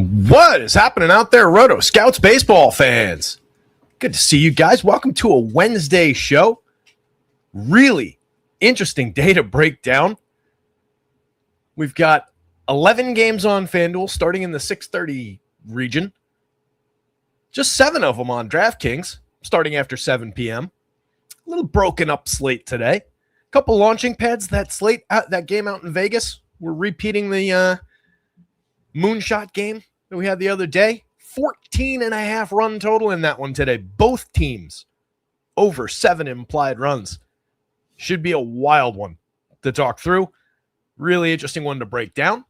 What is happening out there, Rotoscouts baseball fans? Good to see you guys. Welcome to a Wednesday show. Really interesting day to break down. We've got 11 games on FanDuel starting in the 6:30 region. Just 7 of them on DraftKings starting after 7 p.m. A little broken up slate today. A couple launching pads. That game out in Vegas. We're repeating the moonshot game that we had the other day. 14.5 run total in that one today. Both teams over 7 implied runs. Should be a wild one to talk through. Really interesting one to break down.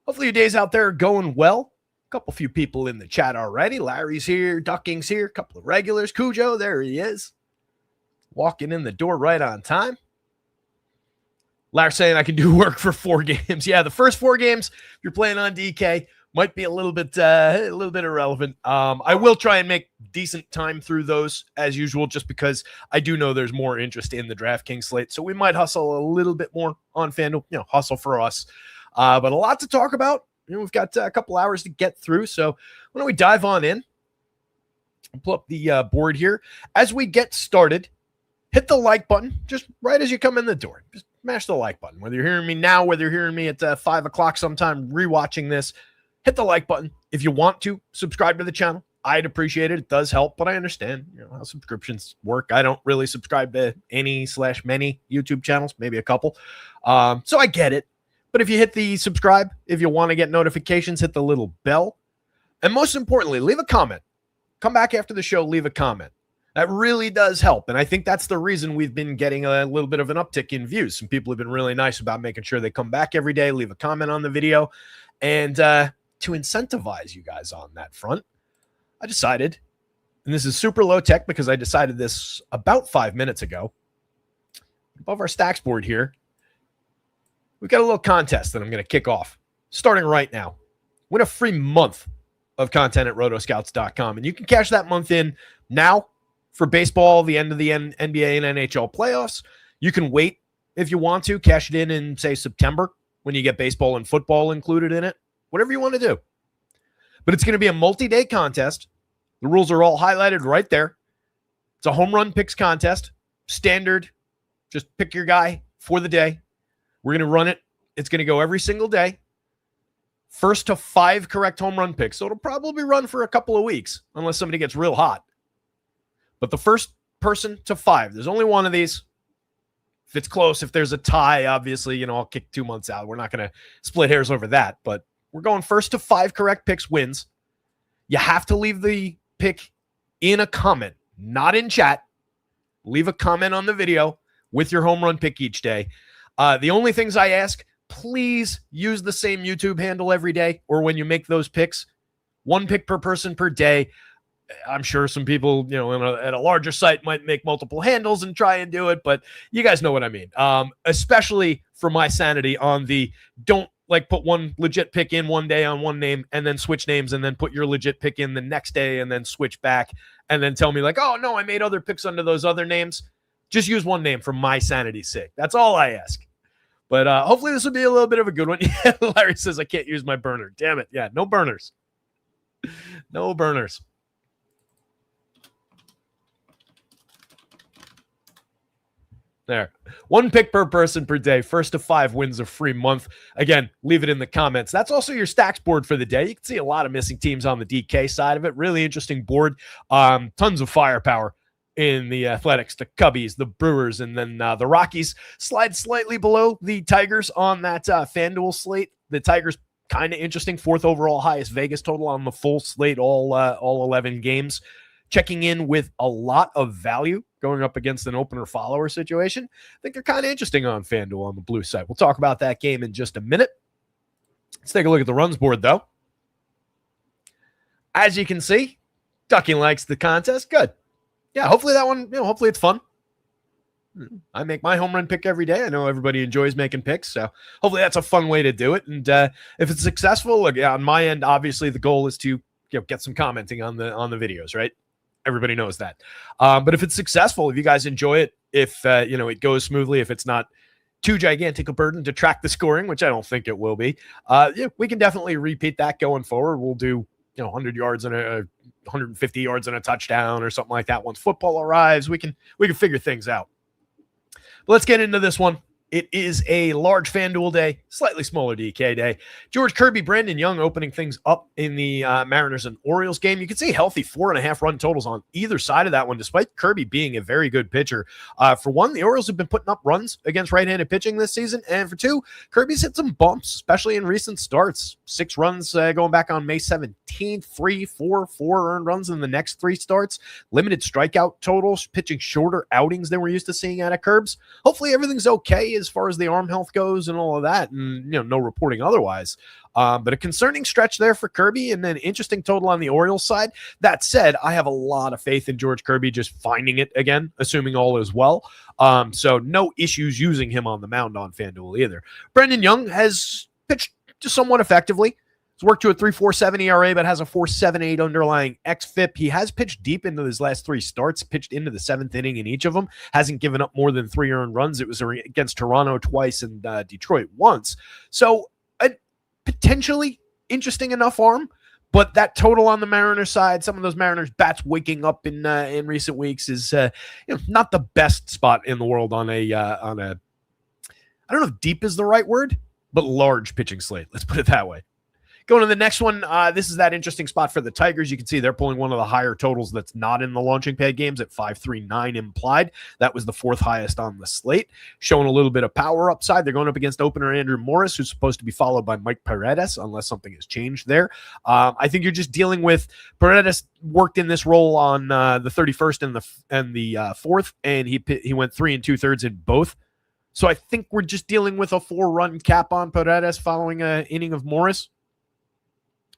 Hopefully your days out there are going well. A couple few people in the chat already. Larry's here. Ducking's here. A couple of regulars. Cujo, there he is. Walking in the door right on time. Larry saying I can do work for 4 games. Yeah, the first 4 games, if you're playing on DK, might be a little bit irrelevant. I will try and make decent time through those as usual, just because I do know there's more interest in the DraftKings slate. So we might hustle a little bit more on FanDuel, hustle for us. But a lot to talk about. We've got a couple hours to get through. So why don't we dive on in? I'll pull up the board here. As we get started, hit the like button just right as you come in the door. Just smash the like button. Whether you're hearing me now, whether you're hearing me at 5 o'clock sometime rewatching this, hit the like button. If you want to subscribe to the channel, I'd appreciate it. It does help, but I understand how subscriptions work. I don't really subscribe to any/many YouTube channels, maybe a couple. So I get it. But if you hit the subscribe, if you want to get notifications, hit the little bell. And most importantly, leave a comment. Come back after the show, leave a comment. That really does help. And I think that's the reason we've been getting a little bit of an uptick in views. Some people have been really nice about making sure they come back every day, leave a comment on the video. And to incentivize you guys on that front, I decided, and this is super low tech because I decided this about 5 minutes ago, above our stacks board here, we've got a little contest that I'm going to kick off starting right now. Win a free month of content at rotoscouts.com. And you can cash that month in now for baseball, the end of the NBA and NHL playoffs. You can wait if you want to, cash it in say, September when you get baseball and football included in it. Whatever you want to do. But it's going to be a multi-day contest. The rules are all highlighted right there. It's a home run picks contest. Standard. Just pick your guy for the day. We're going to run it. It's going to go every single day. First to 5 correct home run picks. So it'll probably run for a couple of weeks unless somebody gets real hot. But the first person to 5, there's only one of these. If it's close, if there's a tie, obviously, I'll kick 2 months out. We're not going to split hairs over that. But we're going first to 5 correct picks wins. You have to leave the pick in a comment, not in chat. Leave a comment on the video with your home run pick each day. The only things I ask, please use the same YouTube handle every day, or when you make those picks, 1 pick per person per day. I'm sure some people, at a larger site might make multiple handles and try and do it, but you guys know what I mean. Especially for my sanity on the don't put one legit pick in one day on one name and then switch names and then put your legit pick in the next day and then switch back and then tell me oh no, I made other picks under those other names. Just use one name for my sanity's sake. That's all I ask. But hopefully this will be a little bit of a good one. Larry says I can't use my burner. Damn it. Yeah, no burners. No burners. There. 1 pick per person per day. First to 5 wins a free month. Again, leave it in the comments. That's also your stacks board for the day. You can see a lot of missing teams on the DK side of it. Really interesting board. Tons of firepower in the Athletics, the Cubbies, the Brewers, and then the Rockies slide slightly below the Tigers on that FanDuel slate. The Tigers, kind of interesting. 4th overall highest Vegas total on the full slate, all 11 games. Checking in with a lot of value going up against an opener-follower situation. I think they're kind of interesting on FanDuel on the blue side. We'll talk about that game in just a minute. Let's take a look at the runs board, though. As you can see, Ducking likes the contest. Good. Yeah, hopefully that one, hopefully it's fun. I make my home run pick every day. I know everybody enjoys making picks, so hopefully that's a fun way to do it. And if it's successful, look, on my end, obviously the goal is to get some commenting on the videos, right? Everybody knows that. But if it's successful, if you guys enjoy it, if it goes smoothly, if it's not too gigantic a burden to track the scoring, which I don't think it will be. We can definitely repeat that going forward. We'll do 100 yards and 150 yards and a touchdown or something like that once football arrives. We can figure things out. But let's get into this one. It is a large FanDuel day, slightly smaller DK day. George Kirby, Brandon Young opening things up in the Mariners and Orioles game. You can see healthy 4.5 run totals on either side of that one, despite Kirby being a very good pitcher. For one, the Orioles have been putting up runs against right-handed pitching this season. And for two, Kirby's hit some bumps, especially in recent starts. 6 runs going back on May 17th, 3, 4 earned runs in the next 3 starts. Limited strikeout totals, pitching shorter outings than we're used to seeing out of Kirbs. Hopefully everything's okay as far as the arm health goes and all of that, and no reporting otherwise. But a concerning stretch there for Kirby, and then interesting total on the Orioles side. That said, I have a lot of faith in George Kirby just finding it again, assuming all is well. So no issues using him on the mound on FanDuel either. Brandon Young has pitched just somewhat effectively. He's worked to a 3.47 ERA, but has a 4.78 underlying xFIP. He has pitched deep into his last 3 starts, pitched into the 7th inning in each of them, hasn't given up more than 3 earned runs. It was against Toronto twice and Detroit once. So a potentially interesting enough arm, but that total on the Mariners side, some of those Mariners bats waking up in recent weeks is not the best spot in the world on a I don't know if deep is the right word, but large pitching slate. Let's put it that way. Going to the next one, this is that interesting spot for the Tigers. You can see they're pulling one of the higher totals that's not in the launching pad games at 5.39 implied. That was the 4th highest on the slate, showing a little bit of power upside. They're going up against opener Andrew Morris, who's supposed to be followed by Mike Paredes, unless something has changed there. I think you're just dealing with Paredes worked in this role on the 31st and the 4th, and he went 3 2/3 in both. So I think we're just dealing with a 4-run cap on Paredes following an inning of Morris.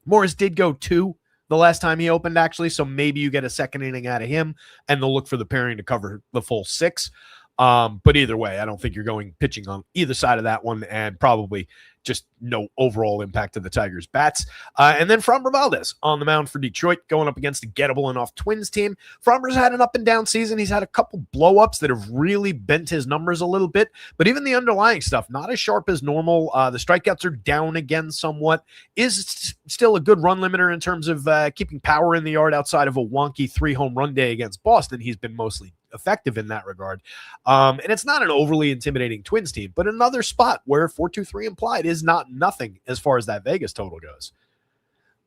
Morris did go 2 the last time he opened, actually, so maybe you get a second inning out of him, and they'll look for the pairing to cover the full 6. But either way, I don't think you're going pitching on either side of that one, and probably just no overall impact to the Tigers' bats. And then Framber Valdez on the mound for Detroit, going up against a gettable and off Twins team. Framber's had an up-and-down season. He's had a couple blow-ups that have really bent his numbers a little bit, but even the underlying stuff, not as sharp as normal. The strikeouts are down again somewhat. Is still a good run limiter in terms of keeping power in the yard outside of a wonky 3-home run day against Boston. He's been mostly effective in that regard. And it's not an overly intimidating Twins team, but another spot where 4.23 implied is not nothing as far as that Vegas total goes.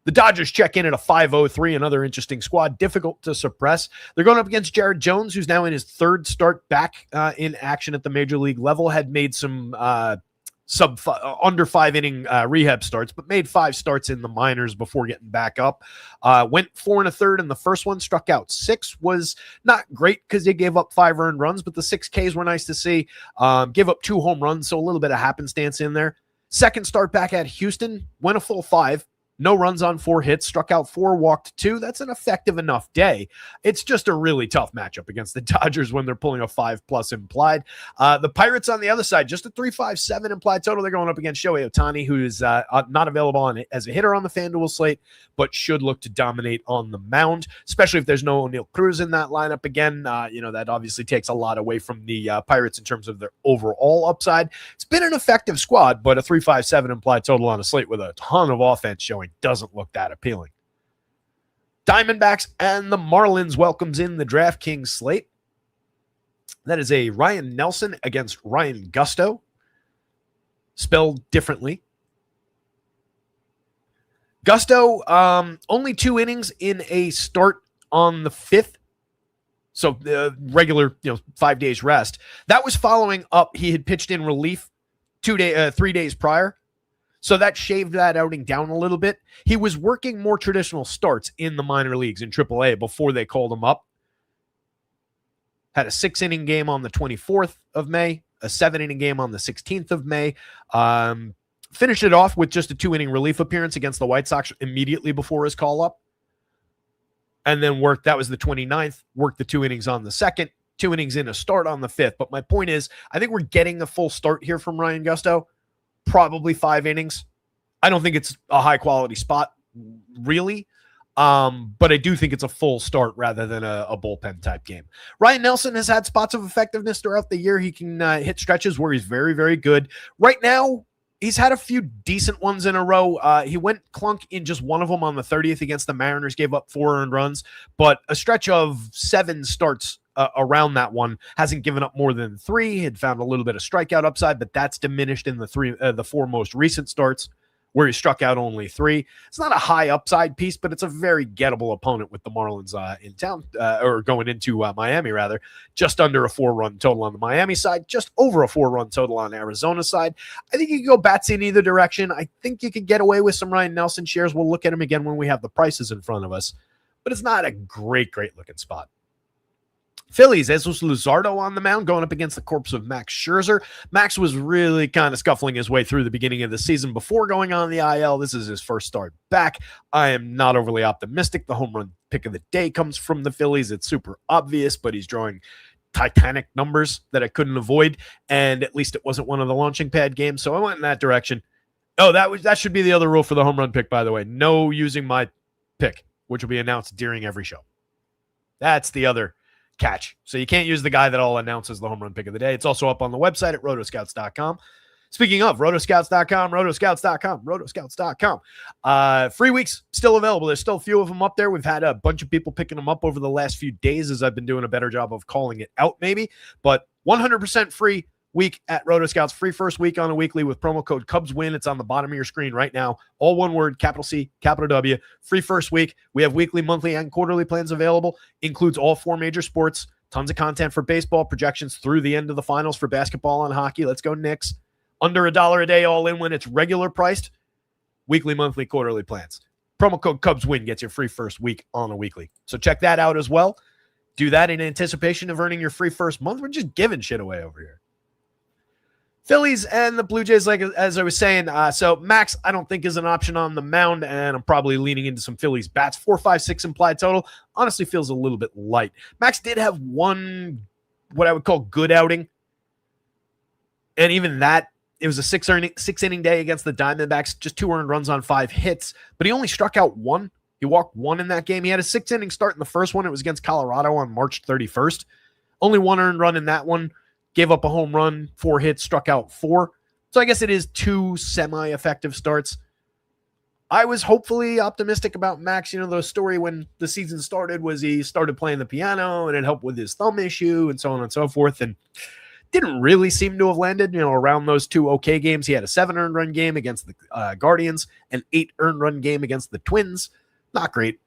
The Dodgers check in at a 5.03, another interesting squad, difficult to suppress. They're going up against Jared Jones, who's now in his 3rd start back in action at the major league level, had made some under 5 inning rehab starts, but made 5 starts in the minors before getting back up. Went 4 1/3 in the first one, struck out 6. Was not great because they gave up 5 earned runs, but the 6 Ks were nice to see. Gave up 2 home runs, so a little bit of happenstance in there. Second start back at Houston, went a full 5. No runs on 4 hits, struck out 4, walked 2. That's an effective enough day. It's just a really tough matchup against the Dodgers when they're pulling a 5+ implied. The Pirates on the other side, just a 3.57 implied total. They're going up against Shohei Ohtani, who is not available as a hitter on the FanDuel slate, but should look to dominate on the mound, especially if there's no O'Neal Cruz in that lineup again. That obviously takes a lot away from the Pirates in terms of their overall upside. It's been an effective squad, but a 3.57 implied total on a slate with a ton of offense showing doesn't look that appealing. Diamondbacks and the Marlins welcomes in the DraftKings slate. That is a Ryan Nelson against Ryan Gusto, spelled differently. Gusto, only 2 innings in a start on the 5th. So the regular, 5 days rest. That was following up. He had pitched in relief 3 days prior. So that shaved that outing down a little bit. He was working more traditional starts in the minor leagues in AAA before they called him up. Had a 6-inning game on the 24th of May, a 7-inning game on the 16th of May. Finished it off with just a 2-inning relief appearance against the White Sox immediately before his call-up. And then that was the 29th, worked the 2 innings on the 2nd, 2 innings in a start on the 5th. But my point is, I think we're getting a full start here from Ryan Gusto. Probably 5 innings. I don't think it's a high-quality spot, really. But I do think it's a full start rather than a bullpen type game. Ryan Nelson has had spots of effectiveness throughout the year. He can hit stretches where he's very, very good. Right now, he's had a few decent ones in a row. He went clunk in just one of them on the 30th against the Mariners, gave up 4 earned runs, but a stretch of 7 starts around that one hasn't given up more than 3. He had found a little bit of strikeout upside, but that's diminished in the 4 most recent starts, where he struck out only 3. It's not a high upside piece, but it's a very gettable opponent with the Marlins in town, or going into Miami, rather. Just under a 4-run total on the Miami side, just over a 4-run total on Arizona side. I think you can go bats in either direction. I think you could get away with some Ryan Nelson shares. We'll look at him again when we have the prices in front of us, but it's not a great looking spot. Phillies, Jesus Luzardo on the mound going up against the corpse of Max Scherzer. Max was really kind of scuffling his way through the beginning of the season before going on the IL. This is his first start back. I am not overly optimistic. The home run pick of the day comes from the Phillies. It's super obvious, but he's drawing Titanic numbers that I couldn't avoid, and at least it wasn't one of the launching pad games, so I went in that direction. Oh, that should be the other rule for the home run pick, by the way. No using my pick, which will be announced during every show. That's the other catch. So you can't use the guy that all announces the home run pick of the day. It's also up on the website at rotoscouts.com. Speaking of, rotoscouts.com. Free weeks still available. There's still a few of them up there. We've had a bunch of people picking them up over the last few days as I've been doing a better job of calling it out maybe. But 100% free week at Rotoscouts. Free first week on a weekly with promo code CubsWin. It's on the bottom of your screen right now. All one word, capital C, capital W. Free first week. We have weekly, monthly, and quarterly plans available. Includes all 4 major sports. Tons of content for baseball, projections through the end of the finals for basketball and hockey. Let's go Knicks. Under $1 a day all in when it's regular priced. Weekly, monthly, quarterly plans. Promo code CubsWin gets your free first week on a weekly. So check that out as well. Do that in anticipation of earning your free first month. We're just giving shit away over here. Phillies and the Blue Jays, like as I was saying, so Max I don't think is an option on the mound, and I'm probably leaning into some Phillies bats. 4.56 implied total. Honestly feels a little bit light. Max did have one, what I would call good outing, and even that, it was a 6-inning day against the Diamondbacks, just 2 earned runs on 5 hits, but he only struck out 1. He walked 1 in that game. He had a 6-inning start in the first one. It was against Colorado on March 31st. Only 1 earned run in that one. Gave up a home run, 4 hits, struck out 4. So I guess it is 2 semi-effective starts. I was hopefully optimistic about Max. You know, the story when the season started was he started playing the piano and it helped with his thumb issue and so on and so forth. And didn't really seem to have landed, you know, around those 2 okay games. He had a 7 earned run game against the Guardians, an 8 earned run game against the Twins. Not great.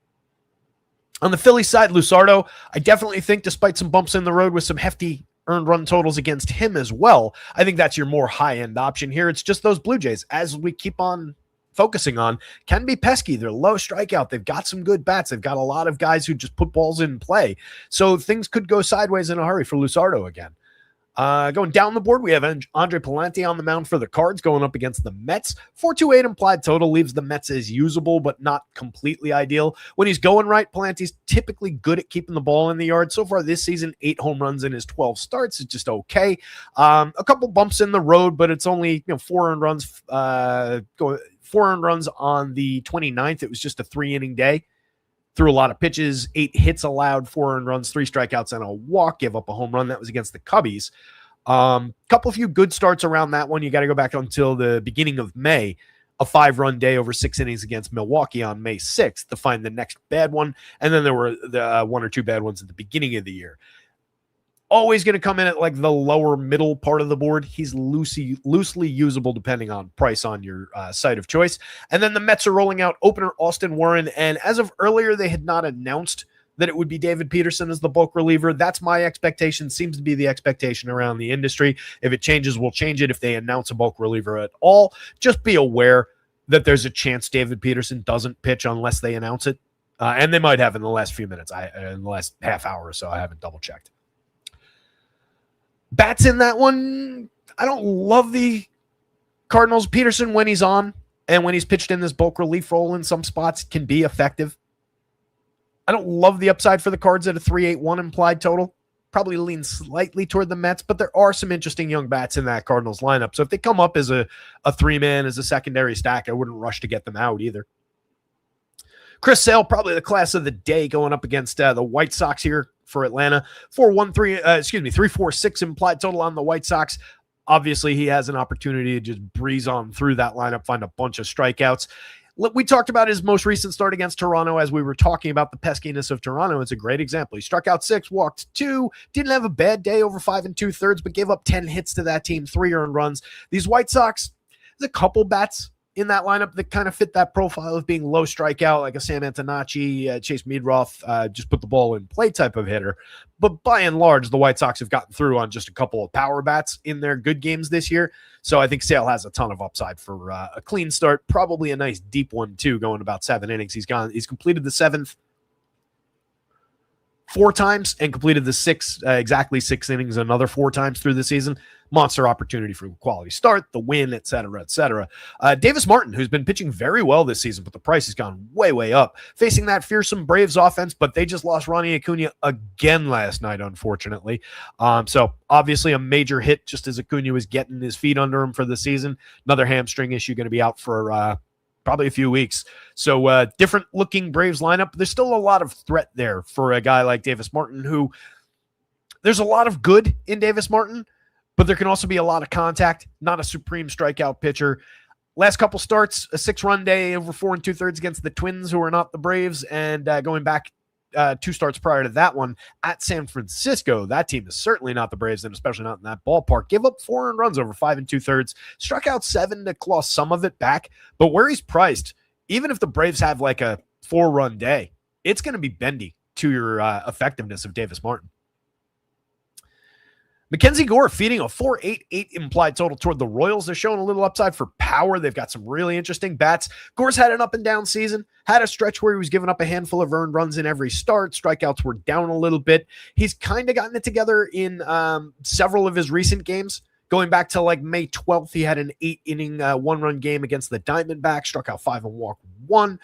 On the Philly side, Luzardo, I definitely think despite some bumps in the road with some hefty earned run totals against him as well, I think that's your more high-end option here. It's just those Blue Jays, as we keep on focusing on, can be pesky. They're low strikeout. They've got some good bats. They've got a lot of guys who just put balls in play. So things could go sideways in a hurry for Luzardo again. Going down the board, we have Andre Palante on the mound for the Cards going up against the Mets. 4.28 implied total leaves the Mets as usable, but not completely ideal. When he's going right, Palante's typically good at keeping the ball in the yard. So far this season, 8 home runs in his 12 starts. It's just okay. A couple bumps in the road, but it's only 4 earned runs. 4 earned runs on the 29th. It was just a 3-inning day. Threw a lot of pitches, 8 hits allowed, 4 earned runs, 3 strikeouts, and a walk. Gave up a home run. That was against the Cubbies. Couple few good starts around that one. You got to go back until the beginning of May. A 5-run day over 6 innings against Milwaukee on May 6th to find the next bad one. And then there were the 1 or 2 bad ones at the beginning of the year. Always going to come in at like the lower middle part of the board. He's loosely usable depending on price on your site of choice. And then the Mets are rolling out opener Austin Warren. And as of earlier, they had not announced that it would be David Peterson as the bulk reliever. That's my expectation. Seems to be the expectation around the industry. If it changes, we'll change it. If they announce a bulk reliever at all, just be aware that there's a chance David Peterson doesn't pitch unless they announce it. And they might have in the last few minutes, in the last half hour or so. I haven't double checked. Bats in that one, I don't love the Cardinals. Peterson, when he's on and when he's pitched in this bulk relief role in some spots, can be effective. I don't love the upside for the Cards at a 3.81 implied total. Probably lean slightly toward the Mets, but there are some interesting young bats in that Cardinals lineup. So if they come up as a 3-man, as a secondary stack, I wouldn't rush to get them out either. Chris Sale, probably the class of the day going up against the White Sox here for Atlanta. 346 implied total on the White Sox. Obviously, he has an opportunity to just breeze on through that lineup, find a bunch of strikeouts. We talked about his most recent start against Toronto as we were talking about the peskiness of Toronto. It's a great example. He struck out 6, walked 2, didn't have a bad day over 5 2/3, but gave up 10 hits to that team, 3 earned runs. These White Sox, there's a couple bats in that lineup that kind of fit that profile of being low strikeout, like a Sam Antonacci, Chase Meadroff, just put the ball in play type of hitter. But by and large, the White Sox have gotten through on just a couple of power bats in their good games this year. So I think Sale has a ton of upside for a clean start, probably a nice deep one too, going about 7 innings. He's completed the 7th 4 times and completed the 6, exactly 6 innings, another 4 times through the season. Monster opportunity for a quality start, the win, et cetera, et cetera. Davis Martin, who's been pitching very well this season, but the price has gone way, way up. Facing that fearsome Braves offense, but they just lost Ronnie Acuna again last night, unfortunately. So obviously a major hit just as Acuna was getting his feet under him for the season. Another hamstring issue going to be out for probably a few weeks. So different looking Braves lineup. There's still a lot of threat there for a guy like Davis Martin, who there's a lot of good in Davis Martin, but there can also be a lot of contact, not a supreme strikeout pitcher. Last couple starts, a 6-run day over 4 2/3 against the Twins, who are not the Braves, and going back 2 starts prior to that one at San Francisco. That team is certainly not the Braves, and especially not in that ballpark. Give up 4 earned runs over 5 2/3, struck out 7 to claw some of it back. But where he's priced, even if the Braves have like a 4-run day, it's going to be bendy to your effectiveness of Davis Martin. Mackenzie Gore feeding a 4.88 implied total toward the Royals. They're showing a little upside for power. They've got some really interesting bats. Gore's had an up and down season, had a stretch where he was giving up a handful of earned runs in every start. Strikeouts were down a little bit. He's kind of gotten it together in several of his recent games. Going back to like May 12th, he had an 8-inning 1-run game against the Diamondbacks, struck out 5 and walked 1,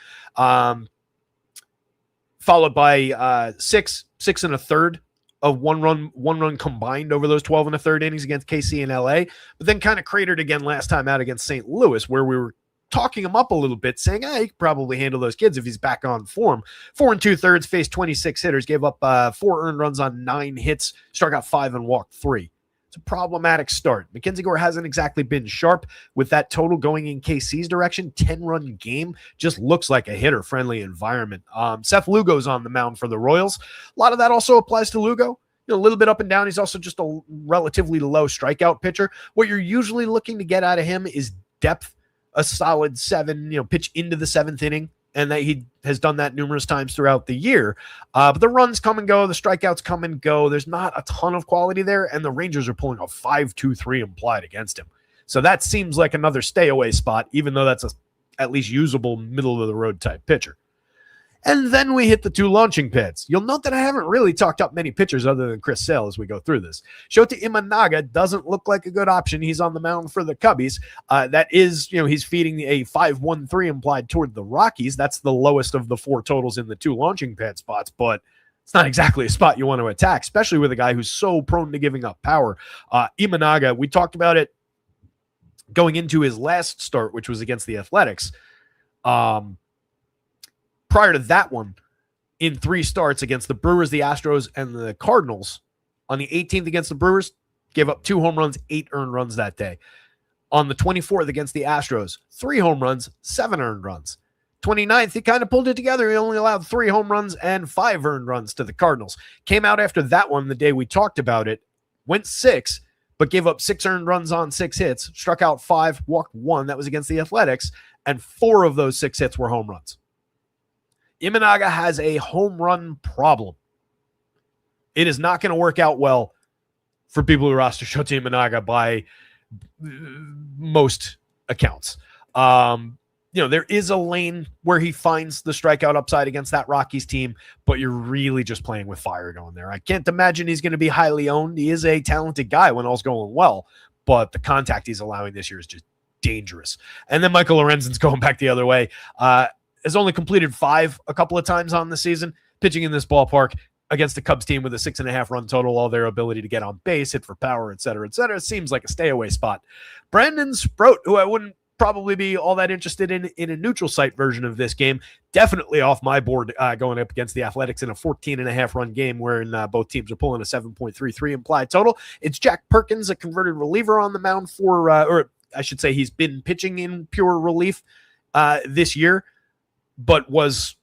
followed by 6 1/3 of one run combined over those 12 1/3 innings against KC and LA, but then kind of cratered again last time out against St. Louis, where we were talking him up a little bit, saying, he could probably handle those kids if he's back on form. 4 2/3, faced 26 hitters, gave up 4 earned runs on 9 hits, struck out 5 and walked 3. It's a problematic start. Mackenzie Gore hasn't exactly been sharp with that total going in KC's direction. 10-run game just looks like a hitter-friendly environment. Seth Lugo's on the mound for the Royals. A lot of that also applies to Lugo. A little bit up and down. He's also just a relatively low strikeout pitcher. What you're usually looking to get out of him is depth, a solid 7, pitch into the 7th inning, and that he has done that numerous times throughout the year. But the runs come and go, the strikeouts come and go. There's not a ton of quality there, and the Rangers are pulling a 5.23 implied against him. So that seems like another stay away spot, even though that's a at least usable middle of the road type pitcher. And then we hit the 2 launching pads. You'll note that I haven't really talked up many pitchers other than Chris Sale as we go through this. Shota Imanaga doesn't look like a good option. He's on the mound for the Cubbies. That is, he's feeding a 5.13 implied toward the Rockies. That's the lowest of the 4 totals in the 2 launching pad spots, but it's not exactly a spot you want to attack, especially with a guy who's so prone to giving up power. Imanaga, we talked about it going into his last start, which was against the Athletics. Prior to that one, in 3 starts against the Brewers, the Astros, and the Cardinals, on the 18th against the Brewers, gave up 2 home runs, 8 earned runs that day. On the 24th against the Astros, 3 home runs, 7 earned runs. 29th, he kind of pulled it together. He only allowed 3 home runs and 5 earned runs to the Cardinals. Came out after that one the day we talked about it, went 6, but gave up 6 earned runs on 6 hits, struck out 5, walked 1. That was against the Athletics, and 4 of those 6 hits were home runs. Imanaga has a home run problem. It is not going to work out well for people who roster Shota Imanaga by most accounts. There is a lane where he finds the strikeout upside against that Rockies team, but you're really just playing with fire going there. I can't imagine he's going to be highly owned. He is a talented guy when all's going well, but the contact he's allowing this year is just dangerous. And then Michael Lorenzen's going back the other way. Has only completed 5 a couple of times on the season, pitching in this ballpark against the Cubs team with a 6.5 run total, all their ability to get on base, hit for power, et cetera, et cetera. It seems like a stay away spot. Brandon Sproat, who I wouldn't probably be all that interested in a neutral site version of this game. Definitely off my board going up against the Athletics in a 14.5 run game wherein both teams are pulling a 7.33 implied total. It's Jack Perkins, a converted reliever on the mound for, or I should say he's been pitching in pure relief this year, but was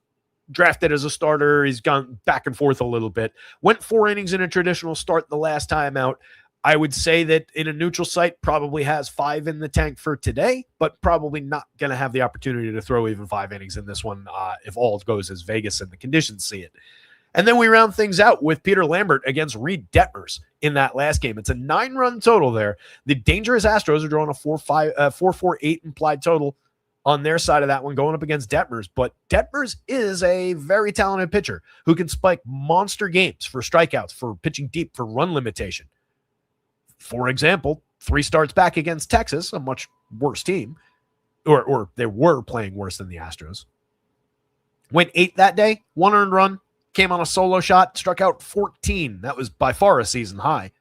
drafted as a starter. He's gone back and forth a little bit. Went 4 innings in a traditional start the last time out. I would say that in a neutral site probably has 5 in the tank for today, but probably not going to have the opportunity to throw even 5 innings in this one if all goes as Vegas and the conditions see it. And then we round things out with Peter Lambert against Reed Detmers in that last game. It's a 9-run total there. The dangerous Astros are drawing a 4.48 implied total on their side of that one going up against Detmers. But Detmers is a very talented pitcher who can spike monster games for strikeouts, for pitching deep, for run limitation. For example, 3 starts back against Texas, a much worse team, or they were playing worse than the Astros. Went 8 that day, 1 earned run, came on a solo shot, struck out 14. That was by far a season high.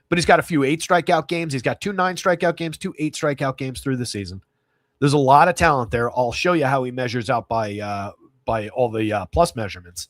But he's got a few 8 strikeout games. He's got 2 9 strikeout games, 2 8 strikeout games through the season. There's a lot of talent there. I'll show you how he measures out by all the plus measurements.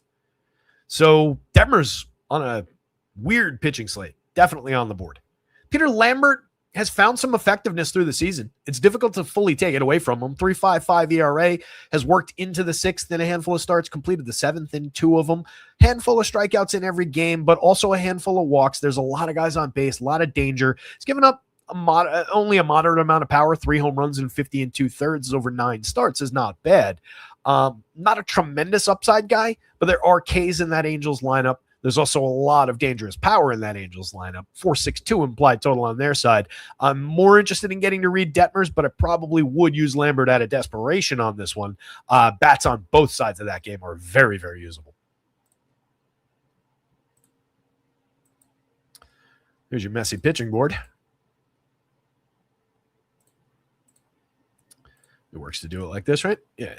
So Detmers on a weird pitching slate, definitely on the board. Peter Lambert has found some effectiveness through the season. It's difficult to fully take it away from him. 3.55 ERA, has worked into the 6th in a handful of starts, completed the 7th in 2 of them. Handful of strikeouts in every game, but also a handful of walks. There's a lot of guys on base, a lot of danger. He's given up only a moderate amount of power. 3 home runs in 50 2/3 over 9 starts is not bad. Not a tremendous upside guy, but there are Ks in that Angels lineup. There's also a lot of dangerous power in that Angels lineup. 4.62 implied total on their side. I'm more interested in getting to Reed Detmers, but I probably would use Lambert out of desperation on this one. Bats on both sides of that game are very, very usable. Here's your messy pitching board. It works to do it like this, right? Yeah.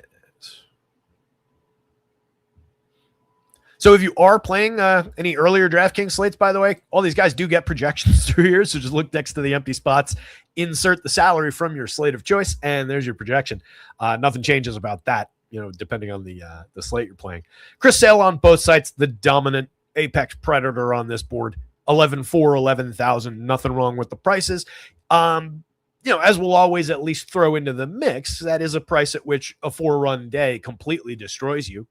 So if you are playing any earlier DraftKings slates, by the way, all these guys do get projections through here. So just look next to the empty spots, insert the salary from your slate of choice, and there's your projection. Nothing changes about that, depending on the slate you're playing. Chris Sale on both sites, the dominant apex predator on this board. 11.4, 11,000. Nothing wrong with the prices. As we'll always at least throw into the mix, that is a price at which a 4-run day completely destroys you.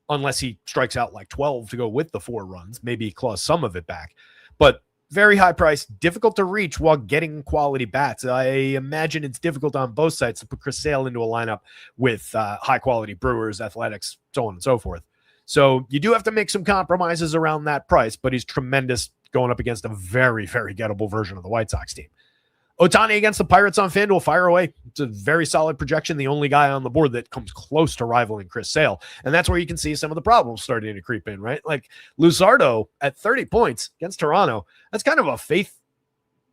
Unless he strikes out like 12 to go with the 4 runs, maybe he claws some of it back. But very high price, difficult to reach while getting quality bats. I imagine it's difficult on both sides to put Chris Sale into a lineup with high-quality Brewers, Athletics, so on and so forth. So you do have to make some compromises around that price, but he's tremendous going up against a very, very gettable version of the White Sox team. Ohtani against the Pirates on FanDuel, fire away. It's a very solid projection. The only guy on the board that comes close to rivaling Chris Sale. And that's where you can see some of the problems starting to creep in, right? Like Luzardo at 30 points against Toronto. That's kind of a faith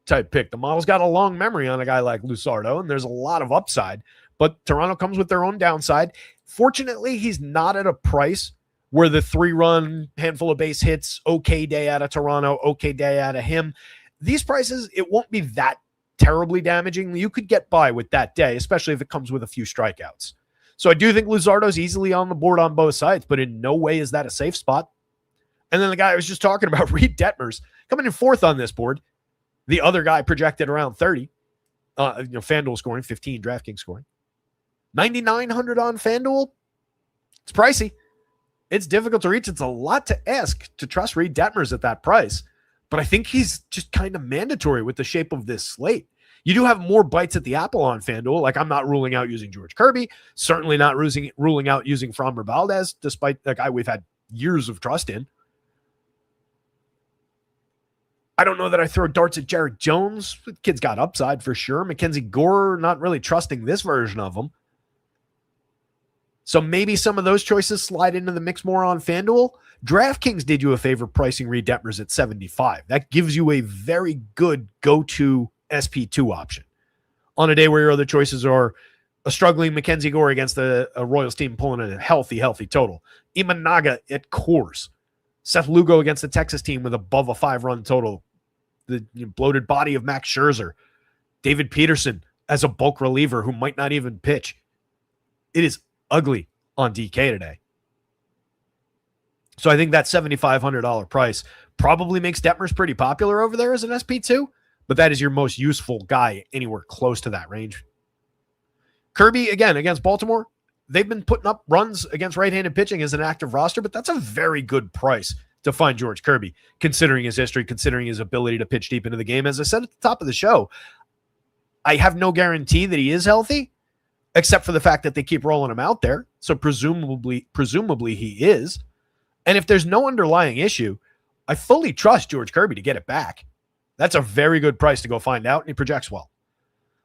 type pick. The model's got a long memory on a guy like Luzardo, and there's a lot of upside. But Toronto comes with their own downside. Fortunately, he's not at a price where the 3-run handful of base hits, okay day out of Toronto, okay day out of him. These prices, it won't be that terribly damaging. You could get by with that day, especially if it comes with a few strikeouts. So I do think Luzardo's easily on the board on both sides, but in no way is that a safe spot. And then the guy I was just talking about, Reed Detmers, coming in 4th on this board. The other guy projected around 30. FanDuel scoring, 15 DraftKings scoring. 9,900 on FanDuel. It's pricey. It's difficult to reach. It's a lot to ask to trust Reed Detmers at that price. But I think he's just kind of mandatory with the shape of this slate. You do have more bites at the apple on FanDuel. Like I'm not ruling out using George Kirby, certainly not ruling out using Framber Valdez, despite the guy we've had years of trust in. I don't know that I throw darts at Jared Jones. The kid's got upside for sure. Mackenzie Gore, not really trusting this version of him. So maybe some of those choices slide into the mix more on FanDuel. DraftKings did you a favor pricing Reed Detmers at 75. That gives you a very good go-to SP2 option on a day where your other choices are a struggling Mackenzie Gore against a Royals team pulling a healthy total. Imanaga at Coors. Seth Lugo against the Texas team with above a 5-run total. The bloated body of Max Scherzer. David Peterson as a bulk reliever who might not even pitch. It is ugly on DK today. So I think that $7,500 price probably makes Detmers pretty popular over there as an SP2, but that is your most useful guy anywhere close to that range. Kirby, again, against Baltimore, they've been putting up runs against right-handed pitching as an active roster, but that's a very good price to find George Kirby, considering his history, considering his ability to pitch deep into the game. As I said at the top of the show, I have no guarantee that he is healthy, except for the fact that they keep rolling him out there. So presumably he is. And if there's no underlying issue, I fully trust George Kirby to get it back. That's a very good price to go find out, and he projects well.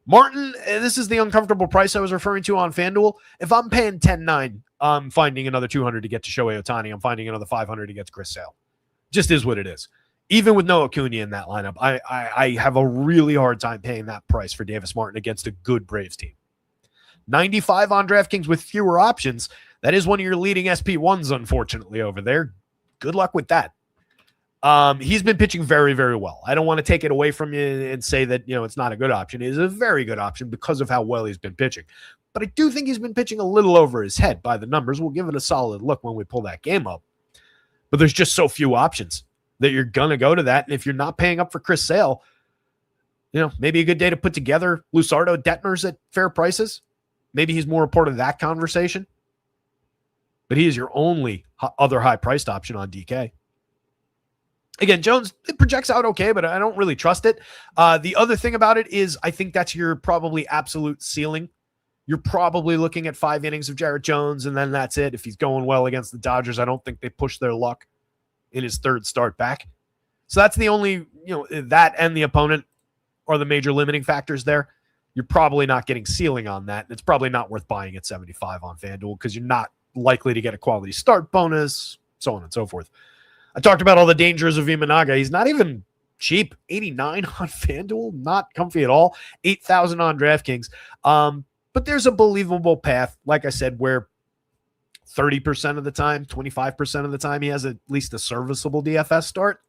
Martin, this is the uncomfortable price I was referring to on FanDuel. If I'm paying 10-9, I'm finding another 200 to get to Shohei Ohtani. I'm finding another 500 to get to Chris Sale. Just is what it is. Even with no Acuna in that lineup, I have a really hard time paying that price for Davis Martin against a good Braves team. 95 on DraftKings with fewer options. That is one of your leading SP1s, unfortunately, over there. Good luck with that. He's been pitching very, very well. I don't want to take it away from you and say that, it's not a good option. It is a very good option because of how well he's been pitching. But I do think he's been pitching a little over his head by the numbers. We'll give it a solid look when we pull that game up. But there's just so few options that you're going to go to that. And if you're not paying up for Chris Sale, maybe a good day to put together Lusardo, Detmers at fair prices. Maybe he's more a part of that conversation. But he is your only other high-priced option on DK. Again, Jones, it projects out okay, but I don't really trust it. The other thing about it is I think that's your probably absolute ceiling. You're probably looking at 5 innings of Jarrett Jones, and then that's it. If he's going well against the Dodgers, I don't think they push their luck in his third start back. So that's the only, that and the opponent are the major limiting factors there. You're probably not getting ceiling on that. And it's probably not worth buying at 75 on FanDuel because you're not likely to get a quality start bonus, so on and so forth. I talked about all the dangers of Imanaga. He's not even cheap. 89 on FanDuel, not comfy at all. 8,000 on DraftKings. But there's a believable path, like I said, where 30% of the time, 25% of the time, he has at least a serviceable DFS start.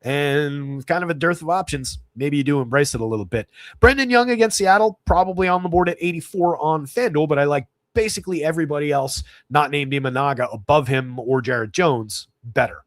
And kind of a dearth of options. Maybe you do embrace it a little bit. Brendan Young against Seattle, probably on the board at 84 on FanDuel, but I like basically everybody else not named Imanaga above him or Jarrett Jones better.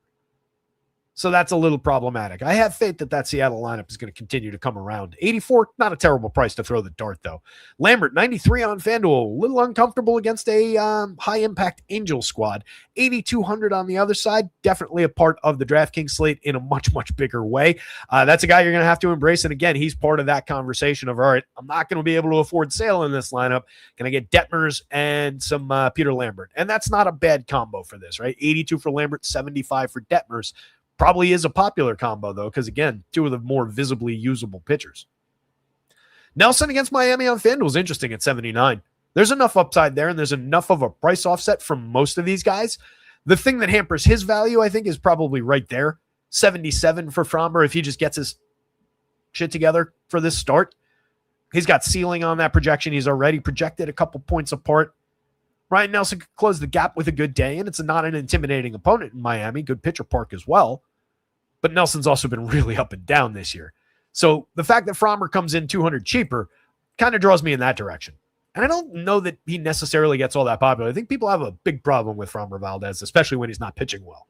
So that's a little problematic. I have faith that Seattle lineup is going to continue to come around. 84, not a terrible price to throw the dart, though. Lambert, 93 on FanDuel. A little uncomfortable against a high-impact Angel squad. 8,200 on the other side. Definitely a part of the DraftKings slate in a much, much bigger way. That's a guy you're going to have to embrace. And again, he's part of that conversation of, all right, I'm not going to be able to afford Sale in this lineup. Can I get Detmers and some Peter Lambert? And that's not a bad combo for this, right? 82 for Lambert, 75 for Detmers. Probably is a popular combo, though, because, again, 2 of the more visibly usable pitchers. Nelson against Miami on FanDuel is interesting at 79. There's enough upside there, and there's enough of a price offset from most of these guys. The thing that hampers his value, I think, is probably right there. 77 for Framber if he just gets his shit together for this start. He's got ceiling on that projection. He's already projected a couple points apart. Ryan Nelson could close the gap with a good day, and it's not an intimidating opponent in Miami. Good pitcher park as well. But Nelson's also been really up and down this year. So the fact that Framber comes in 200 cheaper kind of draws me in that direction. And I don't know that he necessarily gets all that popular. I think people have a big problem with Framber Valdez, especially when he's not pitching well.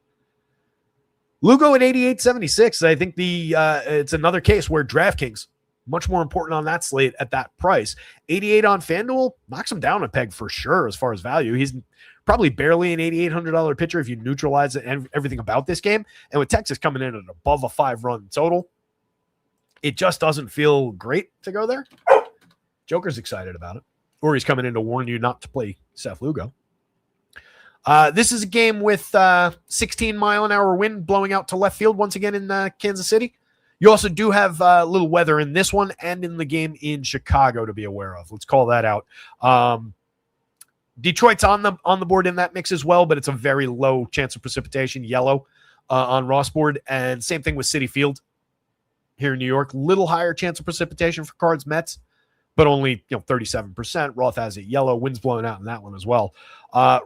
Lugo at 88.76. I think it's another case where DraftKings, much more important on that slate at that price. 88 on FanDuel knocks him down a peg for sure as far as value. He's probably barely an $8,800 pitcher if you neutralize everything about this game. And with Texas coming in at above a 5-run total, it just doesn't feel great to go there. Joker's excited about it. Or he's coming in to warn you not to play Seth Lugo. This is a game with 16-mile-an-hour wind blowing out to left field once again in Kansas City. You also do have a little weather in this one and in the game in Chicago to be aware of. Let's call that out. Detroit's on the board in that mix as well, but it's a very low chance of precipitation, yellow on Ross board. And same thing with Citi Field here in New York. Little higher chance of precipitation for Cards Mets, but only 37%. Roth has it yellow. Wind's blowing out in that one as well.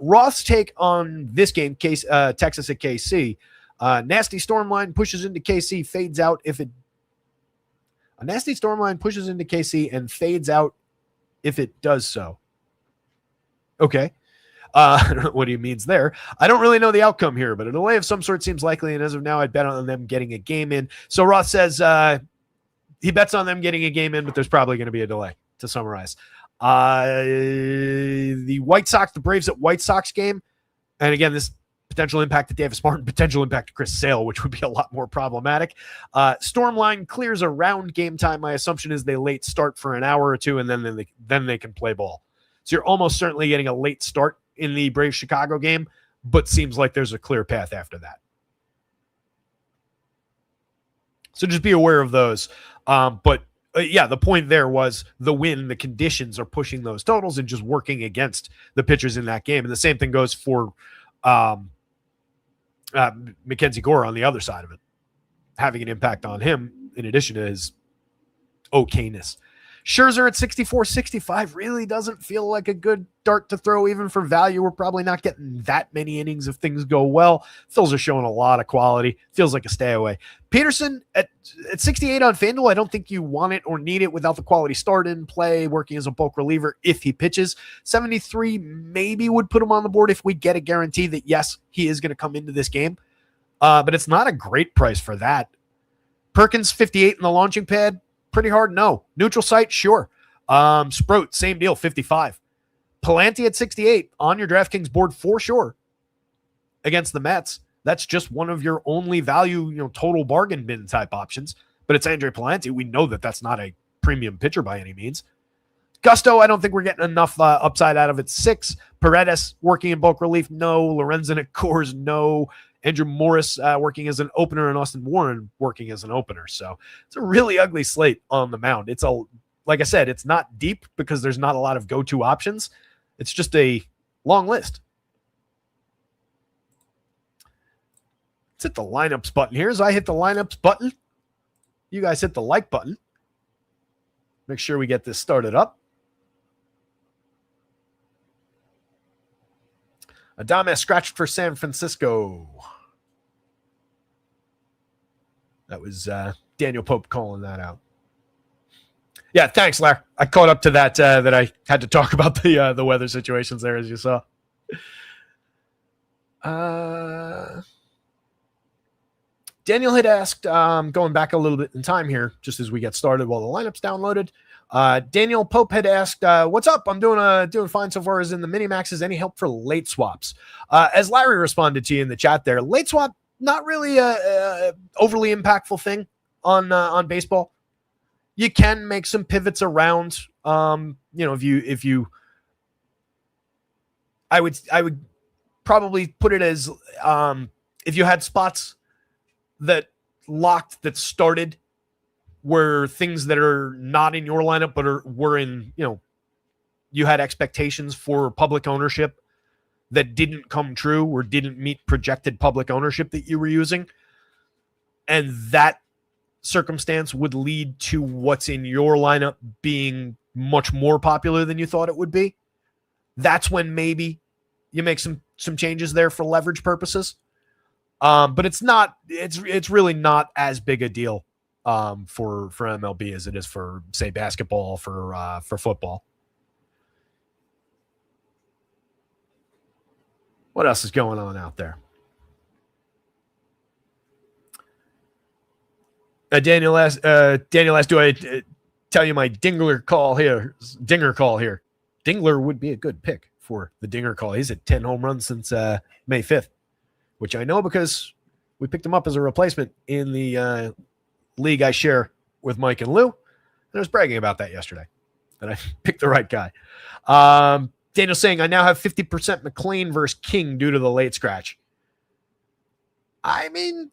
Roth's take on this game, Texas at KC. Nasty storm line pushes into KC, fades out if it. A nasty storm line pushes into KC and fades out if it does so. Okay. What he means there. I don't really know the outcome here, but a delay of some sort seems likely, and as of now, I'd bet on them getting a game in. So Roth says he bets on them getting a game in, but there's probably going to be a delay, to summarize. The White Sox, the Braves at White Sox game, and again, this potential impact to Davis Martin, potential impact to Chris Sale, which would be a lot more problematic. Storm line clears around game time. My assumption is they late start for an hour or two, and then they can play ball. So you're almost certainly getting a late start in the Braves-Chicago game, but seems like there's a clear path after that. So just be aware of those. Yeah, the point there was the win, the conditions are pushing those totals and just working against the pitchers in that game. And the same thing goes for Mackenzie Gore on the other side of it, having an impact on him in addition to his okayness. Scherzer at 64-65 really doesn't feel like a good dart to throw even for value. We're probably not getting that many innings if things go well. Phils are showing a lot of quality. Feels like a stay away. Peterson at 68 on FanDuel, I don't think you want it or need it without the quality start in play, working as a bulk reliever if he pitches. 73 maybe would put him on the board if we get a guarantee that, yes, he is going to come into this game. But it's not a great price for that. Perkins, 58 in the launching pad. Pretty hard, no. Neutral site, sure. Sproat, same deal, 55. Palante at 68 on your DraftKings board for sure against the Mets. That's just one of your only value, total bargain bin type options. But it's Andre Palante. We know that that's not a premium pitcher by any means. Gusto, I don't think we're getting enough upside out of it. 6. Paredes working in bulk relief, no. Lorenzen at Coors, no. Andrew Morris working as an opener and Austin Warren working as an opener. So it's a really ugly slate on the mound. Like I said, it's not deep because there's not a lot of go-to options. It's just a long list. Let's hit the lineups button here. As I hit the lineups button, you guys hit the like button. Make sure we get this started up. Adames scratched for San Francisco. That was Daniel Pope calling that out. Yeah, thanks, Larry. I caught up to that that I had to talk about the weather situations there, as you saw. Daniel had asked, going back a little bit in time here, just as we get started while the lineup's downloaded. Daniel Pope had asked, what's up? I'm doing fine so far as in the mini maxes. Any help for late swaps? As Larry responded to you in the chat there, late swap, not really a overly impactful thing on baseball. You can make some pivots around, if you, I would probably put it as, if you had spots that started were things that are not in your lineup, but were in, you had expectations for public ownership that didn't come true or didn't meet projected public ownership that you were using. And that circumstance would lead to what's in your lineup being much more popular than you thought it would be. That's when maybe you make some changes there for leverage purposes. But it's really not as big a deal for MLB as it is for, say, basketball, for football. What else is going on out there? Daniel asked, do I tell you my dinger call here? Dingler would be a good pick for the dinger call. He's at 10 home runs since May 5th, which I know because we picked him up as a replacement in the league I share with Mike and Lou. And I was bragging about that yesterday, that I picked the right guy. Daniel saying, I now have 50% McLean versus King due to the late scratch. I mean,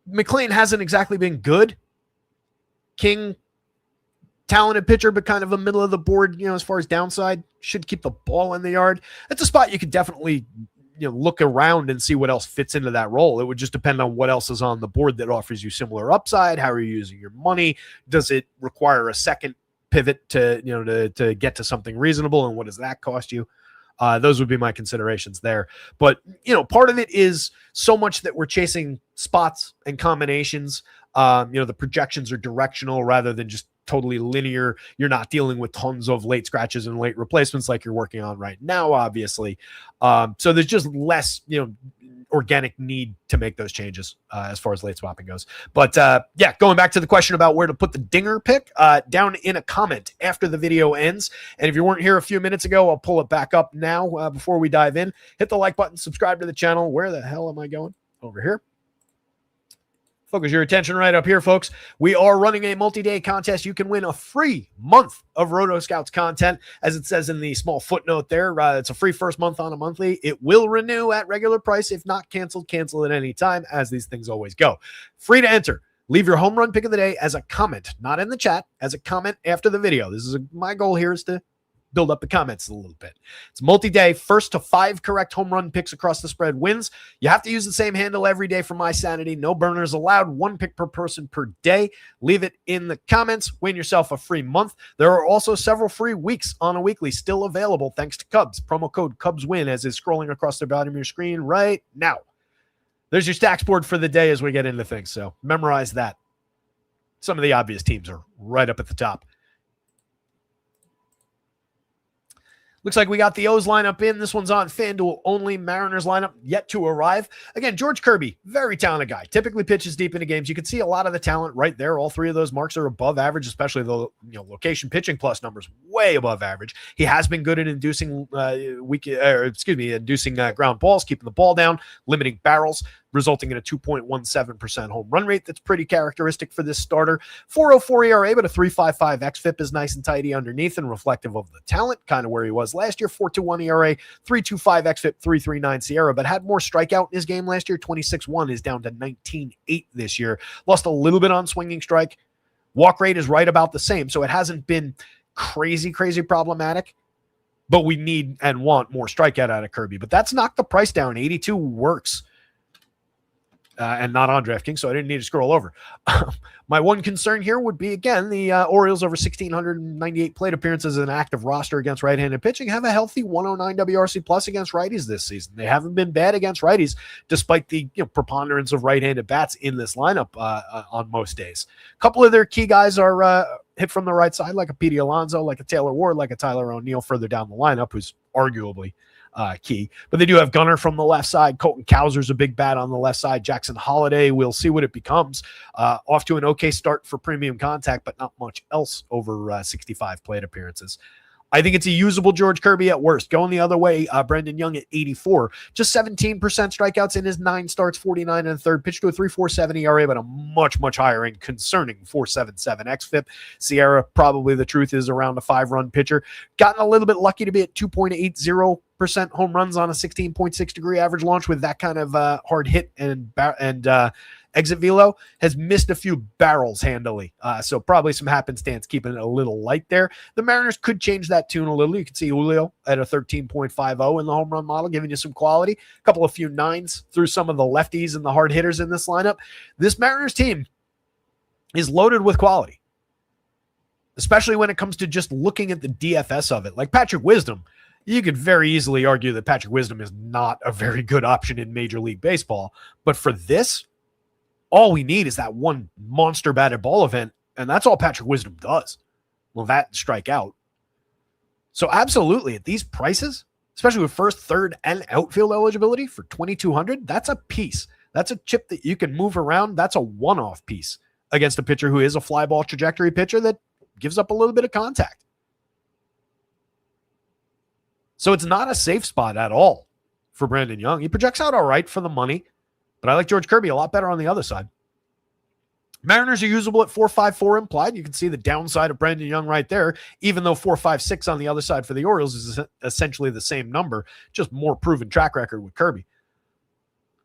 McLean hasn't exactly been good. King, talented pitcher, but kind of a middle of the board, as far as downside, should keep the ball in the yard. That's a spot you could definitely, look around and see what else fits into that role. It would just depend on what else is on the board that offers you similar upside. How are you using your money? Does it require a second pivot to get to something reasonable, and what does that cost you? Those would be my considerations there. But part of it is so much that we're chasing spots and combinations. The projections are directional rather than just totally linear. You're not dealing with tons of late scratches and late replacements like you're working on right now, obviously. So there's just less, organic need to make those changes as far as late swapping goes. But going back to the question about where to put the dinger pick, down in a comment after the video ends. And if you weren't here a few minutes ago, I'll pull it back up now before we dive in. Hit the like button, subscribe to the channel. Where the hell am I going? Over here. Focus your attention right up here, folks. We are running a multi-day contest. You can win a free month of Rotoscouts content. As it says in the small footnote there, it's a free first month on a monthly. It will renew at regular price. If not canceled, cancel at any time, as these things always go. Free to enter. Leave your home run pick of the day as a comment, not in the chat, as a comment after the video. My goal here is to build up the comments a little bit. It's multi-day. 1st to 5 correct home run picks across the spread wins. You have to use the same handle every day for my sanity. No burners allowed. 1 pick per person per day. Leave it in the comments. Win yourself a free month. There are also several free weeks on a weekly still available thanks to Cubs. Promo code CubsWin as is scrolling across the bottom of your screen right now. There's your stacks board for the day as we get into things. So memorize that. Some of the obvious teams are right up at the top. Looks like we got the O's lineup in. This one's on FanDuel only. Mariners lineup yet to arrive. Again, George Kirby, very talented guy. Typically pitches deep into games. You can see a lot of the talent right there. All 3 of those marks are above average, especially the location pitching plus numbers way above average. He has been good at inducing ground balls, keeping the ball down, limiting barrels, resulting in a 2.17% home run rate. That's pretty characteristic for this starter. 4.04 ERA, but a 3.55 xFIP is nice and tidy underneath and reflective of the talent, kind of where he was last year. 4.21 ERA, 3.25 xFIP, 3.39 SIERA, but had more strikeout in his game last year. 26.1 is down to 19.8 this year. Lost a little bit on swinging strike. Walk rate is right about the same, so it hasn't been crazy problematic. But we need and want more strikeout out of Kirby. But that's knocked the price down. 82 works. And not on DraftKings, so I didn't need to scroll over. My one concern here would be, again, the Orioles over 1,698 plate appearances in an active roster against right-handed pitching have a healthy 109 WRC plus against righties this season. They haven't been bad against righties, despite the preponderance of right-handed bats in this lineup on most days. A couple of their key guys are hit from the right side, like a Pete Alonso, like a Taylor Ward, like a Tyler O'Neill further down the lineup, who's arguably key. But they do have Gunnar from the left side. Colton Cowser's a big bat on the left side. Jackson Holiday, we'll see what it becomes. Off to an okay start for premium contact, but not much else over 65 plate appearances. I think it's a usable George Kirby at worst. Going the other way, Brendan Young at 84. Just 17% strikeouts in his 9 starts, 49 and a third. Pitched to a 3.47 ERA, but a much higher and concerning 4.77 xFIP. SIERA, probably the truth is around a 5-run pitcher. Gotten a little bit lucky to be at 2.80% home runs on a 16.6 degree average launch with that kind of hard hit and exit velo. Has missed a few barrels handily. So probably some happenstance keeping it a little light there. The Mariners could change that tune a little. You can see Julio at a 13.50 in the home run model, giving you some quality. A couple of few 9s through some of the lefties and the hard hitters in this lineup. This Mariners team is loaded with quality, especially when it comes to just looking at the DFS of it. Like Patrick Wisdom, you could very easily argue that Patrick Wisdom is not a very good option in Major League Baseball. But for this, all we need is that one monster batted ball event, and that's all Patrick Wisdom does. Well, that strike out. So absolutely, at these prices, especially with first, third, and outfield eligibility for 2,200, that's a piece. That's a chip that you can move around. That's a one-off piece against a pitcher who is a fly ball trajectory pitcher that gives up a little bit of contact. So it's not a safe spot at all for Brandon Young. He projects out all right for the money, but I like George Kirby a lot better on the other side. Mariners are usable at 4.54 implied. You can see the downside of Brandon Young right there, even though 4.56 on the other side for the Orioles is essentially the same number, just more proven track record with Kirby.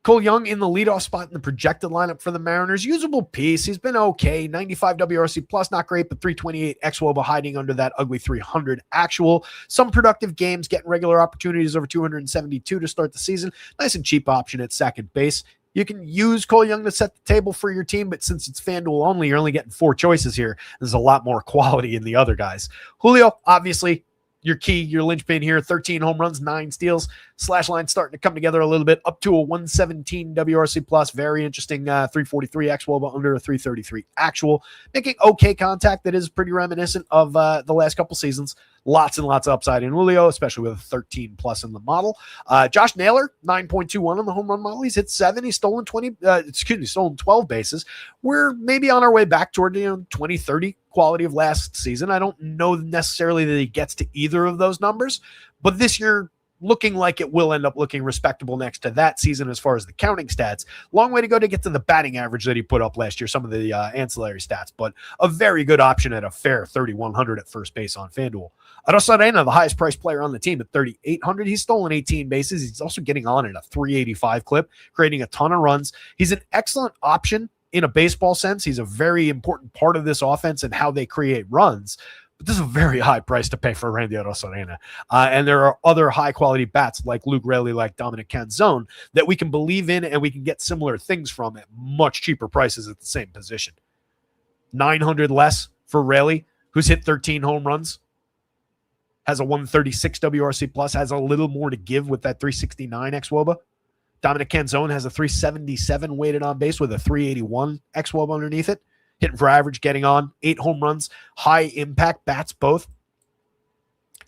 Cole Young in the leadoff spot in the projected lineup for the Mariners. Usable piece. He's been okay. 95 WRC plus, not great, but 328 xWOBA hiding under that ugly 300 actual. Some productive games, getting regular opportunities over 272 to start the season. Nice and cheap option at second base. You can use Cole Young to set the table for your team, but since it's FanDuel only, you're only getting 4 choices here. There's a lot more quality in the other guys. Julio, obviously, your key, your linchpin here, 13 home runs, 9 steals. Slash line starting to come together a little bit, up to a 117 WRC plus. Very interesting 343 actual, but under a 333 actual. Making okay contact that is pretty reminiscent of the last couple seasons. Lots and lots of upside in Julio, especially with a 13 plus in the model. Josh Naylor, 9.21 on the home run model. He's hit 7. He's stolen 12 bases. We're maybe on our way back toward 2030 quality of last season. I don't know necessarily that he gets to either of those numbers, but this year looking like it will end up looking respectable next to that season as far as the counting stats. Long way to go to get to the batting average that he put up last year, some of the ancillary stats, but a very good option at a fair 3,100 at first base on FanDuel. Rosarena, the highest priced player on the team at 3,800. He's stolen 18 bases. He's also getting on at a 385 clip, creating a ton of runs. He's an excellent option in a baseball sense. He's a very important part of this offense and how they create runs. But this is a very high price to pay for Randy Rosarena. And there are other high-quality bats like Luke Raley, like Dominic Canzone, that we can believe in and we can get similar things from at much cheaper prices at the same position. 900 less for Raley, who's hit 13 home runs, has a 136 WRC plus, has a little more to give with that 369 xWOBA. Dominic Canzone has a 377 weighted on base with a 381 xWOBA underneath it. Hitting for average, getting on, 8 home runs, high impact bats both.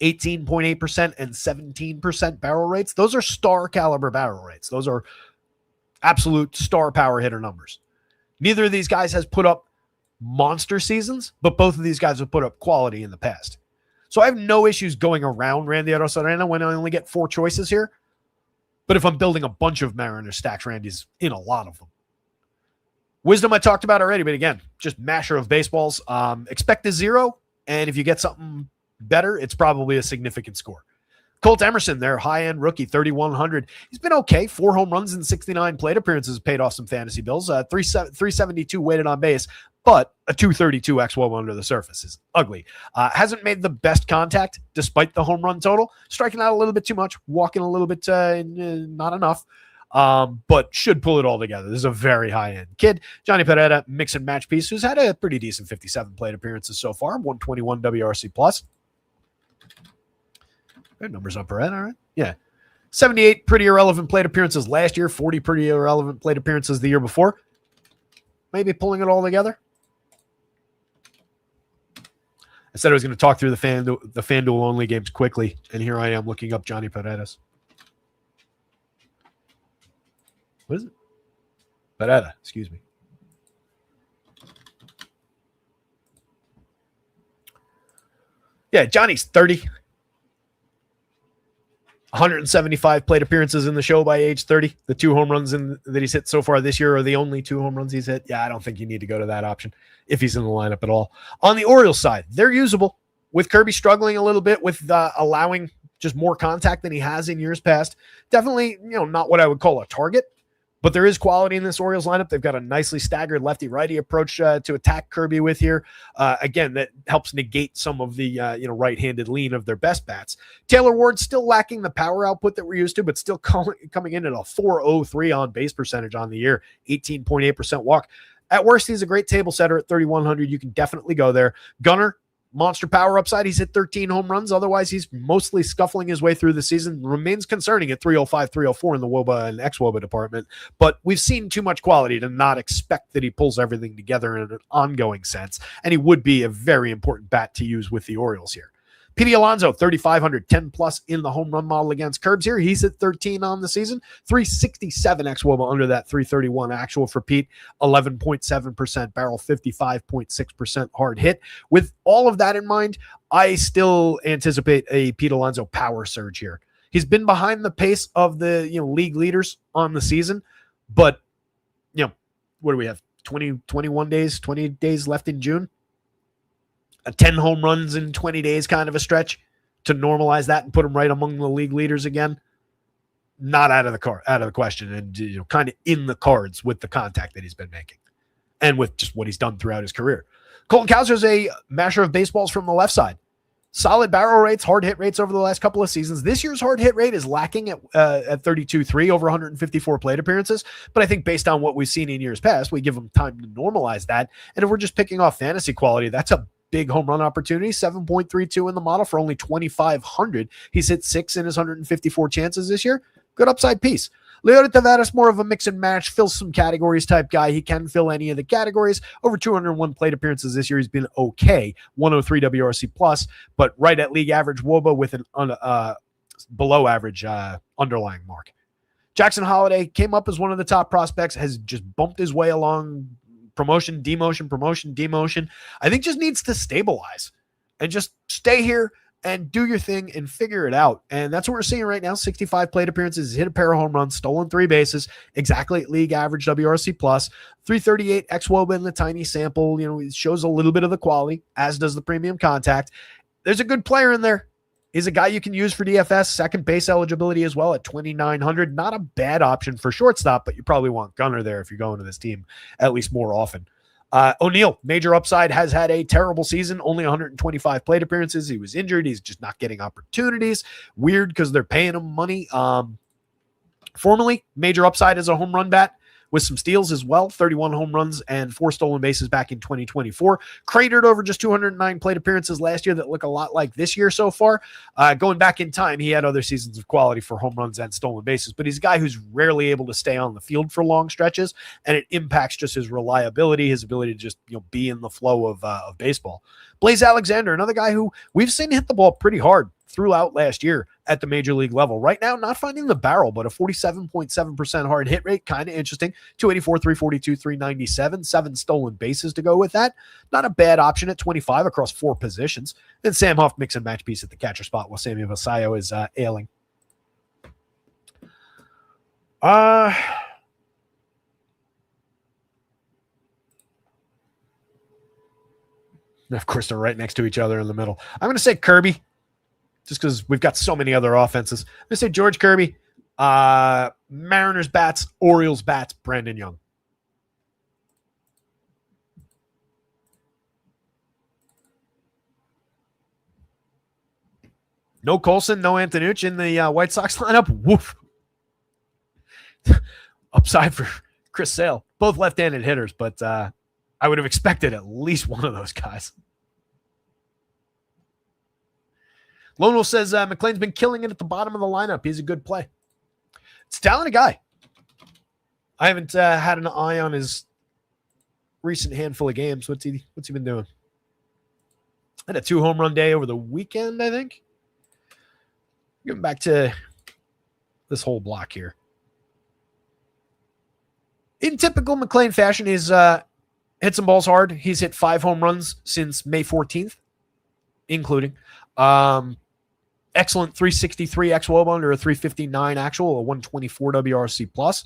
18.8% and 17% barrel rates. Those are star caliber barrel rates. Those are absolute star power hitter numbers. Neither of these guys has put up monster seasons, but both of these guys have put up quality in the past. So I have no issues going around Randy Rosarena when I only get 4 choices here. But if I'm building a bunch of Mariner stacks, Randy's in a lot of them. Wisdom I talked about already, but again, just masher of baseballs. Expect a 0, and if you get something better, it's probably a significant score. Colt Emerson, their high-end rookie, 3,100. He's been okay. 4 home runs and 69 plate appearances, paid off some fantasy bills. 372 weighted on base, but a 232 xWOBA under the surface is ugly. Hasn't made the best contact despite the home run total. Striking out a little bit too much, walking a little bit not enough. But should pull it all together. This is a very high-end kid. Johnny Peretta, mix and match piece, who's had a pretty decent 57 plate appearances so far, 121 WRC plus. Good numbers on Peretta, all right? Yeah. 78 pretty irrelevant plate appearances last year, 40 pretty irrelevant plate appearances the year before. Maybe pulling it all together. I said I was going to talk through the FanDuel only games quickly, and here I am looking up Johnny Peretta's. What is it? Peretta, excuse me. Yeah, Johnny's 30. 175 plate appearances in the show by age 30. The 2 home runs that he's hit so far this year are the only 2 home runs he's hit. Yeah, I don't think you need to go to that option if he's in the lineup at all. On the Orioles side, they're usable. With Kirby struggling a little bit with allowing just more contact than he has in years past. Definitely, not what I would call a target. But there is quality in this Orioles lineup. They've got a nicely staggered lefty-righty approach to attack Kirby with here. Again, that helps negate some of the right-handed lean of their best bats. Taylor Ward still lacking the power output that we're used to, but still coming in at a 403 on base percentage on the year, 18.8% walk. At worst, he's a great table setter at 3,100. You can definitely go there. Gunnar, monster power upside. He's hit 13 home runs. Otherwise, he's mostly scuffling his way through the season. Remains concerning at 305, 304 in the WOBA and xWOBA department. But we've seen too much quality to not expect that he pulls everything together in an ongoing sense. And he would be a very important bat to use with the Orioles here. Pete Alonso, 3,500, 10 plus in the home run model against Curbs here. He's at 13 on the season, 367 xWOBA under that 331 actual for Pete, 11.7% barrel, 55.6% hard hit. With all of that in mind, I still anticipate a Pete Alonso power surge here. He's been behind the pace of the league leaders on the season, but what do we have? 20 days left in June. 10 home runs in 20 days kind of a stretch to normalize that and put him right among the league leaders again. Not out of the question, and kind of in the cards with the contact that he's been making and with just what he's done throughout his career. Colton Cowser's a masher of baseballs from the left side. Solid barrel rates, hard hit rates over the last couple of seasons. This year's hard hit rate is lacking at 32.3 over 154 plate appearances. But I think based on what we've seen in years past, we give him time to normalize that. And if we're just picking off fantasy quality, that's a big home run opportunities. 7.32 in the model for only 2,500. He's hit 6 in his 154 chances this year. Good upside piece. Leota Taveras, more of a mix and match, fills some categories type guy. He can fill any of the categories. Over 201 plate appearances this year. He's been okay. 103 WRC plus, but right at league average WOBA with an below average underlying mark. Jackson Holiday came up as one of the top prospects, has just bumped his way along promotion, demotion. I think just needs to stabilize and just stay here and do your thing and figure it out. And that's what we're seeing right now. 65 plate appearances, hit a pair of home runs, stolen 3 bases, exactly at league average WRC plus, 338 xWOBA in the tiny sample. It shows a little bit of the quality, as does the premium contact. There's a good player in there. He's a guy you can use for DFS, second base eligibility as well at 2,900. Not a bad option for shortstop, but you probably want Gunnar there if you're going to this team at least more often. O'Neill, major upside, has had a terrible season, only 125 plate appearances. He was injured. He's just not getting opportunities. Weird because they're paying him money. Formerly, major upside as a home run bat with some steals as well, 31 home runs and 4 stolen bases back in 2024. Cratered over just 209 plate appearances last year that look a lot like this year so far. Going back in time, he had other seasons of quality for home runs and stolen bases, but he's a guy who's rarely able to stay on the field for long stretches, and it impacts just his reliability, his ability to just be in the flow of baseball. Blaze Alexander, another guy who we've seen hit the ball pretty hard throughout last year at the major league level. Right now, not finding the barrel, but a 47.7% hard hit rate, kind of interesting. 284, 342, 397, 7 stolen bases to go with that. Not a bad option at 25 across 4 positions. And Sam Huff, mix and match piece at the catcher spot while Sammy Vasallo is ailing. Of course, they're right next to each other in the middle. I'm going to say Kirby, just because we've got so many other offenses. I'm going to say George Kirby, Mariners bats, Orioles bats, Brandon Young. No Colson, no Antonucci in the White Sox lineup. Woof. Upside for Chris Sale. Both left-handed hitters, but I would have expected at least one of those guys. Lone Wolf says McLean's been killing it at the bottom of the lineup. He's a good play. It's a talented guy. I haven't had an eye on his recent handful of games. What's he been doing? Had a 2 home run day over the weekend, I think. Getting back to this whole block here. In typical McLean fashion, he's hit some balls hard. He's hit 5 home runs since May 14th, including. Excellent 363 xWOBA under a 359 actual, a 124 WRC plus.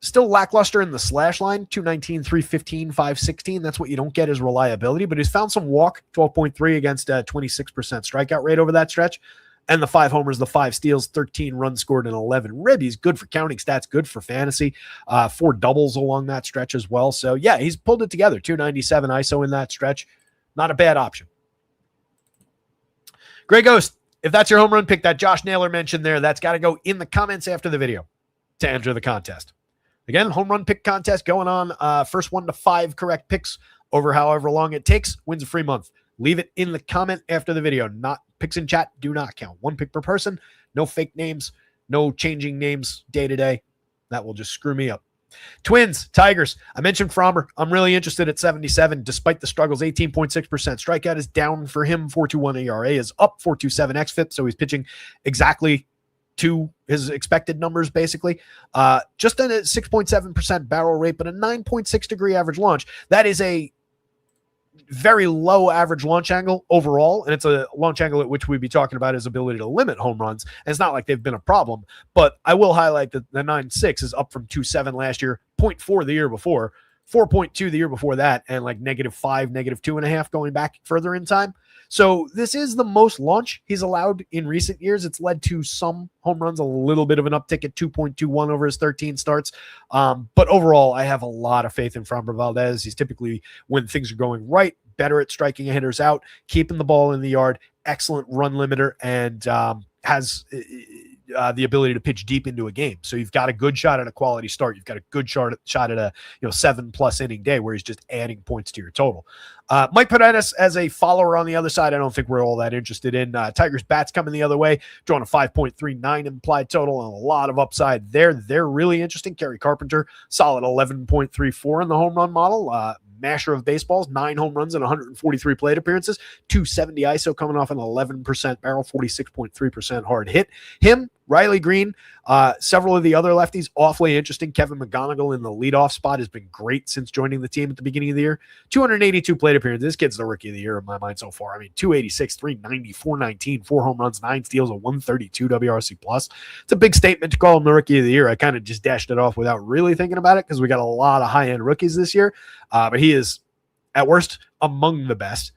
Still lackluster in the slash line, 219, 315, 516. That's what you don't get is reliability, but he's found some walk, 12.3 against a 26% strikeout rate over that stretch. And the 5 homers, the 5 steals, 13 runs scored, and 11 ribbies. Good for counting stats, good for fantasy. 4 doubles along that stretch as well. So, yeah, he's pulled it together. 297 ISO in that stretch. Not a bad option. Grey Ghost, if that's your home run pick that Josh Naylor mentioned there, that's got to go in the comments after the video to enter the contest. Again, home run pick contest going on. First 1 to 5 correct picks over however long it takes wins a free month. Leave it in the comment after the video. Not picks in chat do not count. 1 pick per person. No fake names. No changing names day to day. That will just screw me up. Twins, Tigers. I mentioned Frommer. I'm really interested at 77. Despite the struggles, 18.6% strikeout is down for him. 4.21 ERA is up. 4.27 xFIP. So he's pitching exactly to his expected numbers, basically. Just a 6.7% barrel rate, but a 9.6 degree average launch. That is a very low average launch angle overall, and it's a launch angle at which we'd be talking about his ability to limit home runs. And it's not like they've been a problem, but I will highlight that the 9.6 is up from 2.7 last year, 0.4 the year before, 4.2 the year before that, and like -5, -2.5 going back further in time. So this is the most launch he's allowed in recent years. It's led to some home runs, a little bit of an uptick at 2.21 over his 13 starts. But overall, I have a lot of faith in Framber Valdez. He's typically, when things are going right, better at striking hitters out, keeping the ball in the yard, excellent run limiter, and has the ability to pitch deep into a game. So you've got a good shot at a quality start. You've got a good shot at a 7+ inning day where he's just adding points to your total. Mike Paredes as a follower on the other side, I don't think we're all that interested in. Tigers bats coming the other way, drawing a 5.39 implied total and a lot of upside there. They're really interesting. Kerry Carpenter, solid 11.34 in the home run model. Masher of baseballs, 9 home runs and 143 plate appearances, 270 ISO coming off an 11% barrel, 46.3% hard hit. Him, Riley Green, several of the other lefties, awfully interesting. Kevin McGonigal in the leadoff spot has been great since joining the team at the beginning of the year. 282 plate appearances. This kid's the rookie of the year in my mind so far. I mean, 286, 390, 419, 4 home runs, 9 steals, a 132 WRC plus. It's a big statement to call him the rookie of the year. I kind of just dashed it off without really thinking about it because we got a lot of high-end rookies this year. But he is, at worst, among the best.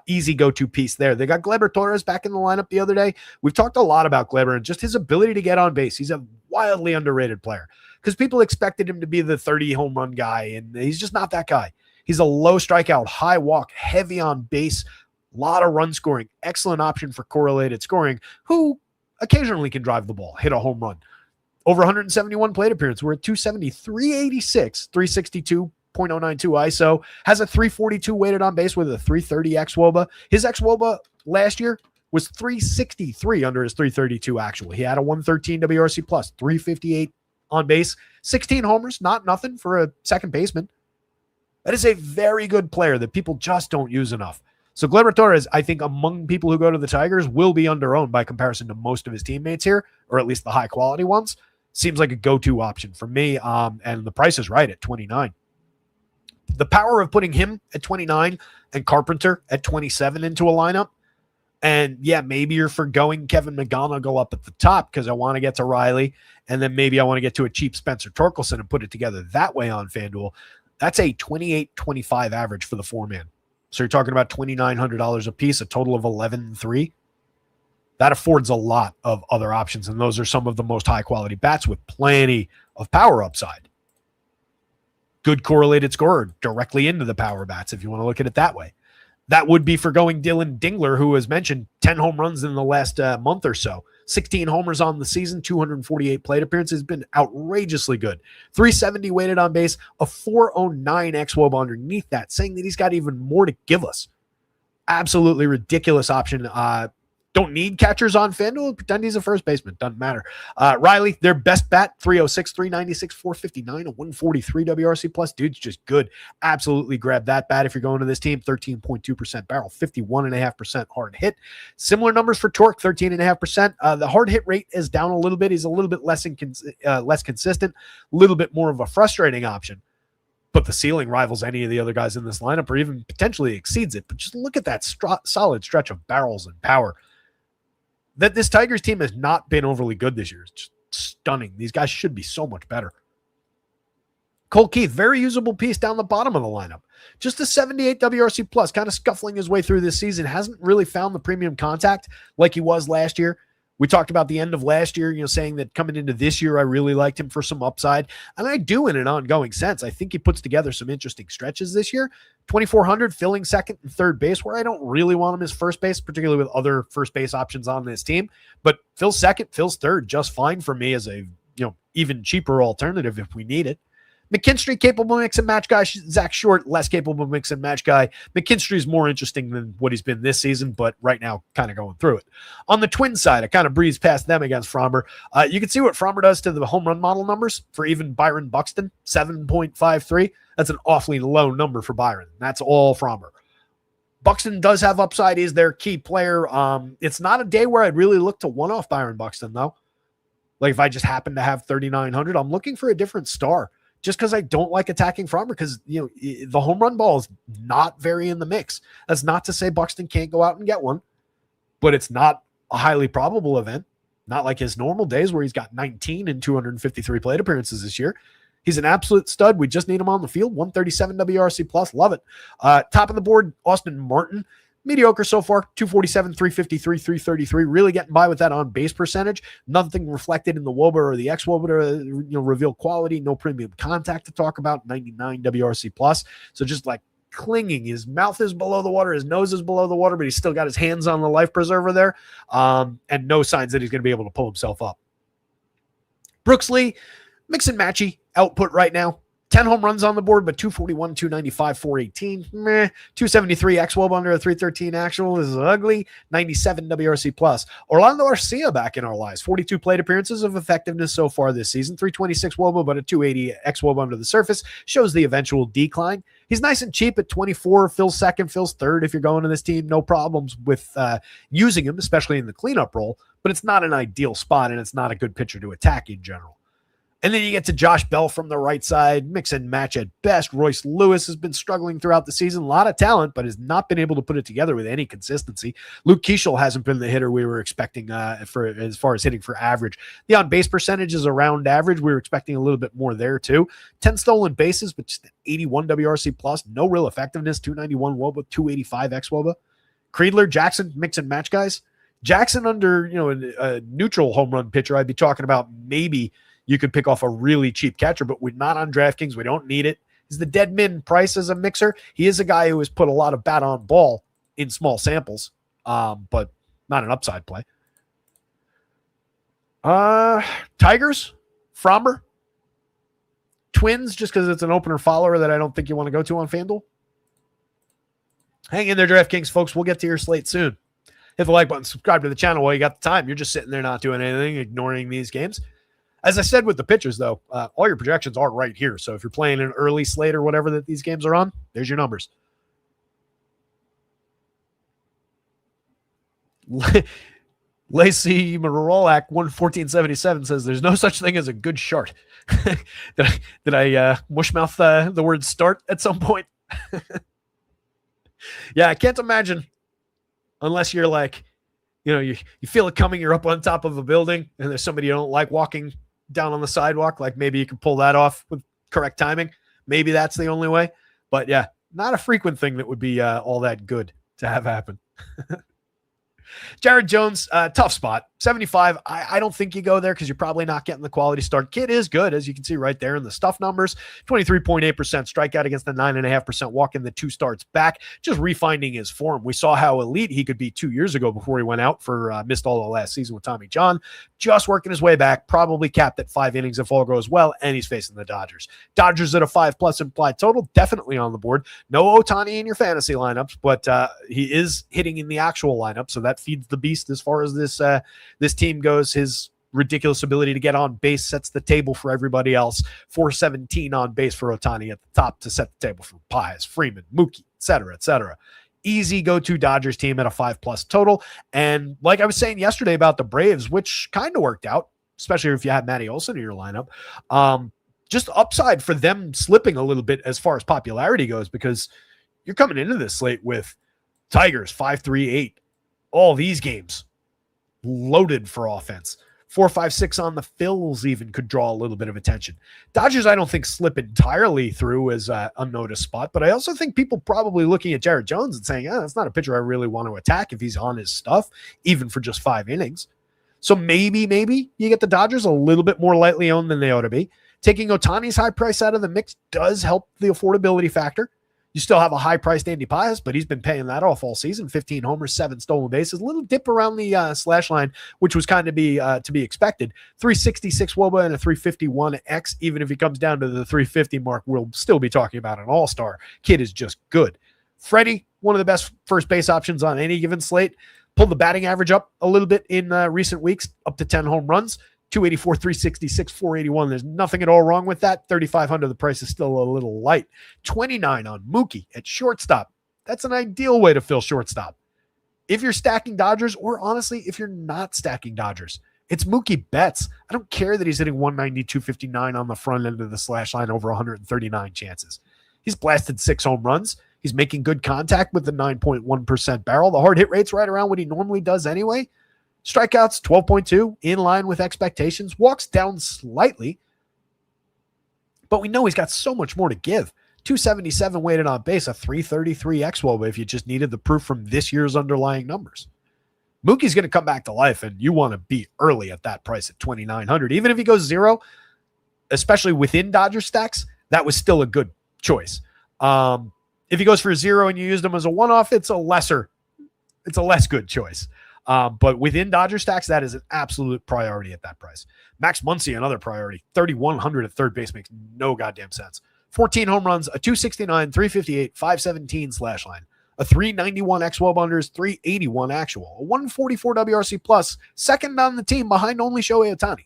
Easy go-to piece there. They got Gleyber Torres back in the lineup the other day. We've talked a lot about Gleyber and just his ability to get on base. He's a wildly underrated player because people expected him to be the 30 home run guy, and he's just not that guy. He's a low strikeout, high walk, heavy on base, a lot of run scoring, excellent option for correlated scoring, who occasionally can drive the ball, hit a home run. Over 171 plate appearances. We're at 270, 386, 362. 0.092 ISO, has a 342 weighted on base with a 330 xWOBA. His xWOBA last year was 363 under his 332 actual. He had a 113 WRC plus, 358 on base, 16 homers, not nothing for a second baseman. That is a very good player that people just don't use enough. So Gleyber Torres, I think among people who go to the Tigers, will be underowned by comparison to most of his teammates here, or at least the high quality ones. Seems like a go-to option for me, and the price is right at 29. The power of putting him at 29 and Carpenter at 27 into a lineup. And yeah, maybe you're forgoing Kevin McGonigal up at the top because I want to get to Riley. And then maybe I want to get to a cheap Spencer Torkelson and put it together that way on FanDuel. That's a 28.25 average for the 4-man. So you're talking about $2,900 a piece, a total of 11.3. That affords a lot of other options. And those are some of the most high quality bats with plenty of power upside. Good correlated scorer directly into the power bats, if you want to look at it that way. That would be forgoing Dylan Dingler, who was mentioned 10 home runs in the last month or so. 16 homers on the season, 248 plate appearances, has been outrageously good. 370 weighted on base, a 409 xWOBA underneath that, saying that he's got even more to give us. Absolutely ridiculous option. Don't need catchers on FanDuel. Pretend he's a first baseman. Doesn't matter. Riley, their best bat, 306, 396, 459, a 143 WRC plus. Dude's just good. Absolutely grab that bat if you're going to this team. 13.2% barrel, 51.5% hard hit. Similar numbers for Torque, 13.5%. The hard hit rate is down a little bit. He's a little bit less consistent, a little bit more of a frustrating option. But the ceiling rivals any of the other guys in this lineup or even potentially exceeds it. But just look at that solid stretch of barrels and power. That this Tigers team has not been overly good this year. It's just stunning. These guys should be so much better. Cole Keith, very usable piece down the bottom of the lineup. Just a 78 WRC plus, kind of scuffling his way through this season. Hasn't really found the premium contact like he was last year. We talked about the end of last year, saying that coming into this year, I really liked him for some upside. And I do in an ongoing sense. I think he puts together some interesting stretches this year. 2,400 filling second and third base, where I don't really want him as first base, particularly with other first base options on this team. But fills second, fills third, just fine for me as a even cheaper alternative if we need it. McKinstry, capable mix and match guy. Zach Short, less capable mix and match guy. McKinstry is more interesting than what he's been this season, but right now kind of going through it. On the Twins side, I kind of breezed past them against Framber. You can see what Framber does to the home run model numbers for even Byron Buxton, 7.53. That's an awfully low number for Byron. That's all Framber. Buxton does have upside. He's their key player. It's not a day where I'd really look to one-off Byron Buxton, though. Like if I just happen to have 3,900, I'm looking for a different star. Just because I don't like attacking Framber, because the home run ball is not very in the mix. That's not to say Buxton can't go out and get one, but it's not a highly probable event. Not like his normal days where he's got 19 and 253 plate appearances this year. He's an absolute stud. We just need him on the field. 137 WRC plus. Love it. Top of the board, Austin Martin. Mediocre so far, 247, 353, 333, really getting by with that on base percentage. Nothing reflected in the WOBA or the xWOBA to reveal quality. No premium contact to talk about, 99 WRC plus. So just like clinging, his mouth is below the water, his nose is below the water, but he's still got his hands on the life preserver there, and no signs that he's going to be able to pull himself up. Brooks Lee, mix and matchy output right now. 10 home runs on the board, but 241, 295, 418. Meh. 273 xWOB under a 313 actual. This is ugly. 97 WRC plus. Orlando Arcia back in our lives. 42 plate appearances of effectiveness so far this season. 326 WOBA, but a 280 xWOB under the surface. Shows the eventual decline. He's nice and cheap at 24. Fills second, fills third. If you're going to this team, no problems with using him, especially in the cleanup role. But it's not an ideal spot, and it's not a good pitcher to attack in general. And then you get to Josh Bell from the right side, mix and match at best. Royce Lewis has been struggling throughout the season. A lot of talent, but has not been able to put it together with any consistency. Luke Keeschel hasn't been the hitter we were expecting for as far as hitting for average. The on-base percentage is around average. We were expecting a little bit more there, too. 10 stolen bases, but just 81 WRC plus. No real effectiveness. 291 WOBA, 285 xWOBA. Creedler, Jackson, mix and match guys. Jackson under a neutral home run pitcher, I'd be talking about maybe you could pick off a really cheap catcher, but we're not on DraftKings. We don't need it. He's the dead min price as a mixer. He is a guy who has put a lot of bat on ball in small samples, but not an upside play. Tigers, Fromber, Twins, just because it's an opener follower that I don't think you want to go to on FanDuel. Hang in there, DraftKings folks. We'll get to your slate soon. Hit the like button, subscribe to the channel while you got the time. You're just sitting there not doing anything, ignoring these games. As I said with the pitchers, though, all your projections are right here. So if you're playing an early slate or whatever that these games are on, there's your numbers. Lacey Marolak 11477 says there's no such thing as a good shart. Did I mushmouth the word start at some point? Yeah, I can't imagine unless you're like, you feel it coming, you're up on top of a building, and there's somebody you don't like walking down on the sidewalk. Like maybe you can pull that off with correct timing. Maybe that's the only way. But yeah, not a frequent thing that would be all that good to have happen. Jared Jones, tough spot. 75. I don't think you go there because you're probably not getting the quality start. Kid is good, as you can see right there in the stuff numbers. 23.8% strikeout against the 9.5% walk in the 2 starts back. Just refining his form. We saw how elite he could be 2 years ago before he went out for missed all the last season with Tommy John. Just working his way back. Probably capped at 5 innings if all goes well, and he's facing the Dodgers. Dodgers at a 5+ implied total. Definitely on the board. No Ohtani in your fantasy lineups, but he is hitting in the actual lineup, so that feeds the beast as far as this team goes. His ridiculous ability to get on base sets the table for everybody else. 417 on base for Ohtani at the top to set the table for Pies, Freeman, Mookie, etc., etc. Easy go-to Dodgers team at a 5+ total. And like I was saying yesterday about the Braves, which kind of worked out, especially if you had Matty Olson in your lineup, just upside for them slipping a little bit as far as popularity goes, because you're coming into this slate with Tigers 5-3-8. All these games loaded for offense. 4-5-6 on the Phils even could draw a little bit of attention. Dodgers, I don't think slip entirely through as an unnoticed spot, but I also think people probably looking at Jared Jones and saying, that's not a pitcher I really want to attack if he's on his stuff, even for just 5 innings. So maybe you get the Dodgers a little bit more lightly owned than they ought to be. Taking Ohtani's high price out of the mix does help the affordability factor. You still have a high-priced Andy Pias, but he's been paying that off all season. 15 homers, 7 stolen bases. A little dip around the slash line, which was kind of to be expected. 366 WOBA and a 351 X. Even if he comes down to the 350 mark, we'll still be talking about an all-star. Kid is just good. Freddie, one of the best first base options on any given slate. Pulled the batting average up a little bit in recent weeks, up to 10 home runs. 284, 366, 481. There's nothing at all wrong with that. 3,500. The price is still a little light. 29 on Mookie at shortstop. That's an ideal way to fill shortstop. If you're stacking Dodgers, or honestly, if you're not stacking Dodgers, it's Mookie Betts. I don't care that he's hitting 190, 259 on the front end of the slash line over 139 chances. He's blasted 6 home runs. He's making good contact with the 9.1% barrel. The hard hit rate's right around what he normally does anyway. Strikeouts, 12.2, in line with expectations. Walks down slightly, but we know he's got so much more to give. 277 weighted on base, a 333 xWOBA if you just needed the proof from this year's underlying numbers. Mookie's going to come back to life, and you want to be early at that price at 2,900. Even if he goes 0, especially within Dodger stacks, that was still a good choice. If he goes for 0 and you used him as a one-off, it's a less good choice. But within Dodger stacks, that is an absolute priority at that price. Max Muncy, another priority. 3,100 at third base makes no goddamn sense. 14 home runs, a 269, 358, 517 slash line, a 391 xWOB unders, 381 actual, a 144 WRC plus, second on the team behind only Shohei Ohtani.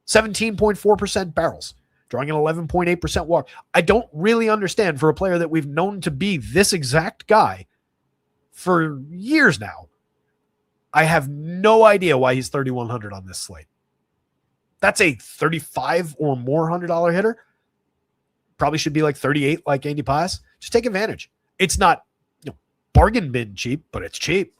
17.4% barrels, drawing an 11.8% walk. I don't really understand for a player that we've known to be this exact guy for years now. I have no idea why he's 3,100 on this slate. That's a 35 or more $100 hitter. Probably should be like 38 like Andy Paz. Just take advantage. It's not bargain bin cheap, but it's cheap.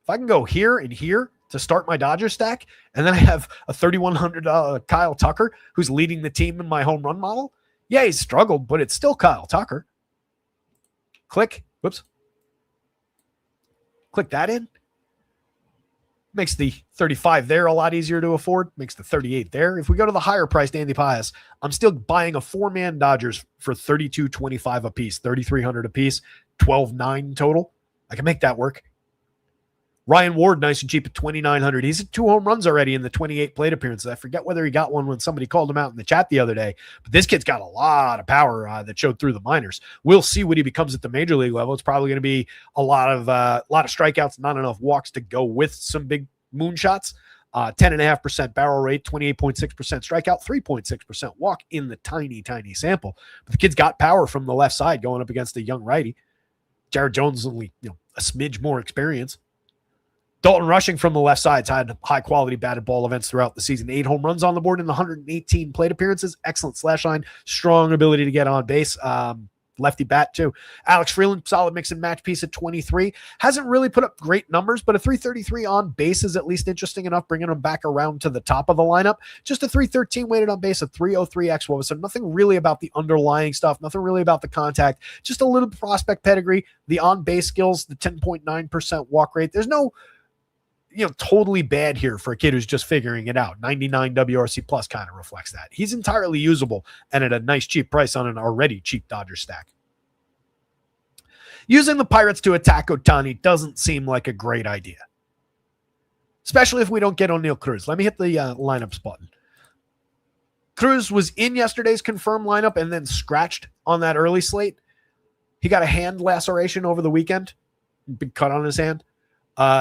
If I can go here and here to start my Dodger stack, and then I have a $3,100 Kyle Tucker who's leading the team in my home run model. Yeah, he's struggled, but it's still Kyle Tucker. Click. Whoops. Click that in. Makes the 35 there a lot easier to afford. Makes the 38 there. If we go to the higher priced Andy Pias, I'm still buying a 4-man Dodgers for $3,225 a piece, $3,300 a piece, $12,900 total. I can make that work. Ryan Ward, nice and cheap at $2,900. He's at 2 home runs already in the 28 plate appearances. I forget whether he got one when somebody called him out in the chat the other day, but this kid's got a lot of power that showed through the minors. We'll see what he becomes at the major league level. It's probably going to be a lot of strikeouts, not enough walks to go with some big moonshots. 10.5% barrel rate, 28.6% strikeout, 3.6% walk in the tiny, tiny sample. But the kid's got power from the left side going up against a young righty. Jared Jones is only a smidge more experience. Dalton Rushing from the left side's had high-quality batted ball events throughout the season. 8 home runs on the board in the 118 plate appearances. Excellent slash line. Strong ability to get on base. Lefty bat, too. Alex Freeland, solid mix and match piece at 23. Hasn't really put up great numbers, but a 333 on base is at least interesting enough, bringing him back around to the top of the lineup. Just a 313 weighted on base, a 303 xWOB. So nothing really about the underlying stuff, nothing really about the contact, just a little prospect pedigree, the on-base skills, the 10.9% walk rate. There's no totally bad here for a kid who's just figuring it out. 99 WRC plus kind of reflects that. He's entirely usable and at a nice cheap price on an already cheap Dodger stack. Using the Pirates to attack Ohtani doesn't seem like a great idea, especially if we don't get O'Neal Cruz. Let me hit the lineups button. Cruz was in yesterday's confirmed lineup and then scratched on that early slate. He got a hand laceration over the weekend, big cut on his hand.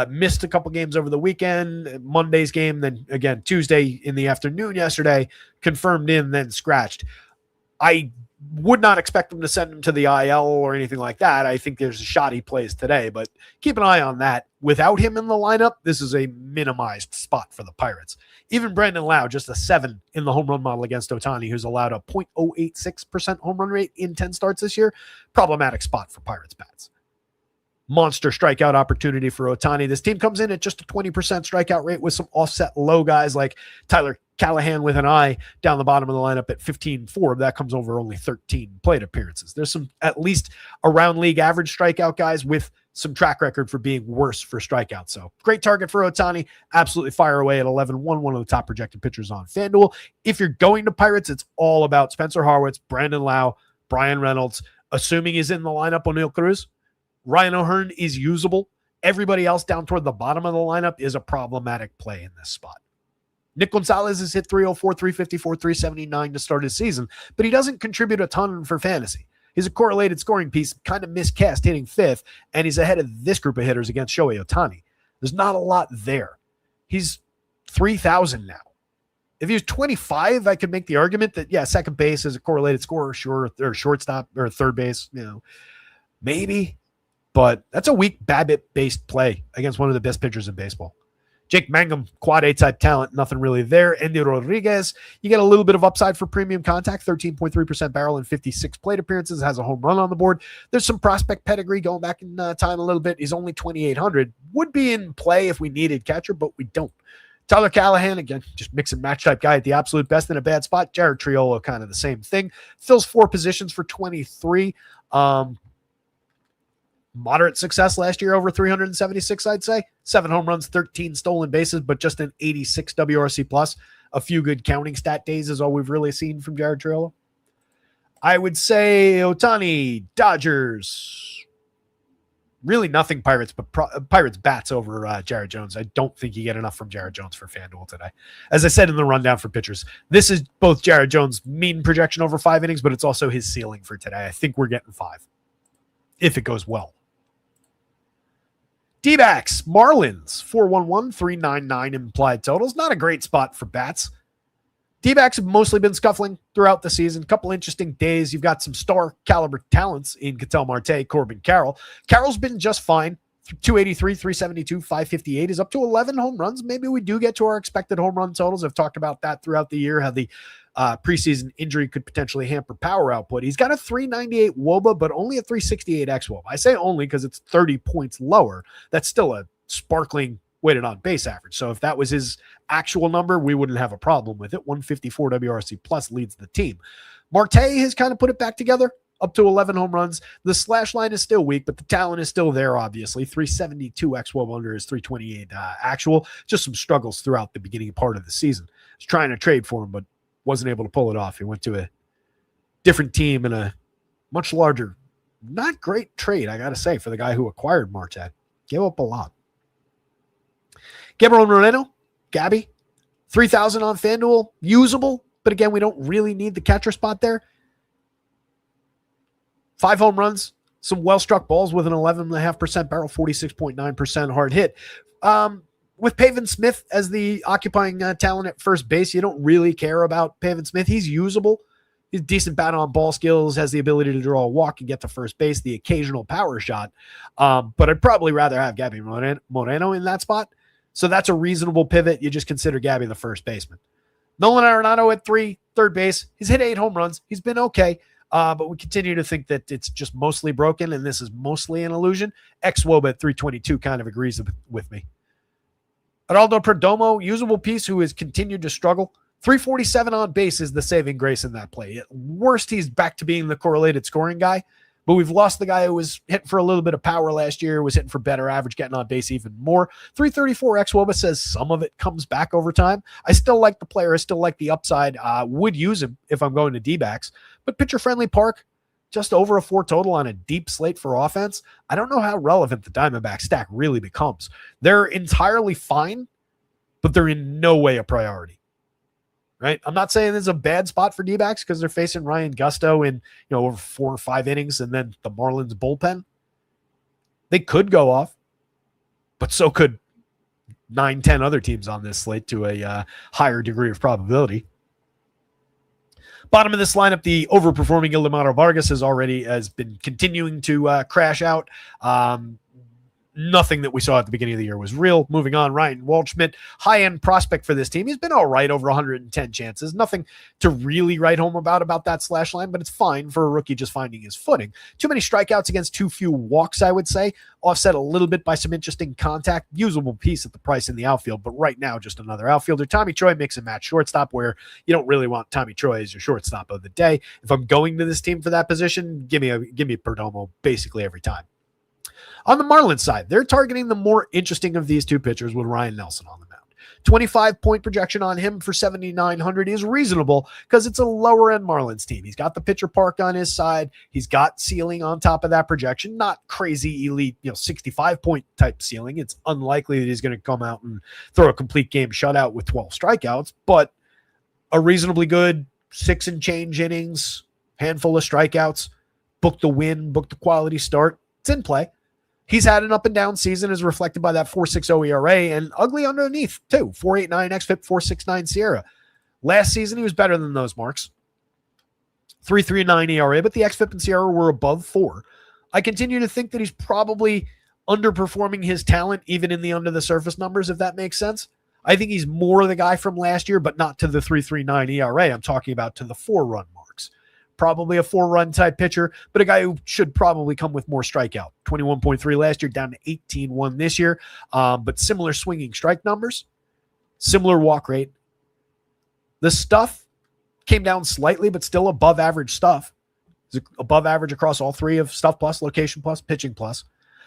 Missed a couple games over the weekend, Monday's game, then again Tuesday in the afternoon yesterday, confirmed in, then scratched. I would not expect them to send him to the IL or anything like that. I think there's a shot he plays today, but keep an eye on that. Without him in the lineup, this is a minimized spot for the Pirates. Even Brandon Lau, just a 7 in the home run model against Ohtani, who's allowed a 0.086% home run rate in 10 starts this year. Problematic spot for Pirates bats. Monster strikeout opportunity for Ohtani. This team comes in at just a 20% strikeout rate with some offset low guys like Tyler Callahan with an eye down the bottom of the lineup at 15.4. That comes over only 13 plate appearances. There's some at least around league average strikeout guys with some track record for being worse for strikeouts. So great target for Ohtani. Absolutely fire away at 11-1, one of the top projected pitchers on FanDuel. If you're going to Pirates, it's all about Spencer Harwitz, Brandon Lau, Brian Reynolds, assuming he's in the lineup, O'Neal Cruz. Ryan O'Hearn is usable. Everybody else down toward the bottom of the lineup is a problematic play in this spot. Nick Gonzalez has hit 304, 354, 379 to start his season, but he doesn't contribute a ton for fantasy. He's a correlated scoring piece, kind of miscast hitting 5th, and he's ahead of this group of hitters against Shohei Ohtani. There's not a lot there. He's 3,000 now. If he was 25, I could make the argument that, yeah, second base is a correlated scorer, sure, or shortstop, or third base, maybe. But that's a weak BABIP-based play against one of the best pitchers in baseball. Jake Mangum, quad A type talent, nothing really there. Andy Rodriguez, you get a little bit of upside for premium contact, 13.3% barrel in 56 plate appearances, has a home run on the board. There's some prospect pedigree going back in time a little bit. He's only 2,800. Would be in play if we needed catcher, but we don't. Tyler Callahan, again, just mix and match type guy at the absolute best in a bad spot. Jared Triolo, kind of the same thing. Fills 4 positions for 23. Moderate success last year, over 376, I'd say. 7 home runs, 13 stolen bases, but just an 86 WRC plus. A few good counting stat days is all we've really seen from Jared Triolo. I would say Ohtani, Dodgers. really nothing Pirates, but Pirates bats over Jared Jones. I don't think you get enough from Jared Jones for FanDuel today. As I said in the rundown for pitchers, this is both Jared Jones' mean projection over 5 innings, but it's also his ceiling for today. I think we're getting 5 if it goes well. D-backs, Marlins, 411, 399 implied totals. Not a great spot for bats. D-backs have mostly been scuffling throughout the season. A couple interesting days. You've got some star caliber talents in Ketel Marte, Corbin Carroll. Carroll's been just fine. 283, 372, 558 is up to 11 home runs. Maybe we do get to our expected home run totals. I've talked about that throughout the year, how the preseason injury could potentially hamper power output. He's got a 398 WOBA, but only a 368 xWOBA. I say only because it's 30 points lower. That's still a sparkling weighted on base average. So if that was his actual number, we wouldn't have a problem with it. 154 WRC plus leads the team. Marte has kind of put it back together, up to 11 home runs. The slash line is still weak, but the talent is still there, obviously. 372 xWOBA under his 328 actual. Just some struggles throughout the beginning part of the season. I was trying to trade for him, but wasn't able to pull it off. He went to a different team in a much larger, not great trade, I got to say, for the guy who acquired Marte. Gave up a lot. Gabriel Moreno, Gabby, 3,000 on FanDuel, usable, but again, we don't really need the catcher spot there. 5 home runs, some well-struck balls with an 11.5% barrel, 46.9% hard hit. With Pavin Smith as the occupying talent at first base, you don't really care about Pavin Smith. He's usable. He's decent bat on ball skills, has the ability to draw a walk and get to first base, the occasional power shot. But I'd probably rather have Gabby Moreno in that spot. So that's a reasonable pivot. You just consider Gabby the first baseman. Nolan Arenado at 3, third base. He's hit 8 home runs. He's been okay. But we continue to think that it's just mostly broken and this is mostly an illusion. xWOBA at 322 kind of agrees with me. Geraldo Perdomo, usable piece who has continued to struggle. 347 on base is the saving grace in that play. At worst, he's back to being the correlated scoring guy. But we've lost the guy who was hitting for a little bit of power last year, was hitting for better average, getting on base even more. 334 xWOBA says some of it comes back over time. I still like the player. I still like the upside. Would use him if I'm going to D-backs. But pitcher-friendly park, just over a 4 total on a deep slate for offense. I don't know how relevant the Diamondback stack really becomes. They're entirely fine, but they're in no way a priority. Right? I'm not saying this is a bad spot for D-backs because they're facing Ryan Gusto in over 4 or 5 innings and then the Marlins bullpen. They could go off, but so could 9, 10 other teams on this slate to a higher degree of probability. Bottom of this lineup, the overperforming Ildemaro Vargas has been continuing to crash out. Nothing that we saw at the beginning of the year was real. Moving on, Ryan Waldschmidt, high-end prospect for this team. He's been all right, over 110 chances. Nothing to really write home about that slash line, but it's fine for a rookie just finding his footing. Too many strikeouts against too few walks, I would say. Offset a little bit by some interesting contact. Usable piece at the price in the outfield, but right now just another outfielder. Tommy Troy mix and match shortstop, where you don't really want Tommy Troy as your shortstop of the day. If I'm going to this team for that position, give me Perdomo basically every time. On the Marlins side, they're targeting the more interesting of these two pitchers with Ryan Nelson on the mound. 25-point projection on him for 7,900 is reasonable because it's a lower-end Marlins team. He's got the pitcher park on his side. He's got ceiling on top of that projection. Not crazy elite, 65-point type ceiling. It's unlikely that he's going to come out and throw a complete game shutout with 12 strikeouts, but a reasonably good 6 and change innings, handful of strikeouts, book the win, book the quality start. It's in play. He's had an up and down season as reflected by that 4.60 ERA and ugly underneath too. 4.89 xFIP, 4.69 Sierra. Last season, he was better than those marks. 3.39 ERA, but the xFIP and Sierra were above 4. I continue to think that he's probably underperforming his talent even in the under the surface numbers, if that makes sense. I think he's more the guy from last year, but not to the 3.39 ERA. I'm talking about to the 4-run marks. Probably a 4-run type pitcher, but a guy who should probably come with more strikeout. 21.3 last year, down to 18.1 this year. But similar swinging strike numbers, similar walk rate. The stuff came down slightly, but still above average stuff. It's above average across all 3 of stuff plus, location plus, pitching plus.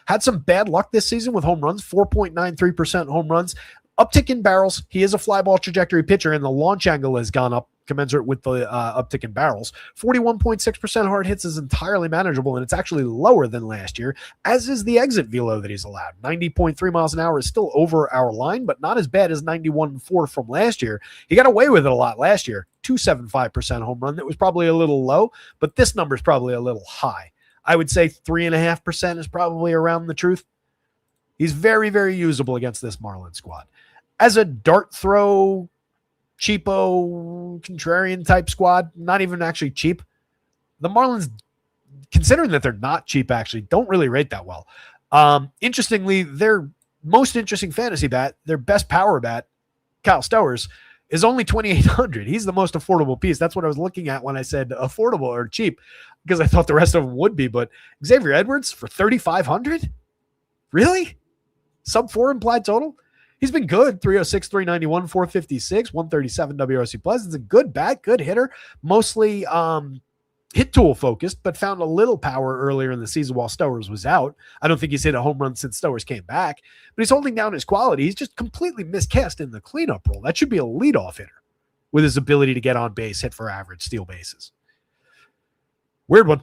Had some bad luck this season with home runs, 4.93% home runs. Uptick in barrels. He is a fly ball trajectory pitcher, and the launch angle has gone up commensurate with the uptick in barrels. 41.6% hard hits is entirely manageable, and it's actually lower than last year, as is the exit velo that he's allowed. 90.3 miles an hour is still over our line, but not as bad as 91.4 from last year. He got away with it a lot last year. 275% home run. That was probably a little low, but this number is probably a little high. I would say 3.5% is probably around the truth. He's very, very usable against this Marlins squad. As a dart throw, cheapo, contrarian type squad, not even actually cheap. The Marlins, considering that they're not cheap, actually don't really rate that well. Interestingly, their most interesting fantasy bat, their best power bat, Kyle Stowers, is only 2,800. He's the most affordable piece. That's what I was looking at when I said affordable or cheap, because I thought the rest of them would be. But Xavier Edwards for 3,500? Really? Sub 4 implied total? He's been good. 306, 391, 456, 137 WRC plus. It's a good bat, good hitter, mostly hit tool focused, but found a little power earlier in the season while Stowers was out. I don't think he's hit a home run since Stowers came back, but he's holding down his quality. He's just completely miscast in the cleanup role. That should be a leadoff hitter with his ability to get on base, hit for average, steal bases. Weird one.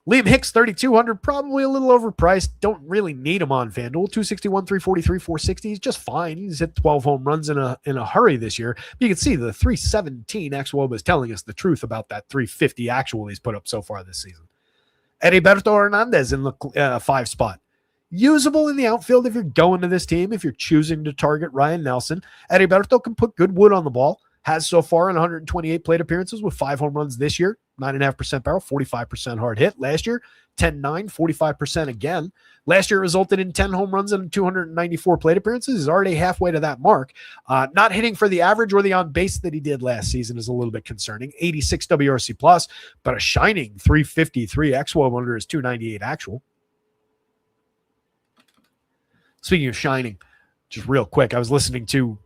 Liam Hicks, 3,200, probably a little overpriced. Don't really need him on FanDuel. 261, 343, 460. He's just fine. He's hit 12 home runs in a hurry this year. But you can see the 317 XWOB is telling us the truth about that 350 actual he's put up so far this season. Heriberto Hernandez in the 5 spot. Usable in the outfield if you're going to this team, if you're choosing to target Ryan Nelson. Heriberto can put good wood on the ball. Has so far in 128 plate appearances with 5 home runs this year. 9.5% barrel, 45% hard hit. Last year, 10-9, 45% again. Last year resulted in 10 home runs and 294 plate appearances. He's already halfway to that mark. Not hitting for the average or the on base that he did last season is a little bit concerning. 86 WRC plus, but a shining 353 XWOB under his 298 actual. Speaking of shining, just real quick, I was listening to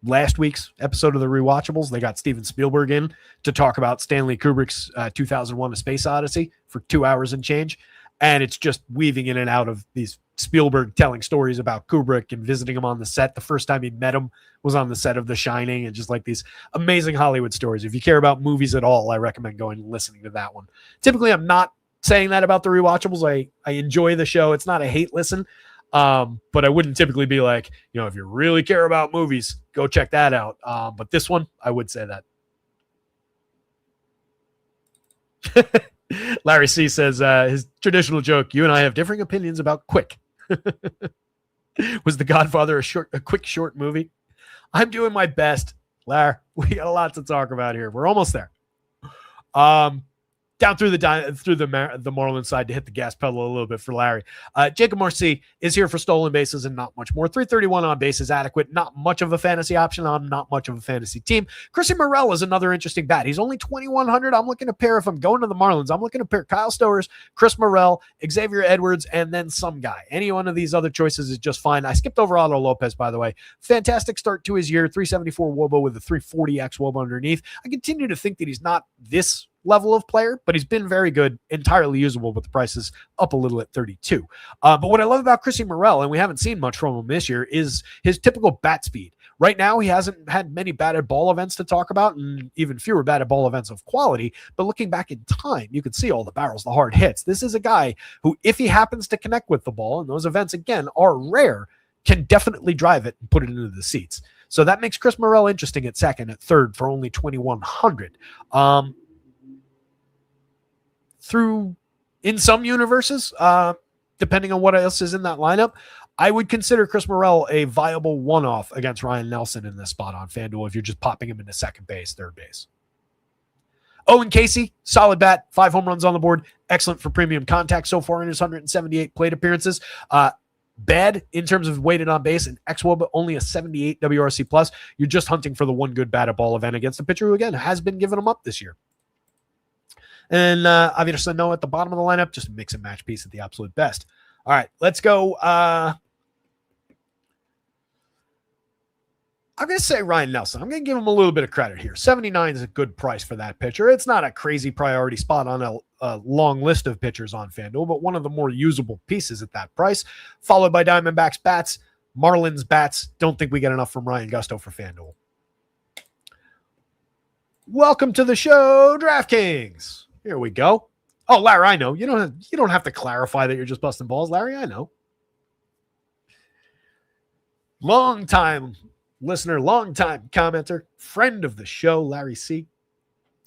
last week's episode of the Rewatchables. They got Steven Spielberg in to talk about Stanley Kubrick's 2001 A Space Odyssey for 2 hours and change. And it's just weaving in and out of these Spielberg telling stories about Kubrick and visiting him on the set. The first time he met him was on the set of The Shining, and just like these amazing Hollywood stories. If you care about movies at all, I recommend going and listening to that one. Typically, I'm not saying that about the Rewatchables. I enjoy the show. It's not a hate listen. But I wouldn't typically be like, if you really care about movies, go check that out. But this one, I would say that. Larry C says, his traditional joke, you and I have differing opinions about quick. Was The Godfather a quick, short movie? I'm doing my best, Larry. We got a lot to talk about here. We're almost there. Down through the Marlins side to hit the gas pedal a little bit for Larry. Jacob Marcy is here for stolen bases and not much more. 331 on base is adequate. Not much of a fantasy option on not much of a fantasy team. Chrissy Morel is another interesting bat. He's only 2,100. I'm looking to pair, if I'm going to the Marlins, I'm looking to pair Kyle Stowers, Chris Morel, Xavier Edwards, and then some guy. Any one of these other choices is just fine. I skipped over Otto Lopez, by the way. Fantastic start to his year. 374 WOBO with a 340 X-WOBO underneath. I continue to think that he's not this level of player, but he's been very good, entirely usable, but the price is up a little at 32. But what I love about Chrissy Morel, and we haven't seen much from him this year, is his typical bat speed. Right now, he hasn't had many batted ball events to talk about, and even fewer batted ball events of quality. But looking back in time, you can see all the barrels, the hard hits. This is a guy who, if he happens to connect with the ball, and those events, again, are rare, can definitely drive it and put it into the seats. So that makes Chris Morel interesting at second, at third for only 2,100. In some universes, depending on what else is in that lineup, I would consider Chris Morel a viable one-off against Ryan Nelson in this spot on FanDuel if you're just popping him into second base, third base. Owen Casey, solid bat, 5 home runs on the board, excellent for premium contact so far in his 178 plate appearances. Bad in terms of weighted on base and XWOB, only a 78 WRC plus. You're just hunting for the one good batted ball event against a pitcher who, again, has been giving them up this year. And Javier Sano at the bottom of the lineup, just a mix and match piece at the absolute best. All right, let's go. I'm going to say Ryan Nelson. I'm going to give him a little bit of credit here. 79 is a good price for that pitcher. It's not a crazy priority spot on a long list of pitchers on FanDuel, but one of the more usable pieces at that price, followed by Diamondbacks bats. Marlins bats. Don't think we get enough from Ryan Gusto for FanDuel. Welcome to the show, DraftKings. Here we go. Oh, Larry, I know. You don't have to clarify that you're just busting balls, Larry. I know. Long-time listener, long-time commenter, friend of the show, Larry C.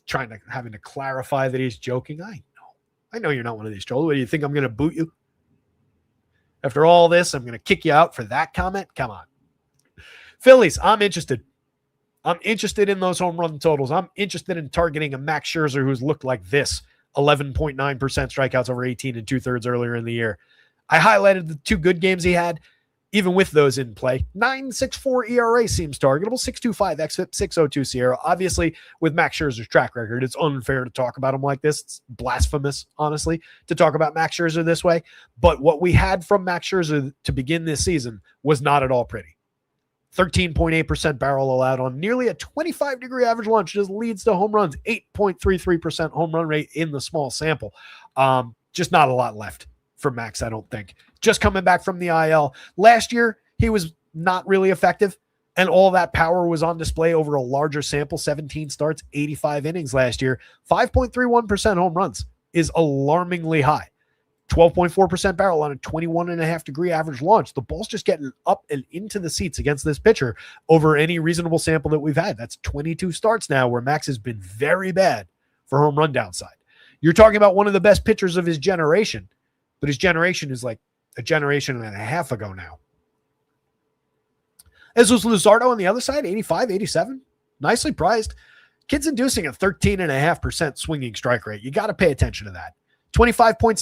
Having to clarify that he's joking. I know you're not one of these trolls. What do you think? I'm going to boot you? After all this, I'm going to kick you out for that comment? Come on. Phillies, I'm interested. I'm interested in those home run totals. I'm interested in targeting a Max Scherzer who's looked like this, 11.9% strikeouts over 18 and 2/3 earlier in the year. I highlighted the 2 good games he had, even with those in play. 9.64 ERA seems targetable, 6.25 xFIP, 6.02 SIERA. Obviously, with Max Scherzer's track record, it's unfair to talk about him like this. It's blasphemous, honestly, to talk about Max Scherzer this way. But what we had from Max Scherzer to begin this season was not at all pretty. 13.8% barrel allowed on nearly a 25-degree average launch just leads to home runs, 8.33% home run rate in the small sample. Just not a lot left for Max, I don't think. Just coming back from the IL. Last year, he was not really effective, and all that power was on display over a larger sample, 17 starts, 85 innings last year. 5.31% home runs is alarmingly high. 12.4% barrel on a 21.5-degree average launch. The ball's just getting up and into the seats against this pitcher over any reasonable sample that we've had. That's 22 starts now where Max has been very bad for home run downside. You're talking about one of the best pitchers of his generation, but his generation is like a generation and a half ago now. As was Luzardo on the other side, 85, 87, nicely priced. Kid's inducing a 13.5% swinging strike rate. You got to pay attention to that. 25.6%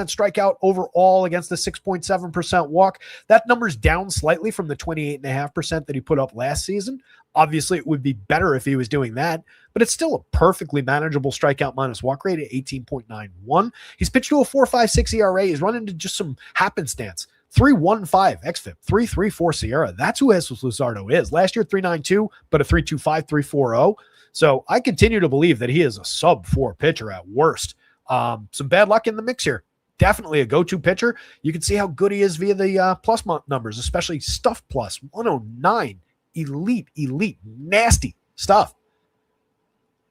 strikeout overall against the 6.7% walk. That number's down slightly from the 28.5% that he put up last season. Obviously, it would be better if he was doing that, but it's still a perfectly manageable strikeout minus walk rate at 18.91. He's pitched to a 4.56 ERA. He's run into just some happenstance. 3.15 xFIP, 3.34 SIERA. That's who Jesus Luzardo is. Last year, 3.92, but a 3.25, 3.40. So I continue to believe that he is a sub-4 pitcher at worst. Some bad luck in the mix here. Definitely a go-to pitcher. You can see how good he is via the plus numbers, especially stuff plus 109. Elite, nasty stuff.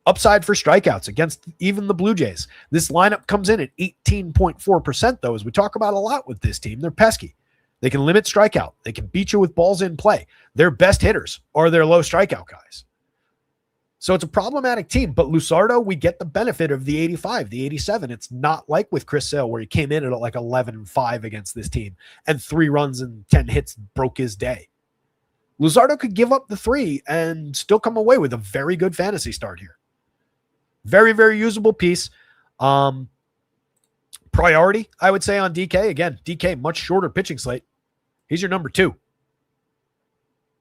Upside for strikeouts against even the Blue Jays. This lineup comes in at 18.4%, though, as we talk about a lot with this team. They're pesky. They can limit strikeout. They can beat you with balls in play. Their best hitters are their low strikeout guys. So it's a problematic team, but Luzardo, we get the benefit of the 85, the 87. It's not like with Chris Sale where he came in at like 11-5 against this team and 3 runs and 10 hits broke his day. Luzardo could give up the 3 and still come away with a very good fantasy start here. Very, very usable piece. Priority, I would say, on DK. Again, DK, much shorter pitching slate. He's your number 2.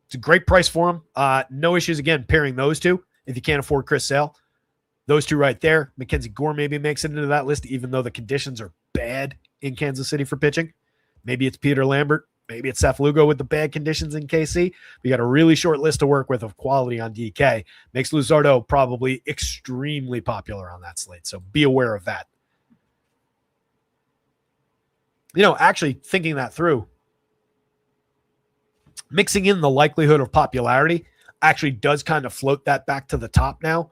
It's a great price for him. No issues, again, pairing those two. If you can't afford Chris Sale, those 2 right there. Mackenzie Gore maybe makes it into that list, even though the conditions are bad in Kansas City for pitching. Maybe it's Peter Lambert. Maybe it's Seth Lugo with the bad conditions in KC. We got a really short list to work with of quality on DK. Makes Luzardo probably extremely popular on that slate. So be aware of that. Actually thinking that through, mixing in the likelihood of popularity actually does kind of float that back to the top now,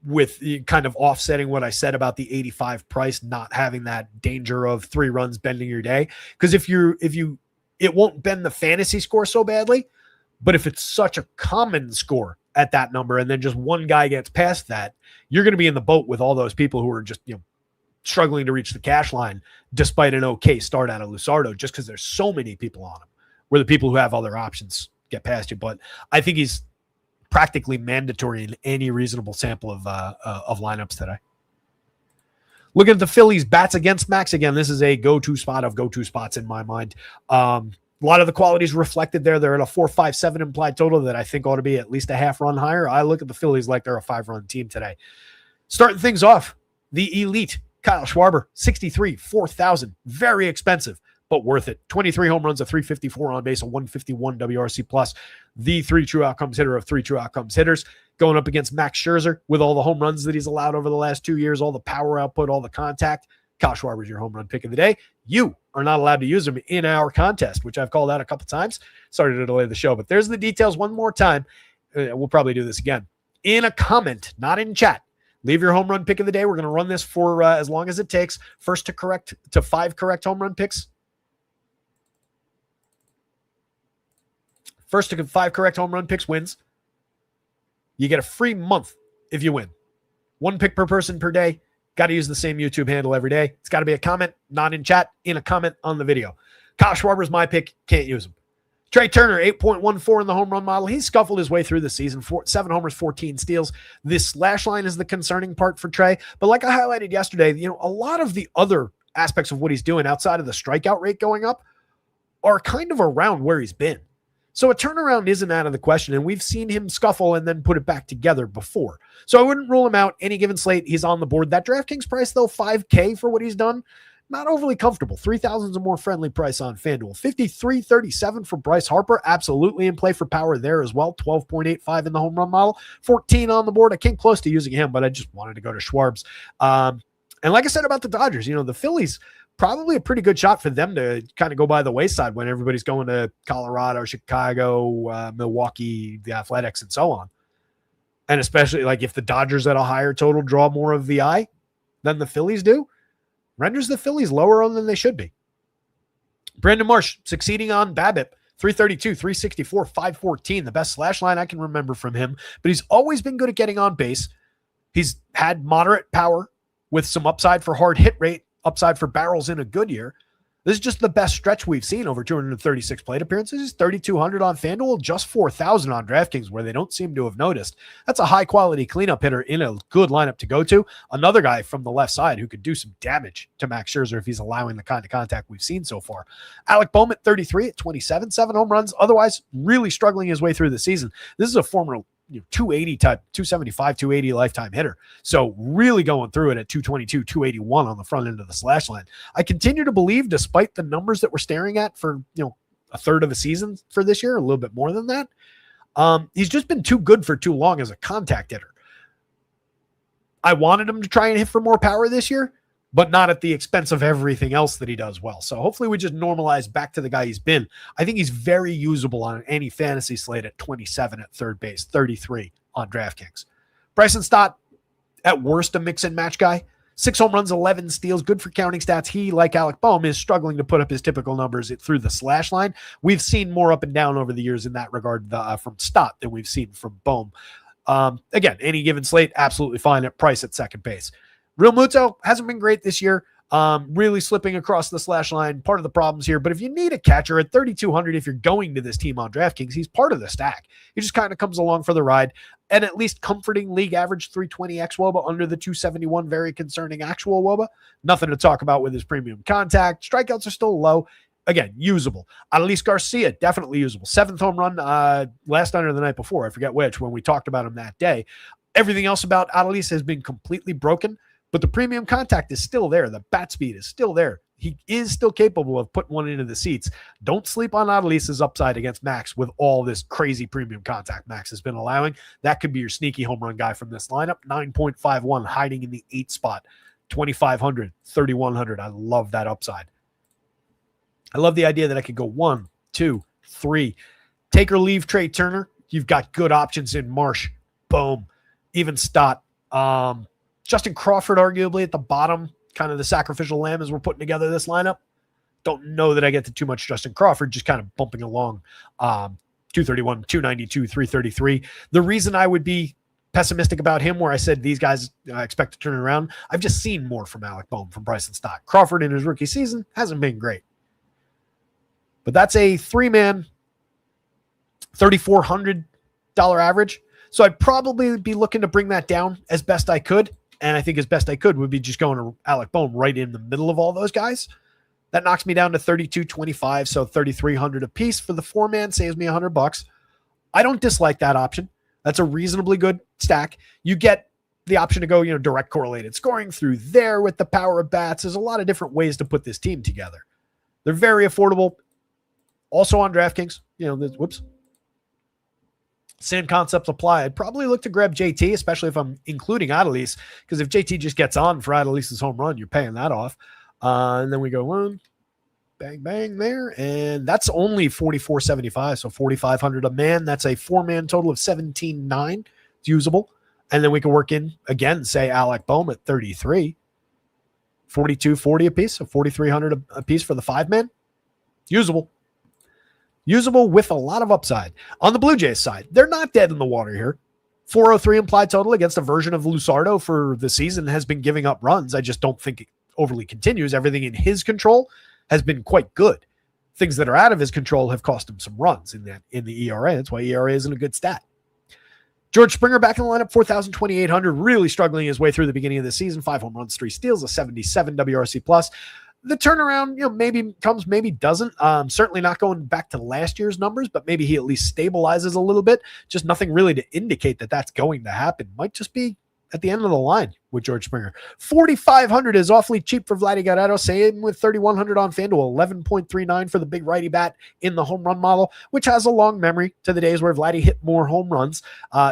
with kind of offsetting what I said about the 85 price, not having that danger of 3 runs bending your day. Because it won't bend the fantasy score so badly, but if it's such a common score at that number and then just one guy gets past that, you're going to be in the boat with all those people who are just struggling to reach the cash line despite an okay start out of Luzardo, just because there's so many people on him, where the people who have other options get past you. But I think he's practically mandatory in any reasonable sample of lineups today. Looking at the Phillies bats against Max again, this is a go-to spot of go-to spots in my mind. A lot of the qualities reflected there. They're at a 4.57 implied total that I think ought to be at least a half run higher. I look at the Phillies like they're a 5-run team today. Starting things off, the elite Kyle Schwarber, 63, 4,000, very expensive, but worth it. 23 home runs, a 354 on base, a 151 WRC plus. The 3 true outcomes hitter of 3 true outcomes hitters, going up against Max Scherzer with all the home runs that he's allowed over the last 2 years, all the power output, all the contact. Kyle Schwarber's your home run pick of the day. You are not allowed to use him in our contest, which I've called out a couple times. Sorry to delay the show, but there's the details one more time. We'll probably do this again. In a comment, not in chat. Leave your home run pick of the day. We're going to run this for as long as it takes. First to 5 correct home run picks. First to 5 correct home run picks wins. You get a free month if you win. 1 pick per person per day. Got to use the same YouTube handle every day. It's got to be a comment, not in chat, in a comment on the video. Kyle Schwarber's my pick. Can't use him. Trey Turner, 8.14 in the home run model. He scuffled his way through the season. 7 homers, 14 steals. This slash line is the concerning part for Trey. But like I highlighted yesterday, a lot of the other aspects of what he's doing outside of the strikeout rate going up are kind of around where he's been. So a turnaround isn't out of the question, and we've seen him scuffle and then put it back together before. So I wouldn't rule him out. Any given slate, he's on the board. That DraftKings price, though, $5K for what he's done, not overly comfortable. 3,000 is a more friendly price on FanDuel. 53.37 for Bryce Harper, absolutely in play for power there as well. 12.85 in the home run model. 14 on the board. I came close to using him, but I just wanted to go to Schwarbs. And like I said about the Dodgers, the Phillies, probably a pretty good shot for them to kind of go by the wayside when everybody's going to Colorado, Chicago, Milwaukee, the Athletics, and so on. And especially like if the Dodgers at a higher total draw more of the eye than the Phillies do, renders the Phillies lower than they should be. Brandon Marsh succeeding on BABIP, 332, 364, 514, the best slash line I can remember from him, but he's always been good at getting on base. He's had moderate power with some upside for hard hit rate, upside for barrels in a good year. This is just the best stretch we've seen over 236 plate appearances. 3,200 on FanDuel, just 4,000 on DraftKings, where they don't seem to have noticed. That's a high-quality cleanup hitter in a good lineup to go to. Another guy from the left side who could do some damage to Max Scherzer if he's allowing the kind of contact we've seen so far. Alec Bohm at 33 at 27, 7 home runs. Otherwise, really struggling his way through the season. This is a former 280 type, 275, 280 lifetime hitter. So really going through it at 222, 281 on the front end of the slash line. I continue to believe, despite the numbers that we're staring at for, a third of the season for this year, a little bit more than that, he's just been too good for too long as a contact hitter. I wanted him to try and hit for more power this year, but not at the expense of everything else that he does well. So hopefully we just normalize back to the guy he's been. I think he's very usable on any fantasy slate at 27 at third base, 33 on DraftKings. Bryson Stott, at worst, a mix and match guy. 6 home runs, 11 steals, good for counting stats. He, like Alec Bohm, is struggling to put up his typical numbers through the slash line. We've seen more up and down over the years in that regard from Stott than we've seen from Bohm. Again, any given slate, absolutely fine at price at second base. Real Muto hasn't been great this year. Really slipping across the slash line. Part of the problems here. But if you need a catcher at 3,200, if you're going to this team on DraftKings, he's part of the stack. He just kind of comes along for the ride. And at least comforting league average 320 xWOBA under the 271. Very concerning actual WOBA. Nothing to talk about with his premium contact. Strikeouts are still low. Again, usable. Adolis Garcia, definitely usable. 7th home run last night or the night before. I forget which, when we talked about him that day. Everything else about Adolis has been completely broken. But the premium contact is still there. The bat speed is still there. He is still capable of putting one into the seats. Don't sleep on Adolis's upside against Max with all this crazy premium contact Max has been allowing. That could be your sneaky home run guy from this lineup. 9.51, hiding in the 8 spot. 2,500, 3,100. I love that upside. I love the idea that I could go 1, 2, 3. Take or leave Trey Turner. You've got good options in Marsh. Boom. Even Stott. Justin Crawford, arguably at the bottom, kind of the sacrificial lamb as we're putting together this lineup. Don't know that I get to too much Justin Crawford, just kind of bumping along 231, 292, 333. The reason I would be pessimistic about him, where I said these guys expect to turn it around, I've just seen more from Alec Bohm, from Bryson Stott. Crawford in his rookie season hasn't been great. But that's a 3-man, $3,400 average. So I'd probably be looking to bring that down as best I could. And I think as best I could would be just going to Alec Bohm right in the middle of all those guys. That knocks me down to 3,225, so 3,300 a piece for the 4-man, saves me $100. I don't dislike that option. That's a reasonably good stack. You get the option to go, direct correlated scoring through there with the power of bats. There's a lot of different ways to put this team together. They're very affordable. Also on DraftKings, whoops. Same concepts apply. I'd probably look to grab JT, especially if I'm including Adelise, because if JT just gets on for Adelise's home run, you're paying that off. And then we go one, bang, bang there. And that's only 44.75. So 4,500 a man. That's a 4-man total of 17.9. It's usable. And then we can work in, again, say Alec Boehm at 33. 42.40 a piece. So 4,300 a piece for the 5-man. Usable. Usable with a lot of upside. On the Blue Jays side, they're not dead in the water here. 403 implied total against a version of Luzardo for the season has been giving up runs. I just don't think it overly continues. Everything in his control has been quite good. Things that are out of his control have cost him some runs in the ERA. That's why ERA isn't a good stat. George Springer back in the lineup, 4,800, really struggling his way through the beginning of the season. 5 home runs, 3 steals, a 77 WRC plus. The turnaround, maybe comes, maybe doesn't. Certainly not going back to last year's numbers, but maybe he at least stabilizes a little bit. Just nothing really to indicate that that's going to happen. Might just be at the end of the line with George Springer. 4,500 is awfully cheap for Vladdy Guerrero. Same with 3,100 on FanDuel. 11.39 for the big righty bat in the home run model, which has a long memory to the days where Vladdy hit more home runs.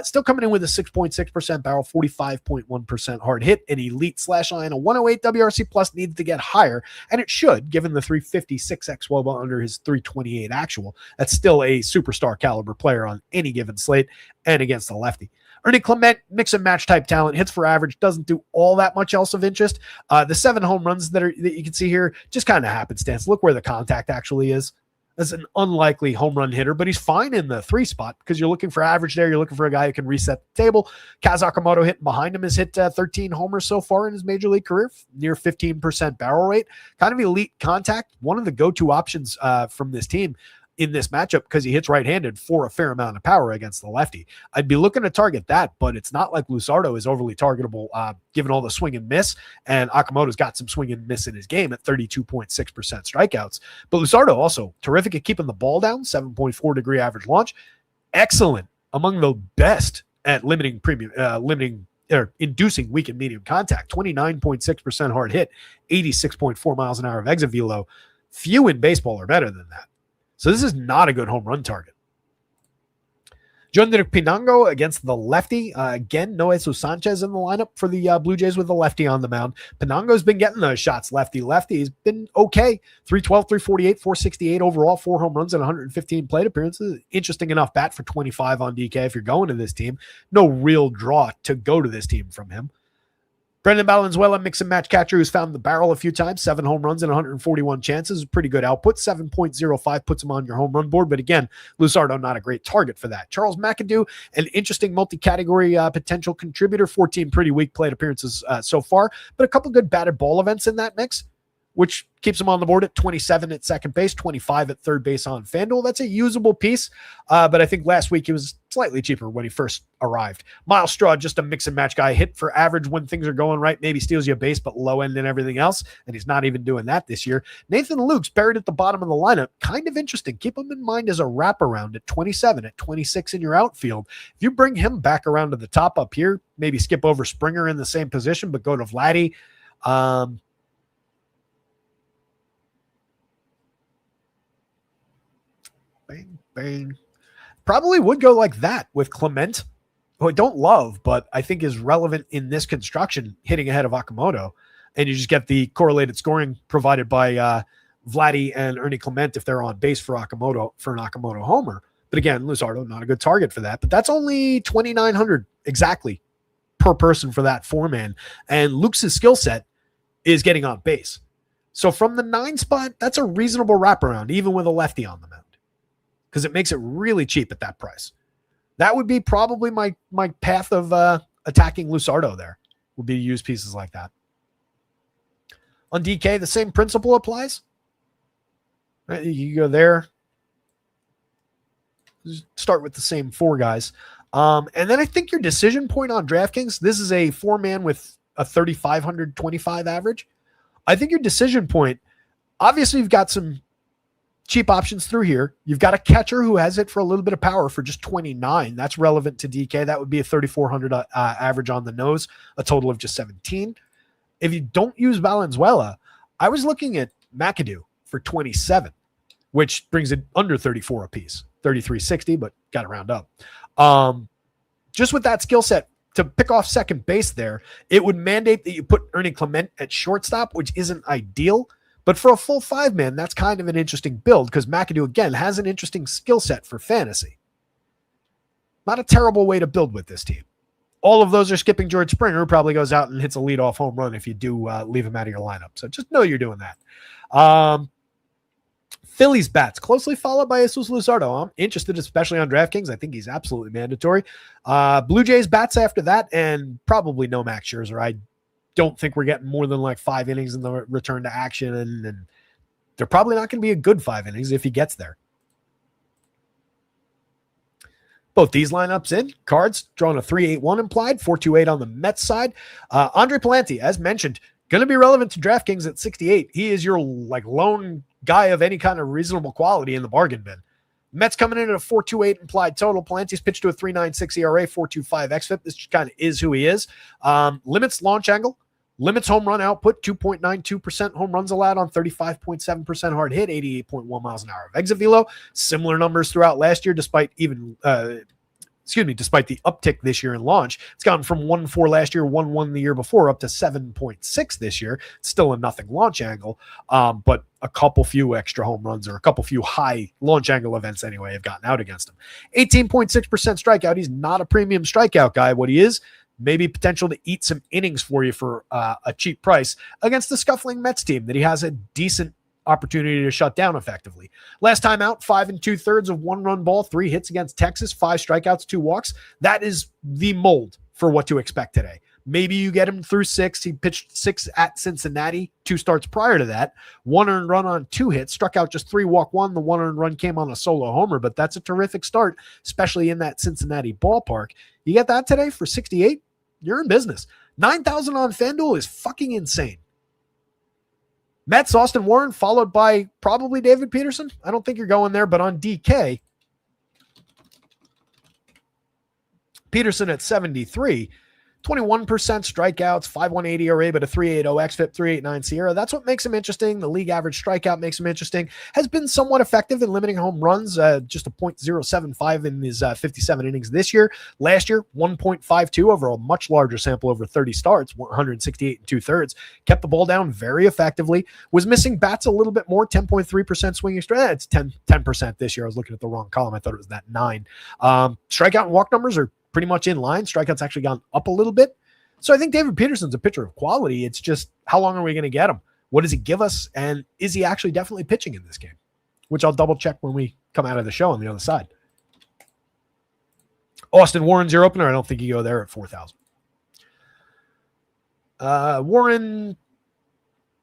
Still coming in with a 6.6% barrel, 45.1% hard hit, an elite slash line, a 108 WRC plus needs to get higher, and it should, given the 356 xWOBA under his 328 actual. That's still a superstar caliber player on any given slate and against the lefty. Ernie Clement, mix and match type talent, hits for average, doesn't do all that much else of interest. The 7 home runs that you can see here, just kind of happenstance. Look where the contact actually is. That's an unlikely home run hitter, but he's fine in the 3 spot because you're looking for average there. You're looking for a guy who can reset the table. Kaz Akamoto hitting behind him has hit 13 homers so far in his major league career, near 15% barrel rate. Kind of elite contact. One of the go-to options from this team in this matchup because he hits right-handed for a fair amount of power against the lefty. I'd be looking to target that, but it's not like Luzardo is overly targetable given all the swing and miss, and Akamoto's got some swing and miss in his game at 32.6% strikeouts. But Luzardo also terrific at keeping the ball down, 7.4 degree average launch. Excellent, among the best at inducing weak and medium contact, 29.6% hard hit, 86.4 miles an hour of exit velo. Few in baseball are better than that. So this is not a good home run target. Jonder Pinango against the lefty. Again, no Jesus Sanchez in the lineup for the Blue Jays with the lefty on the mound. Pinango's been getting those shots lefty-lefty. He's been okay. 312, 348, 468 overall, 4 home runs and 115 plate appearances. Interesting enough bat for 25 on DK if you're going to this team. No real draw to go to this team from him. Brendan Valenzuela, mix and match catcher who's found the barrel a few times, 7 home runs and 141 chances, pretty good output. 7.05 puts him on your home run board, but again, Luzardo not a great target for that. Charles McAdoo, an interesting multi-category potential contributor, 14 pretty weak plate appearances so far, but a couple good batted ball events in that mix, which keeps him on the board at 27 at second base, 25 at third base on FanDuel. That's a usable piece, but I think last week he was slightly cheaper when he first arrived. Miles Straw, just a mix and match guy, hit for average when things are going right, maybe steals you a base, but low end and everything else, and he's not even doing that this year. Nathan Luke's buried at the bottom of the lineup. Kind of interesting. Keep him in mind as a wraparound at 27, at 26 in your outfield. If you bring him back around to the top up here, maybe skip over Springer in the same position, but go to Vladdy. Bang, bang. Probably would go like that with Clement, who I don't love, but I think is relevant in this construction, hitting ahead of Akamoto. And you just get the correlated scoring provided by Vladdy and Ernie Clement if they're on base for Akamoto, for an Akamoto homer. But again, Luzardo, not a good target for that. But that's only 2,900 exactly per person for that 4-man. And Luke's skill set is getting on base. So from the 9 spot, that's a reasonable wraparound, even with a lefty on the mound, because it makes it really cheap at that price. That would be probably my path of attacking Luzardo there, would be to use pieces like that. On DK, the same principle applies. Right, you go there. Start with the same 4 guys. And then I think your decision point on DraftKings, this is a 4-man with a 3,525 average. I think your decision point, obviously you've got some cheap options through here. You've got a catcher who has it for a little bit of power for just 29. That's relevant to DK. That would be a 3,400 average on the nose, a total of just 17. If you don't use Valenzuela, I was looking at McAdoo for 27, which brings it under 34 apiece. 33.60, but got to round up. Just with that skill set to pick off second base there, it would mandate that you put Ernie Clement at shortstop, which isn't ideal. But for a full 5-man, that's kind of an interesting build because McAdoo, again, has an interesting skill set for fantasy. Not a terrible way to build with this team. All of those are skipping George Springer, who probably goes out and hits a leadoff home run if you do leave him out of your lineup. So just know you're doing that. Phillies bats, closely followed by Jesus Luzardo. I'm interested, especially on DraftKings. I think he's absolutely mandatory. Blue Jays bats after that, and probably no Max Scherzer. I don't think we're getting more than like 5 innings in the return to action, and they're probably not going to be a good 5 innings if he gets there. Both these lineups in. Cards drawing a 3.81 implied, 4.28 on the Mets side. Andre Palante, as mentioned, going to be relevant to DraftKings at 68. He is your like lone guy of any kind of reasonable quality in the bargain bin. Mets coming in at a 4.28 implied total. Palante's pitched to a 3.96 ERA, 4.25 xFIP. This kind of is who he is. Limits launch angle. Limits home run output, 2.92% home runs allowed on 35.7% hard hit, 88.1 miles an hour of exit velo. Similar numbers throughout last year, despite the uptick this year in launch. It's gone from 1.4 last year, 1.1 the year before, up to 7.6 this year. It's still a nothing launch angle, but a couple few extra home runs or a couple few high launch angle events anyway have gotten out against him. 18.6% strikeout. He's not a premium strikeout guy. What he is, maybe potential to eat some innings for you for a cheap price against the scuffling Mets team that he has a decent opportunity to shut down effectively. Last time out, 5 2/3 of 1-run ball, 3 hits against Texas, 5 strikeouts, 2 walks. That is the mold for what to expect today. Maybe you get him through 6. He pitched 6 at Cincinnati, 2 starts prior to that. 1 earned run on 2 hits, struck out just 3, walk 1. The 1 earned run came on a solo homer, but that's a terrific start, especially in that Cincinnati ballpark. You get that today for 68? You're in business. 9,000 on FanDuel is fucking insane. Mets, Austin Warren, followed by probably David Peterson. I don't think you're going there, but on DK, Peterson at 73, 21% strikeouts, 5.18 ERA, but a 3.80 xFIP, 3.89 Sierra. That's what makes him interesting. The league average strikeout makes him interesting. Has been somewhat effective in limiting home runs, just a .075 in his 57 innings this year. Last year, 1.52 over a much larger sample over 30 starts, 168 2/3. Kept the ball down very effectively. Was missing bats a little bit more, 10.3% swinging strike. It's 10% this year. I was looking at the wrong column. I thought it was that 9. Strikeout and walk numbers are pretty much in line. Strikeouts actually gone up a little bit. So I think David Peterson's a pitcher of quality. It's just, how long are we going to get him? What does he give us? And is he actually definitely pitching in this game? Which I'll double check when we come out of the show on the other side. Austin Warren's your opener. I don't think you go there at 4,000. Warren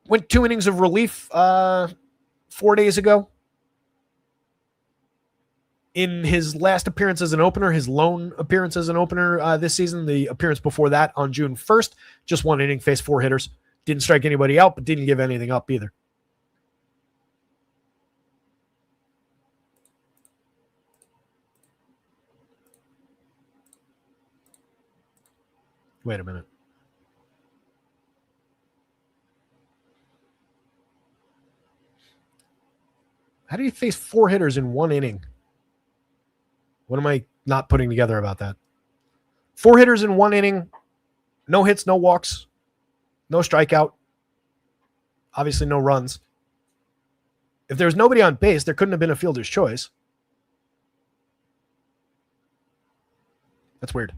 went 2 innings of relief 4 days ago. In his last appearance as an opener, his lone appearance as an opener this season, the appearance before that on June 1st, just 1 inning, faced 4 hitters. Didn't strike anybody out, but didn't give anything up either. Wait a minute. How do you face 4 hitters in 1 inning? What am I not putting together about that? 4 hitters in 1 inning, no hits, no walks, no strikeout, obviously no runs. If there was nobody on base, there couldn't have been a fielder's choice. That's weird.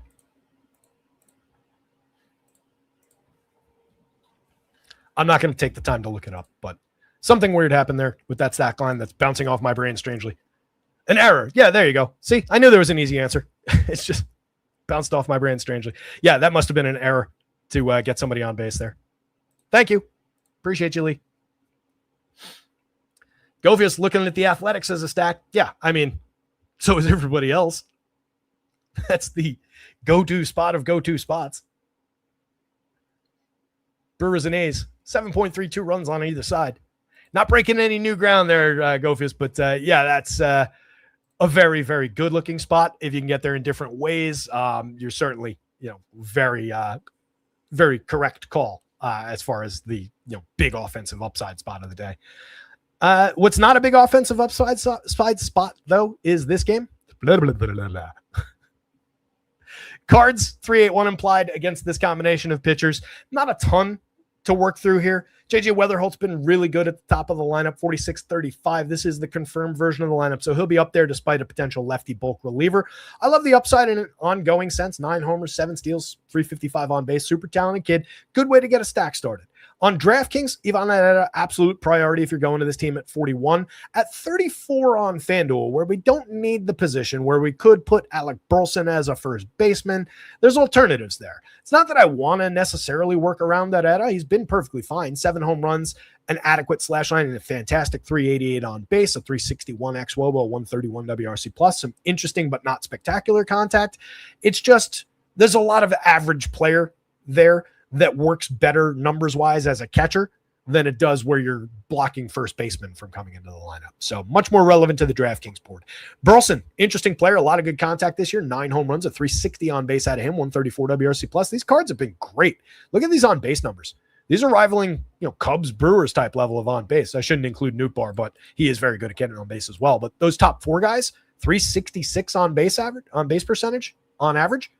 I'm not going to take the time to look it up, but something weird happened there with that stat line that's bouncing off my brain strangely. An error. Yeah, there you go. See, I knew there was an easy answer. It's just bounced off my brain strangely. Yeah, that must have been an error to get somebody on base there. Thank you. Appreciate you, Lee. Gofius looking at the Athletics as a stack. Yeah, I mean, so is everybody else. That's the go-to spot of go-to spots. Brewers and A's, 7.32 runs on either side. Not breaking any new ground there, Gofius, but yeah, that's a very, very good looking spot. If you can get there in different ways, you're certainly, very, very correct call as far as the, big offensive upside spot of the day. What's not a big offensive upside spot, though, is this game. Blah, blah, blah, blah, blah. Cards, 3-8-1 implied against this combination of pitchers. Not a ton to work through here. JJ Weatherholt's been really good at the top of the lineup, 46-35. This is the confirmed version of the lineup, so he'll be up there despite a potential lefty bulk reliever. I love the upside in an ongoing sense. 9 homers, 7 steals, 355 on base. Super talented kid. Good way to get a stack started. On DraftKings, Ivan Herrera, absolute priority if you're going to this team at 41. At 34 on FanDuel, where we don't need the position, where we could put Alec Burleson as a first baseman, there's alternatives there. It's not that I want to necessarily work around Herrera. He's been perfectly fine. 7 home runs, an adequate slash line, and a fantastic 388 on base, a 361 xWOBA, a 131 WRC+, some interesting but not spectacular contact. It's just there's a lot of average player there that works better numbers-wise as a catcher than it does where you're blocking first baseman from coming into the lineup. So much more relevant to the DraftKings board. Burleson, interesting player, a lot of good contact this year, 9 home runs, a 360 on base out of him, 134 WRC+. These cards have been great. Look at these on base numbers. These are rivaling, Cubs, Brewers type level of on base. I shouldn't include Nootbaar, but he is very good at getting on base as well. But those top 4 guys, 366 on base percentage on average.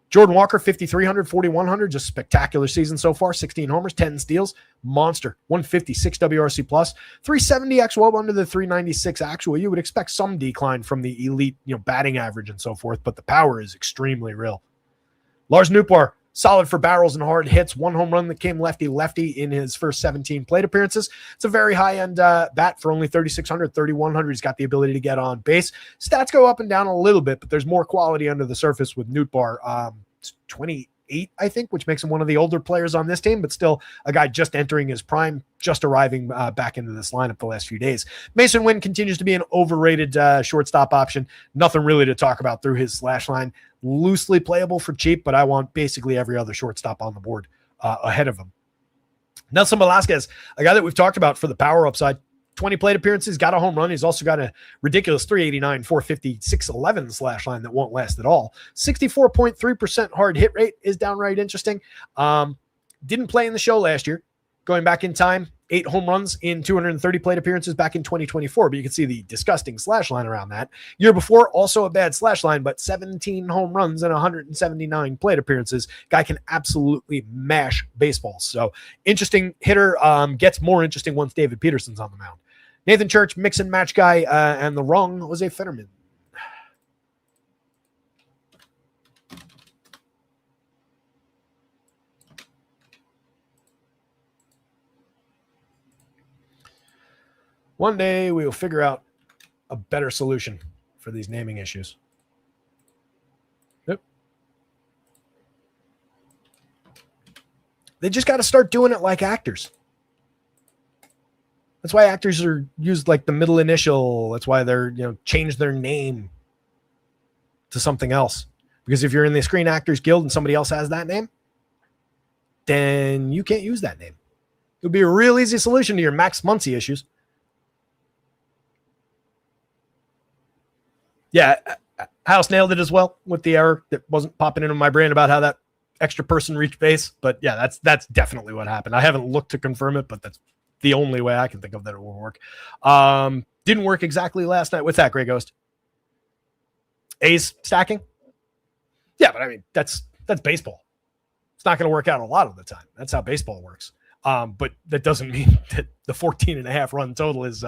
Jordan Walker, 5,300, 4,100, just spectacular season so far. 16 homers, 10 steals, monster. 156 WRC+, 370 xWOB under the 396 actual. You would expect some decline from the elite, batting average and so forth, but the power is extremely real. Lars Nootbaar, solid for barrels and hard hits. 1 home run that came lefty-lefty in his first 17 plate appearances. It's a very high-end bat for only 3,600, 3,100. He's got the ability to get on base. Stats go up and down a little bit, but there's more quality under the surface with Nootbaar. 28, I think, which makes him one of the older players on this team, but still a guy just entering his prime, just arriving back into this lineup the last few days. Mason Wynn continues to be an overrated shortstop option. Nothing really to talk about through his slash line. Loosely playable for cheap, but I want basically every other shortstop on the board ahead of him. Nelson Velasquez, a guy that we've talked about for the power upside. 20 plate appearances, got a home run. He's also got a ridiculous 389, 450, 611 slash line that won't last at all. 64.3% hard hit rate is downright interesting. Didn't play in the show last year. Going back in time, 8 home runs in 230 plate appearances back in 2024, but you can see the disgusting slash line around that. Year before, also a bad slash line, but 17 home runs and 179 plate appearances. Guy can absolutely mash baseballs. So interesting hitter, gets more interesting once David Peterson's on the mound. Nathan Church, mix and match guy, and the wrong Jose Fetterman. One day we will figure out a better solution for these naming issues. Yep. They just got to start doing it like actors. That's why actors are used like the middle initial. That's why they're, change their name to something else. Because if you're in the Screen Actors Guild and somebody else has that name, then you can't use that name. It would be a real easy solution to your Max Muncy issues. Yeah, House nailed it as well with the error that wasn't popping into my brain about how that extra person reached base. But yeah, that's definitely what happened. I haven't looked to confirm it, but that's the only way I can think of that it will work. Didn't work exactly last night. What's that, Grey Ghost? A's stacking? Yeah, but I mean, that's baseball. It's not going to work out a lot of the time. That's how baseball works. But that doesn't mean that the 14.5 run total is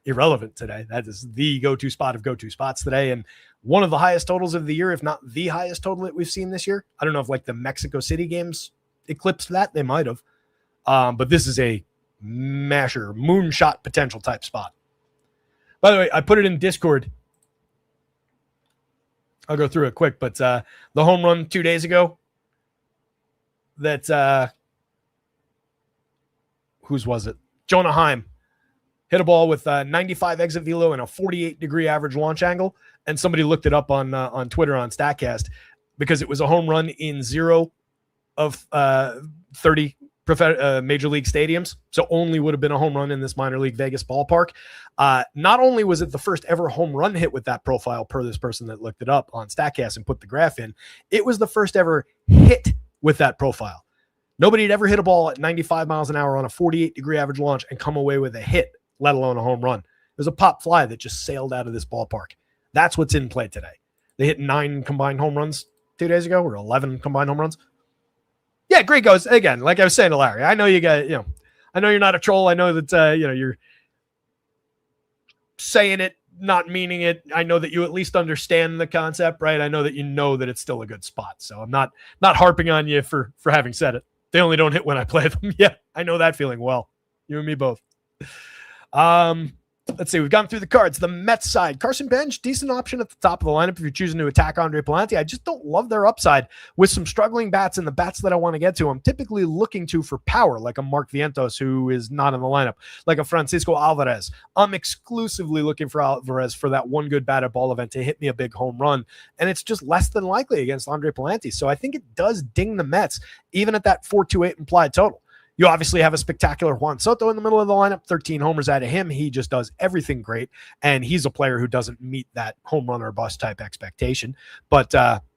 irrelevant today. That is the go-to spot of go-to spots today. And one of the highest totals of the year, if not the highest total that we've seen this year. I don't know if like the Mexico City games eclipsed that. They might have. But this is a masher, moonshot potential type spot. By the way, I put it in Discord. I'll go through it quick, but the home run 2 days ago that whose was it? Jonah Heim hit a ball with 95 exit velo and a 48-degree average launch angle, and somebody looked it up on Twitter on StatCast because it was a home run in 0 of 30 major league stadiums, so only would have been a home run in this minor league Vegas ballpark. Not only was it the first ever home run hit with that profile per this person that looked it up on StatCast and put the graph in, it was the first ever hit with that profile. Nobody had ever hit a ball at 95 miles an hour on a 48-degree average launch and come away with a hit let alone a home run. There's a pop fly that just sailed out of this ballpark. That's what's in play today. They hit 9 combined home runs 2 days ago, or 11 combined home runs. Yeah, great goes. Again, like I was saying to Larry, I know you got, I know you're not a troll. I know that, you're saying it, not meaning it. I know that you at least understand the concept, right? I know that you know that it's still a good spot. So I'm not harping on you for having said it. They only don't hit when I play them. Yeah, I know that feeling well. You and me both. Let's see. We've gone through the cards. The Mets side. Carson Bench, decent option at the top of the lineup if you're choosing to attack Andre Pallante. I just don't love their upside with some struggling bats, and the bats that I want to get to, I'm typically looking to for power, like a Mark Vientos, who is not in the lineup, like a Francisco Alvarez. I'm exclusively looking for Alvarez for that one good bat at ball event to hit me a big home run, and it's just less than likely against Andre Pallante. So I think it does ding the Mets, even at that 4.28 implied total. You obviously have a spectacular Juan Soto in the middle of the lineup, 13 homers out of him. He just does everything great, and he's a player who doesn't meet that home run or bust type expectation. But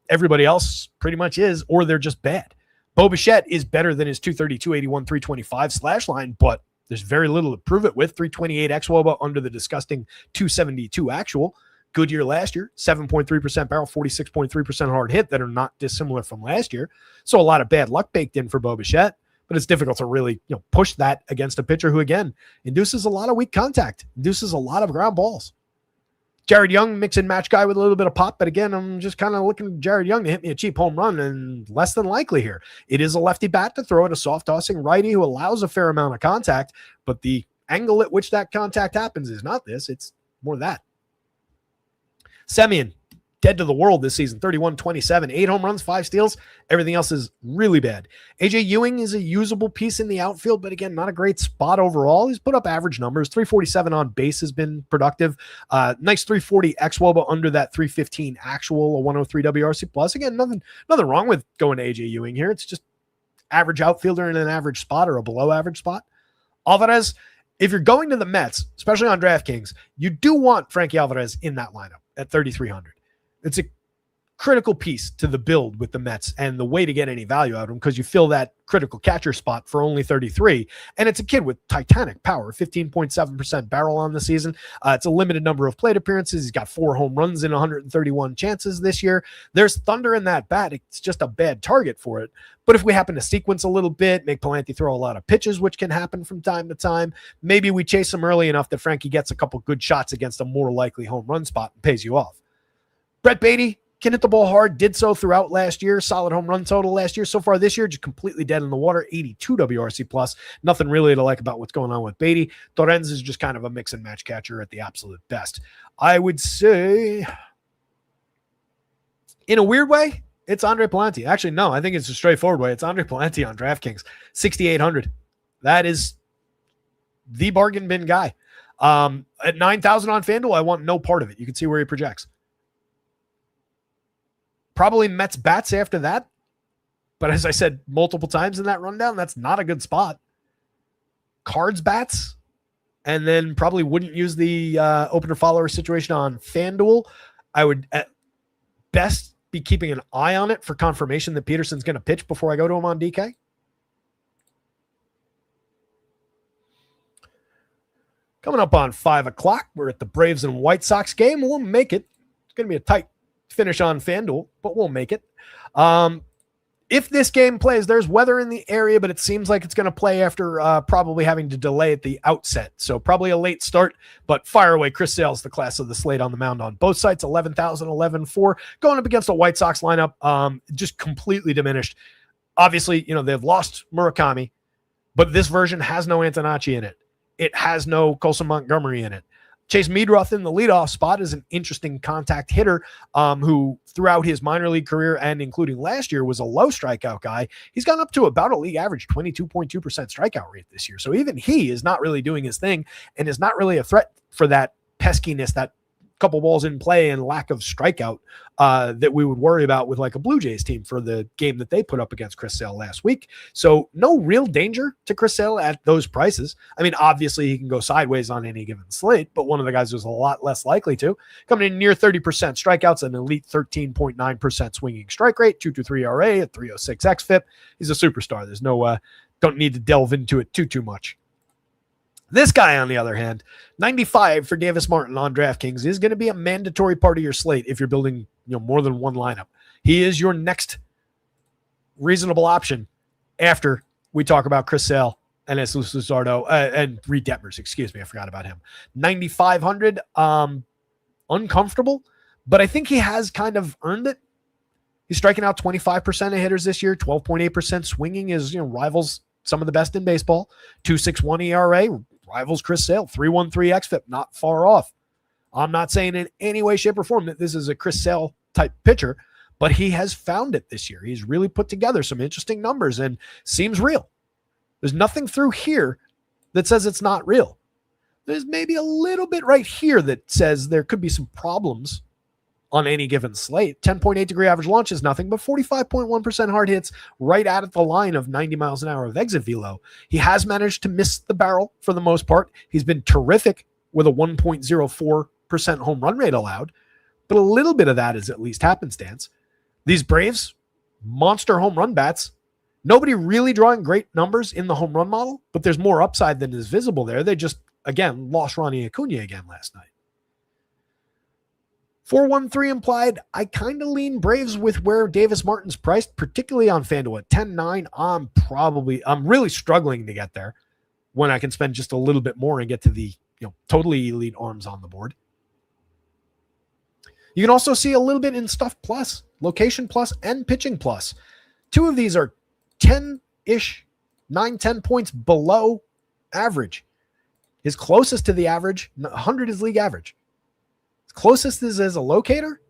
everybody else pretty much is, or they're just bad. Bo Bichette is better than his 230, 281, 325 slash line, but there's very little to prove it with. 328 xWOBA under the disgusting 272 actual. Good year last year, 7.3% barrel, 46.3% hard hit that are not dissimilar from last year. So a lot of bad luck baked in for Bo Bichette. But it's difficult to really push that against a pitcher who, again, induces a lot of weak contact, induces a lot of ground balls. Jared Young, mix and match guy with a little bit of pop. But again, I'm just kind of looking at Jared Young to hit me a cheap home run, and less than likely here. It is a lefty bat to throw at a soft tossing righty who allows a fair amount of contact, but the angle at which that contact happens is not this. It's more that. Semien, dead to the world this season, 31-27, 8 home runs, 5 steals. Everything else is really bad. AJ Ewing is a usable piece in the outfield, but again, not a great spot overall. He's put up average numbers. 347 on base has been productive. Nice 340 xWOBA under that 315 actual, a 103 WRC plus. Again, nothing wrong with going to AJ Ewing here. It's just average outfielder in an average spot or a below average spot. Alvarez, if you're going to the Mets, especially on DraftKings, you do want Frankie Alvarez in that lineup at 3,300. It's a critical piece to the build with the Mets and the way to get any value out of him, because you fill that critical catcher spot for only 33. And it's a kid with titanic power, 15.7% barrel on the season. It's a limited number of plate appearances. He's got 4 home runs in 131 chances this year. There's thunder in that bat. It's just a bad target for it. But if we happen to sequence a little bit, make Pallante throw a lot of pitches, which can happen from time to time, maybe we chase him early enough that Frankie gets a couple good shots against a more likely home run spot and pays you off. Brett Beatty can hit the ball hard, did so throughout last year. Solid home run total last year. So far this year, just completely dead in the water, 82 WRC plus. Nothing really to like about what's going on with Beatty. Torrens is just kind of a mix and match catcher at the absolute best. I would say, in a weird way, it's Andre Pallante. Actually, no, I think it's a straightforward way. It's Andre Pallante on DraftKings, 6,800. That is the bargain bin guy. At 9,000 on FanDuel, I want no part of it. You can see where he projects. Probably Mets bats after that. But as I said multiple times in that rundown, that's not a good spot. Cards bats. And then probably wouldn't use the opener follower situation on FanDuel. I would at best be keeping an eye on it for confirmation that Peterson's going to pitch before I go to him on DK. Coming up on 5 o'clock, we're at the Braves and White Sox game. We'll make it. It's going to be a tight finish on FanDuel, but we'll make it. If this game plays, there's weather in the area, but it seems like it's going to play after probably having to delay at the outset. So probably a late start, but fire away. Chris Sale's the class of the slate on the mound on both sides, 11,000, 11,400. Going up against a White Sox lineup, just completely diminished. Obviously, they've lost Murakami, but this version has no Antonacci in it. It has no Colson Montgomery in it. Chase Meadroth in the leadoff spot is an interesting contact hitter who throughout his minor league career and including last year was a low strikeout guy. He's gone up to about a league average 22.2% strikeout rate this year. So even he is not really doing his thing and is not really a threat for that peskiness, that couple balls in play and lack of strikeout that we would worry about with like a Blue Jays team for the game that they put up against Chris Sale last week. So no real danger to Chris Sale at those prices. I mean, obviously he can go sideways on any given slate, but one of the guys who's a lot less likely to. Coming in near 30% strikeouts, an elite 13.9% swinging strike rate, 2.23 RA at 306 xFIP. He's a superstar. There's no, don't need to delve into it too much. This guy, on the other hand, 95 for Davis Martin on DraftKings is going to be a mandatory part of your slate if you're building more than one lineup. He is your next reasonable option after we talk about Chris Sale and Jesus Luzardo and Reed Detmers. Excuse me, I forgot about him. 9,500, uncomfortable, but I think he has kind of earned it. He's striking out 25% of hitters this year, 12.8% swinging is rivals some of the best in baseball. 2.61 ERA rivals Chris Sale, 3.13 xFIP, not far off. I'm not saying in any way, shape, or form that this is a Chris Sale type pitcher, but he has found it this year. He's really put together some interesting numbers and seems real. There's nothing through here that says it's not real. There's maybe a little bit right here that says there could be some problems on any given slate. 10.8 degree average launch is nothing, but 45.1% hard hits right out at the line of 90 miles an hour of exit velo. He has managed to miss the barrel for the most part. He's been terrific with a 1.04% home run rate allowed, but a little bit of that is at least happenstance. These Braves, monster home run bats. Nobody really drawing great numbers in the home run model, but there's more upside than is visible there. They just, again, lost Ronnie Acuna again last night. 413 implied. I kind of lean Braves with where Davis Martin's priced, particularly on FanDuel at 10.9. I'm really struggling to get there when I can spend just a little bit more and get to the totally elite arms on the board. You can also see a little bit in Stuff Plus, Location Plus, and Pitching Plus. Two of these are 10-ish, 9-10 points below average. His closest to the average, 100 is league average. His closest is as a locator.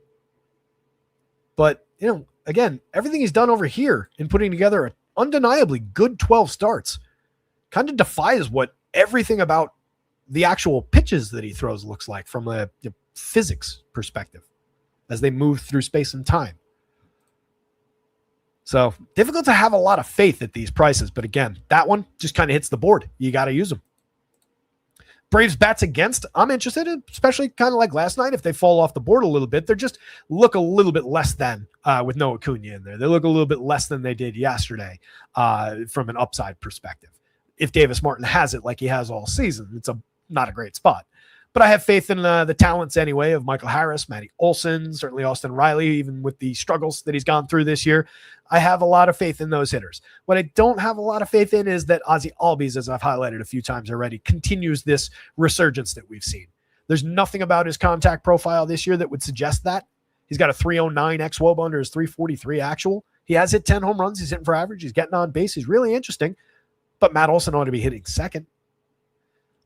But, again, everything he's done over here in putting together an undeniably good 12 starts kind of defies what everything about the actual pitches that he throws looks like from a physics perspective as they move through space and time. So difficult to have a lot of faith at these prices. But again, that one just kind of hits the board. You got to use them. Braves bats against, I'm interested in, especially kind of like last night. If they fall off the board a little bit, they just look a little bit less than with no Acuna in there. They look a little bit less than they did yesterday from an upside perspective. If Davis Martin has it like he has all season, it's not a great spot. But I have faith in the talents anyway of Michael Harris, Matty Olson, certainly Austin Riley, even with the struggles that he's gone through this year. I have a lot of faith in those hitters. What I don't have a lot of faith in is that Ozzie Albies, as I've highlighted a few times already, continues this resurgence that we've seen. There's nothing about his contact profile this year that would suggest that. He's got a 309 xWOB under his 343 actual. He has hit 10 home runs. He's hitting for average. He's getting on base. He's really interesting. But Matt Olson ought to be hitting second.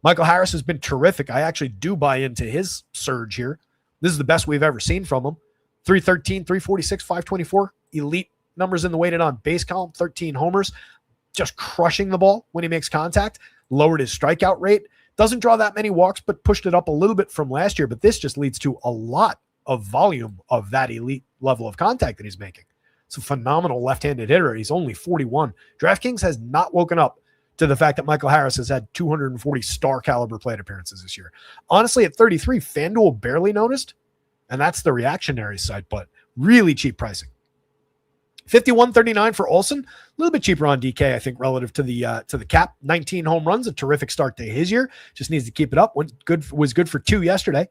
Michael Harris has been terrific. I actually do buy into his surge here. This is the best we've ever seen from him. 313, 346, 524. Elite numbers in the weighted on base column. 13 homers. Just crushing the ball when he makes contact. Lowered his strikeout rate. Doesn't draw that many walks, but pushed it up a little bit from last year. But this just leads to a lot of volume of that elite level of contact that he's making. It's a phenomenal left-handed hitter. He's only 41. DraftKings has not woken up to the fact that Michael Harris has had 240 star caliber plate appearances this year. Honestly, at 33, FanDuel barely noticed, and that's the reactionary side, but really cheap pricing. 51.39 for Olson, a little bit cheaper on DK, I think, relative to the cap. 19 home runs, a terrific start to his year. Just needs to keep it up. Was good for 2 yesterday.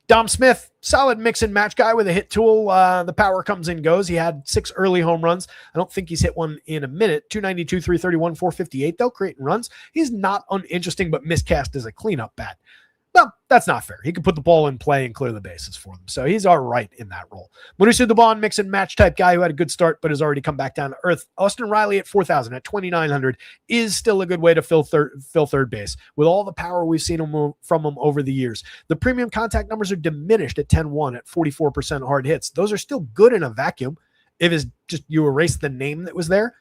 Dom Smith, solid mix and match guy with a hit tool. The power comes and goes. He had 6 early home runs. I don't think he's hit one in a minute. 292, 331, 458, though, creating runs. He's not uninteresting, but miscast as a cleanup bat. Well, that's not fair. He can put the ball in play and clear the bases for them. So he's all right in that role. Mauricio Dubon, mix and match type guy who had a good start, but has already come back down to earth. Austin Riley at 4,000 at 2,900 is still a good way to fill third base with all the power we've seen from him over the years. The premium contact numbers are diminished at 10-1 at 44% hard hits. Those are still good in a vacuum. If it's just you erase the name that was there,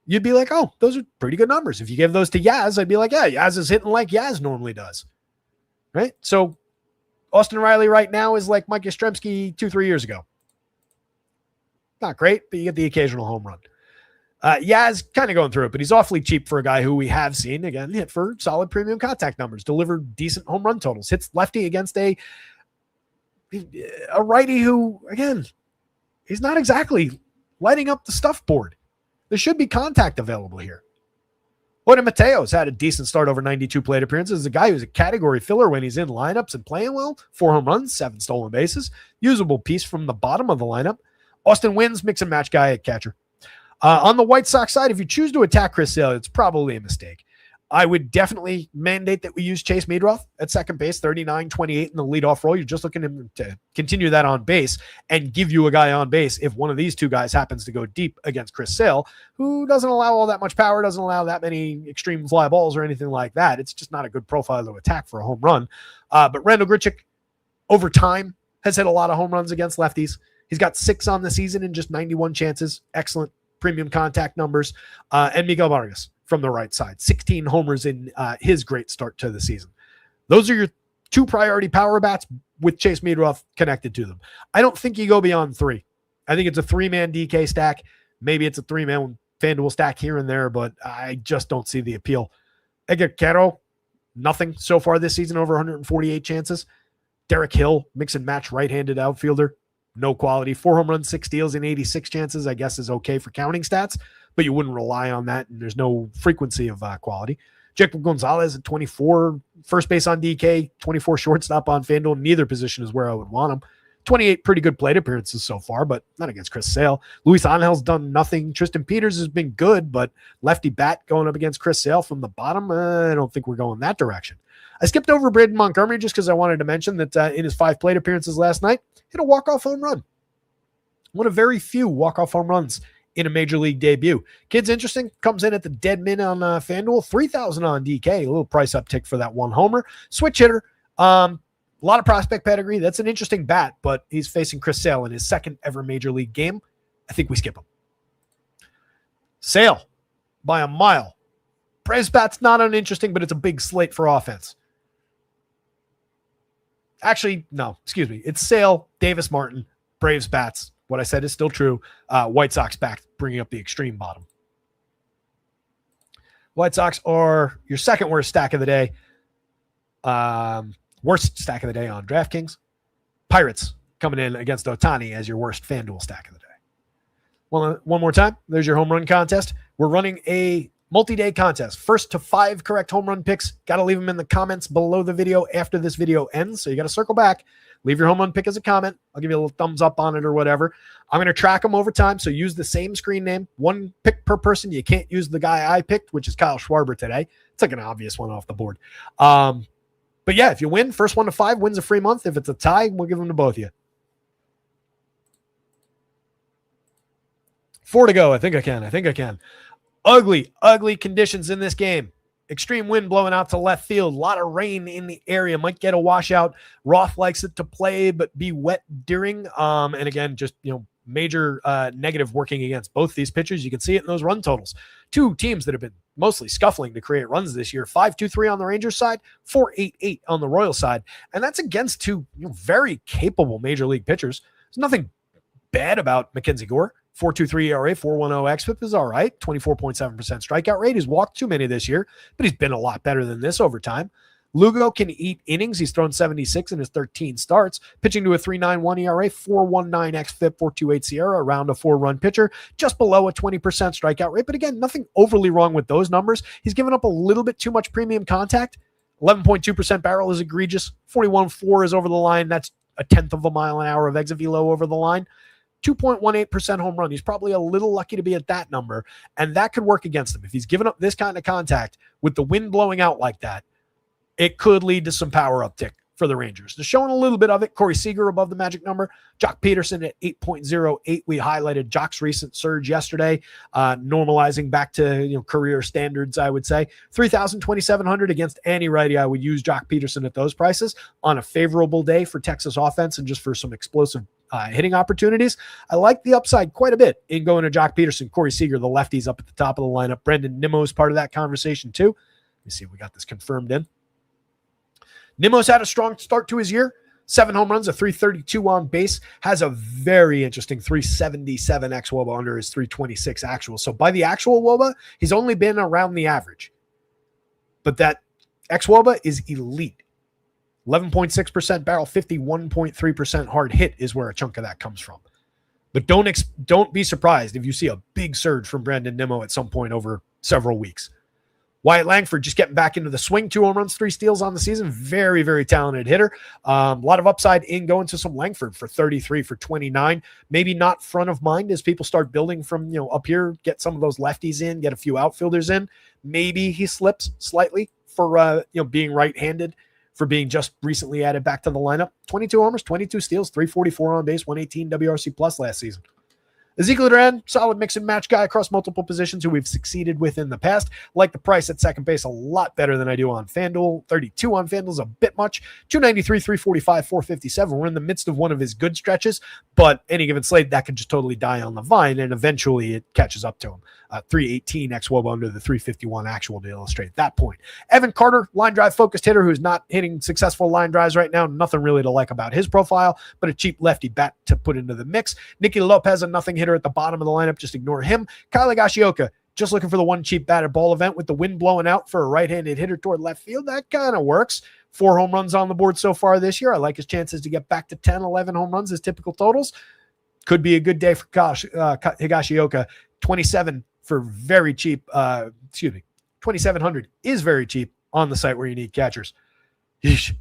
you'd be like, oh, those are pretty good numbers. If you gave those to Yaz, I'd be like, yeah, Yaz is hitting like Yaz normally does. Right? So Austin Riley right now is like Mike Yastrzemski 2-3 years ago. Not great, but you get the occasional home run. Yaz kind of going through it, but he's awfully cheap for a guy who we have seen, again, hit for solid premium contact numbers, delivered decent home run totals, hits lefty against a righty who, again, he's not exactly lighting up the stuff board. There should be contact available here. Jorge Mateo's had a decent start over 92 plate appearances. A guy who's a category filler when he's in lineups and playing well. 4 home runs, 7 stolen bases. Usable piece from the bottom of the lineup. Austin Wynns, mix and match guy at catcher. On the White Sox side, if you choose to attack Chris Sale, it's probably a mistake. I would definitely mandate that we use Chase Meadroth at second base, 39-28 in the leadoff role. You're just looking him to continue that on base and give you a guy on base if one of these two guys happens to go deep against Chris Sale, who doesn't allow all that much power, doesn't allow that many extreme fly balls or anything like that. It's just not a good profile to attack for a home run. But Randall Grichuk, over time, has hit a lot of home runs against lefties. He's got 6 on the season in just 91 chances. Excellent premium contact numbers. And Miguel Vargas from the right side, 16 homers in his great start to the season. Those are your 2 priority power bats with Chase Meadroth connected to them. I don't think you go beyond 3. I think it's a 3-man DK stack. Maybe it's a 3-man FanDuel stack here and there, but I just don't see the appeal. Edgar Quero, nothing so far this season, over 148 chances. Derek Hill, mix and match right-handed outfielder. No quality. 4 home runs, 6 steals in 86 chances, I guess is okay for counting stats, but you wouldn't rely on that, and there's no frequency of quality. Jacob Gonzalez at 24, first base on DK, 24 shortstop on FanDuel. Neither position is where I would want him. 28 pretty good plate appearances so far, but not against Chris Sale. Luis Angel's done nothing. Tristan Peters has been good, but lefty bat going up against Chris Sale from the bottom, I don't think we're going that direction. I skipped over Braden Montgomery just because I wanted to mention that in his 5 plate appearances last night, hit a walk-off home run. One of very few walk-off home runs in a major league debut. Kid's interesting. Comes in at the dead min on FanDuel. 3,000 on DK. A little price uptick for that 1 homer. Switch hitter. A lot of prospect pedigree. That's an interesting bat, but he's facing Chris Sale in his 2nd ever major league game. I think we skip him. Sale by a mile. Braves bat's not uninteresting, but it's a big slate for offense. Actually, no, excuse me. It's Sale, Davis Martin, Braves bats. What I said is still true. White Sox back, bringing up the extreme bottom. White Sox are your 2nd worst stack of the day. Worst stack of the day on DraftKings. Pirates coming in against Ohtani as your worst FanDuel stack of the day. One more time. There's your home run contest. We're running a multi-day contest. 1st to 5 correct home run picks. Got to leave them in the comments below the video after this video ends. So you got to circle back. Leave your home run pick as a comment. I'll give you a little thumbs up on it or whatever. I'm going to track them over time. So use the same screen name. 1 pick per person. You can't use the guy I picked, which is Kyle Schwarber today. It's like an obvious one off the board. But yeah, if you win, first 1 to 5 wins a free month. If it's a tie, we'll give them to both of you. 4 to go. I think I can. Ugly conditions in this game. Extreme wind blowing out to left field. A lot of rain in the area. Might get a washout. Roth likes it to play, but be wet during. And again, just, major negative working against both these pitchers. You can see it in those run totals. 2 teams that have been mostly scuffling to create runs this year. 5-2-3 on the Rangers side, 4-8-8 on the Royals side. And that's against 2 very capable major league pitchers. There's nothing bad about Mackenzie Gore. 4.23 ERA, 4.10 xFIP is all right. 24.7% strikeout rate. He's walked too many this year, but he's been a lot better than this over time. Lugo can eat innings. He's thrown 76 in his 13 starts, pitching to a 3.91 ERA, 4.19 xFIP, 4.28 Sierra, around a 4-run pitcher, just below a 20% strikeout rate. But again, nothing overly wrong with those numbers. He's given up a little bit too much premium contact. 11.2% barrel is egregious. 41.4 is over the line. That's a 1/10 of a mile an hour of exit velo over the line. 2.18% home run. He's probably a little lucky to be at that number, and that could work against him. If he's given up this kind of contact with the wind blowing out like that, it could lead to some power uptick for the Rangers. They're showing a little bit of it. Corey Seager above the magic number. Jock Peterson at 8.08. We highlighted Jock's recent surge yesterday, normalizing back to career standards, I would say. 3,000, 2,700 against any righty. I would use Jock Peterson at those prices on a favorable day for Texas offense and just for some explosive hitting opportunities. I like the upside quite a bit in going to Jock Peterson. Corey Seager, the lefties up at the top of the lineup. Brendan Nimmo's part of that conversation too. Let me see if we got this confirmed in. Nimmo's had a strong start to his year. 7 home runs, a 332 on base, has a very interesting 377 xWOBA under his 326 actual. So by the actual WOBA, he's only been around the average. But that xWOBA is elite. 11.6% barrel, 51.3% hard hit is where a chunk of that comes from. But don't be surprised if you see a big surge from Brandon Nimmo at some point over several weeks. Wyatt Langford just getting back into the swing, 2 home runs, 3 steals on the season. Very, very talented hitter. A lot of upside in going to some Langford for 33 for 29. Maybe not front of mind as people start building from, up here, get some of those lefties in, get a few outfielders in. Maybe he slips slightly for, being right-handed, for being just recently added back to the lineup. 22 homers, 22 steals, 344 on base, 118 WRC plus last season. Ezekiel Duran, solid mix and match guy across multiple positions who we've succeeded with in the past. Like the price at second base a lot better than I do on FanDuel. 32 on FanDuel is a bit much. 293, 345, 457. We're in the midst of one of his good stretches, but any given slate, that could just totally die on the vine, and eventually it catches up to him. 318 xWOB under the 351 actual to illustrate that point. Evan Carter, line drive focused hitter who's not hitting successful line drives right now. Nothing really to like about his profile, but a cheap lefty bat to put into the mix. Nicky Lopez, a nothing hitter at the bottom of the lineup. Just ignore him. Kyle Higashioka, just looking for the one cheap batted ball event with the wind blowing out for a right-handed hitter toward left field. That kind of works. 4 home runs on the board so far this year. I like his chances to get back to 10, 11 home runs as typical totals. Could be a good day for Higashioka. 27 for very cheap. 2,700 is very cheap on the site where you need catchers. Yeesh.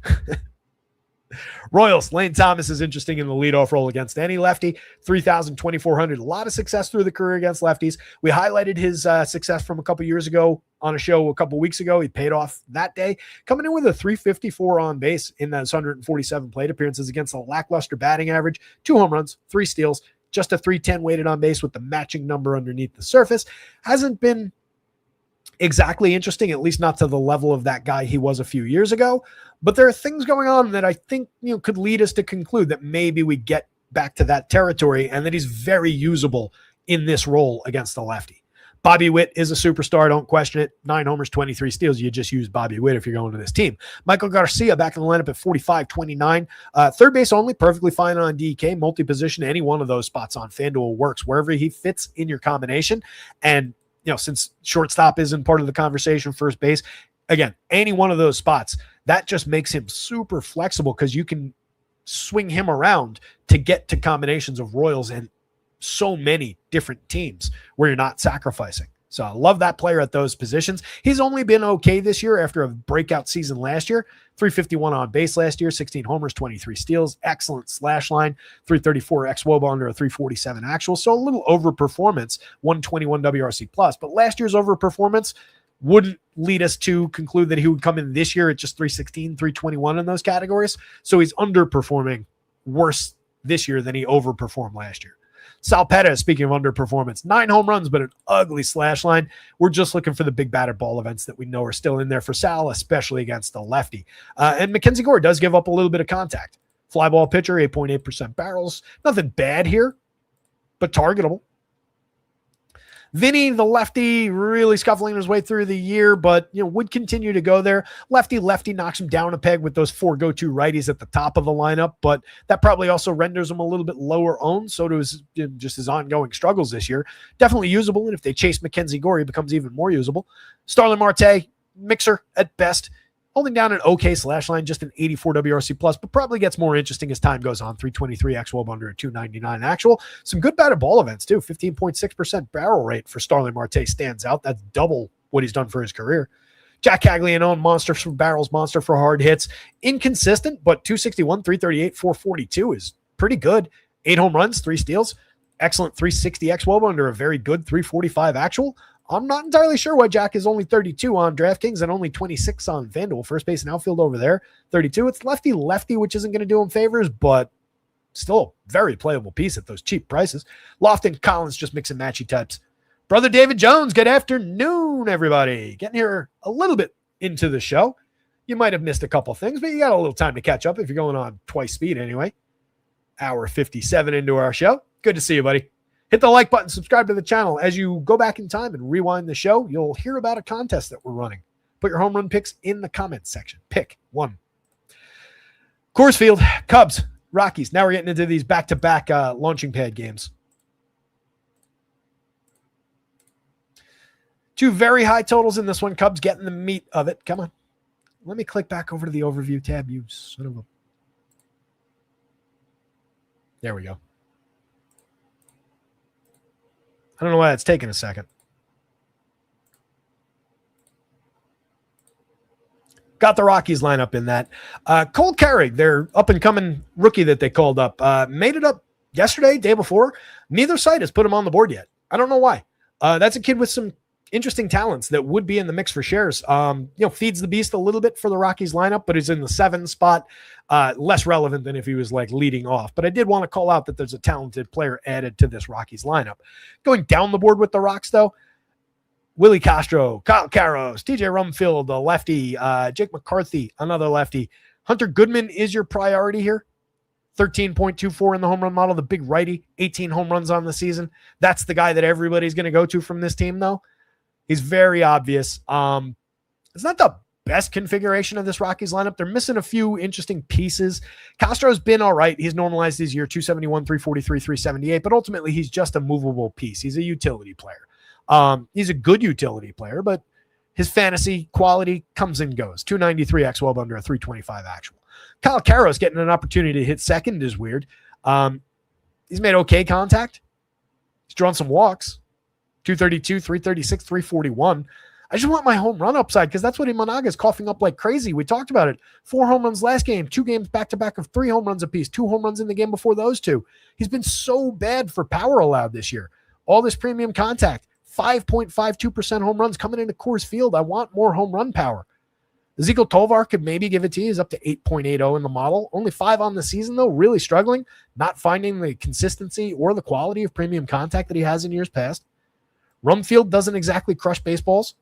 Royals, Lane Thomas is interesting in the leadoff role against any lefty. 3,000, 2,400. A lot of success through the career against lefties. We highlighted his success from a couple years ago on a show a couple weeks ago. He paid off that day, coming in with a 354 on base in those 147 plate appearances against a lackluster batting average. 2 home runs, 3 steals, just a 310 weighted on base with the matching number underneath the surface. Hasn't been exactly interesting, at least not to the level of that guy he was a few years ago. But there are things going on that I think could lead us to conclude that maybe we get back to that territory and that he's very usable in this role against the lefty. Bobby Witt is a superstar. Don't question it. 9 homers, 23 steals. You just use Bobby Witt if you're going to this team. Michael Garcia back in the lineup at 45-29. Third base only, perfectly fine on DK. Multi-position, any one of those spots on FanDuel works wherever he fits in your combination. And since shortstop isn't part of the conversation, first base, again, any one of those spots, that just makes him super flexible because you can swing him around to get to combinations of Royals and so many different teams where you're not sacrificing. So I love that player at those positions. He's only been okay this year after a breakout season last year. 351 on base last year, 16 homers, 23 steals, excellent slash line, 334 xWOB under a 347 actual. So a little overperformance, 121 WRC plus. But last year's overperformance wouldn't lead us to conclude that he would come in this year at just 316, 321 in those categories. So he's underperforming worse this year than he overperformed last year. Sal Perez, speaking of underperformance, 9 home runs, but an ugly slash line. We're just looking for the big batted ball events that we know are still in there for Sal, especially against the lefty. And Mackenzie Gore does give up a little bit of contact. Fly ball pitcher, 8.8% barrels. Nothing bad here, but targetable. Vinny, the lefty, really scuffling his way through the year, but would continue to go there. Lefty knocks him down a peg with those 4 go-to righties at the top of the lineup, but that probably also renders him a little bit lower owned. So does just his ongoing struggles this year. Definitely usable, and if they chase Mackenzie Gore, he becomes even more usable. Starlin Marte, mixer at best. Holding down an okay slash line, just an 84 WRC plus, but probably gets more interesting as time goes on. 323 xWOB under a 299 actual. Some good batted ball events too. 15.6% barrel rate for Starlin Marte stands out. That's double what he's done for his career. Jack Caglianone, monster for barrels, monster for hard hits. Inconsistent, but 261, 338, 442 is pretty good. 8 home runs, 3 steals. Excellent 360 xWOB under a very good 345 actual. I'm not entirely sure why Jack is only 32 on DraftKings and only 26 on FanDuel. First base and outfield over there, 32. It's lefty, which isn't going to do him favors, but still a very playable piece at those cheap prices. Lofton, Collins, just mix and matchy types. Brother David Jones, good afternoon, everybody. Getting here a little bit into the show. You might have missed a couple things, but you got a little time to catch up if you're going on twice speed anyway. Hour 57 into our show. Good to see you, buddy. Hit the like button, subscribe to the channel. As you go back in time and rewind the show, you'll hear about a contest that we're running. Put your home run picks in the comments section. Pick one. Coors Field, Cubs, Rockies. Now we're getting into these back-to-back launching pad games. 2 very high totals in this one. Cubs getting the meat of it. Come on. Let me click back over to the overview tab, you son of a... There we go. I don't know why it's taking a second. Got the Rockies lineup in that. Cole Carrig, their up-and-coming rookie that they called up, made it up yesterday, day before. Neither site has put him on the board yet. I don't know why. That's a kid with some interesting talents that would be in the mix for shares. Feeds the beast a little bit for the Rockies lineup, but he's in the 7 spot. Less relevant than if he was like leading off. But I did want to call out that there's a talented player added to this Rockies lineup. Going down the board with the Rocks, though, Willie Castro, Kyle Karros, TJ Rumfield, a lefty, Jake McCarthy, another lefty. Hunter Goodman is your priority here. 13.24 in the home run model, the big righty, 18 home runs on the season. That's the guy that everybody's going to go to from this team, though. He's very obvious. It's not the best configuration of this Rockies lineup. They're missing a few interesting pieces. Castro's been all right. He's normalized his year, 271, 343, 378, but ultimately he's just a movable piece. He's a utility player. He's a good utility player, but his fantasy quality comes and goes. 293 xWOB under a 325 actual. Kyle Karros getting an opportunity to hit second is weird. He's made okay contact. He's drawn some walks. 232, 336, 341. I just want my home run upside because that's what Imanaga is coughing up like crazy. We talked about it. 4 home runs last game, 2 games back-to-back of 3 home runs apiece, 2 home runs in the game before those 2. He's been so bad for power allowed this year. All this premium contact. 5.52% home runs coming into Coors Field. I want more home run power. Ezekiel Tovar could maybe give it to you. He's up to 8.80 in the model. Only 5 on the season, though. Really struggling. Not finding the consistency or the quality of premium contact that he has in years past. Rumfield doesn't exactly crush baseballs.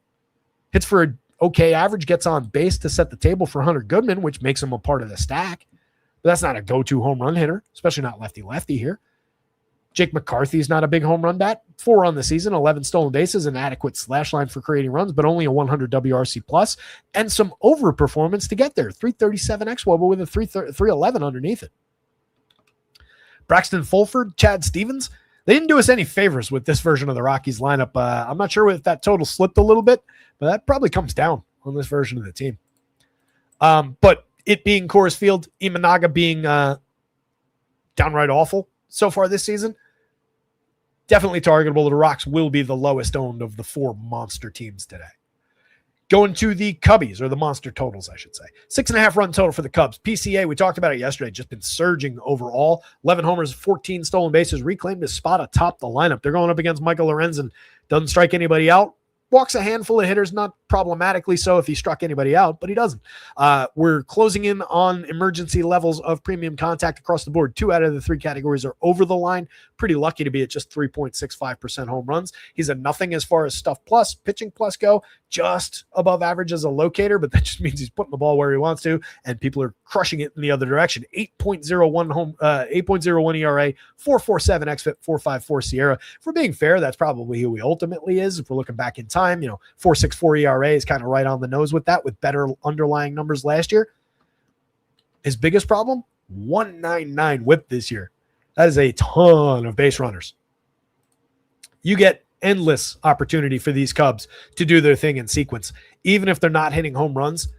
Hits for an okay average. Gets on base to set the table for Hunter Goodman, which makes him a part of the stack. But that's not a go-to home run hitter, especially not lefty-lefty here. Jake McCarthy's not a big home run bat. 4 on the season, 11 stolen bases, an adequate slash line for creating runs, but only a 100 WRC plus, and some overperformance to get there. 337 xWOBA with a 311 underneath it. Braxton Fulford, Chad Stevens, they didn't do us any favors with this version of the Rockies lineup. I'm not sure if that total slipped a little bit, but that probably comes down on this version of the team. But it being Coors Field, Imanaga being downright awful so far this season, definitely targetable. The Rocks will be the lowest owned of the 4 monster teams today. Going to the Cubbies, or the monster totals, I should say. 6.5 run total for the Cubs. PCA, we talked about it yesterday, just been surging overall. 11 homers, 14 stolen bases, reclaimed his spot atop the lineup. They're going up against Michael Lorenzen. Doesn't strike anybody out. Walks a handful of hitters, not problematically so if he struck anybody out, but he doesn't. We're closing in on emergency levels of premium contact across the board. 2 out of the 3 categories are over the line. Pretty lucky to be at just 3.65% home runs. He's a nothing as far as stuff plus, pitching plus go, just above average as a locator, but that just means he's putting the ball where he wants to, and people are crushing it in the other direction. 8.01 ERA, 4.47 xFIP, 4.54 Sierra. If we're being fair, that's probably who he ultimately is. If we're looking back in time, 4.64 ERA is kind of right on the nose with that, with better underlying numbers last year. His biggest problem, 1.99 whip this year. That is a ton of base runners. You get endless opportunity for these Cubs to do their thing in sequence, even if they're not hitting home runs.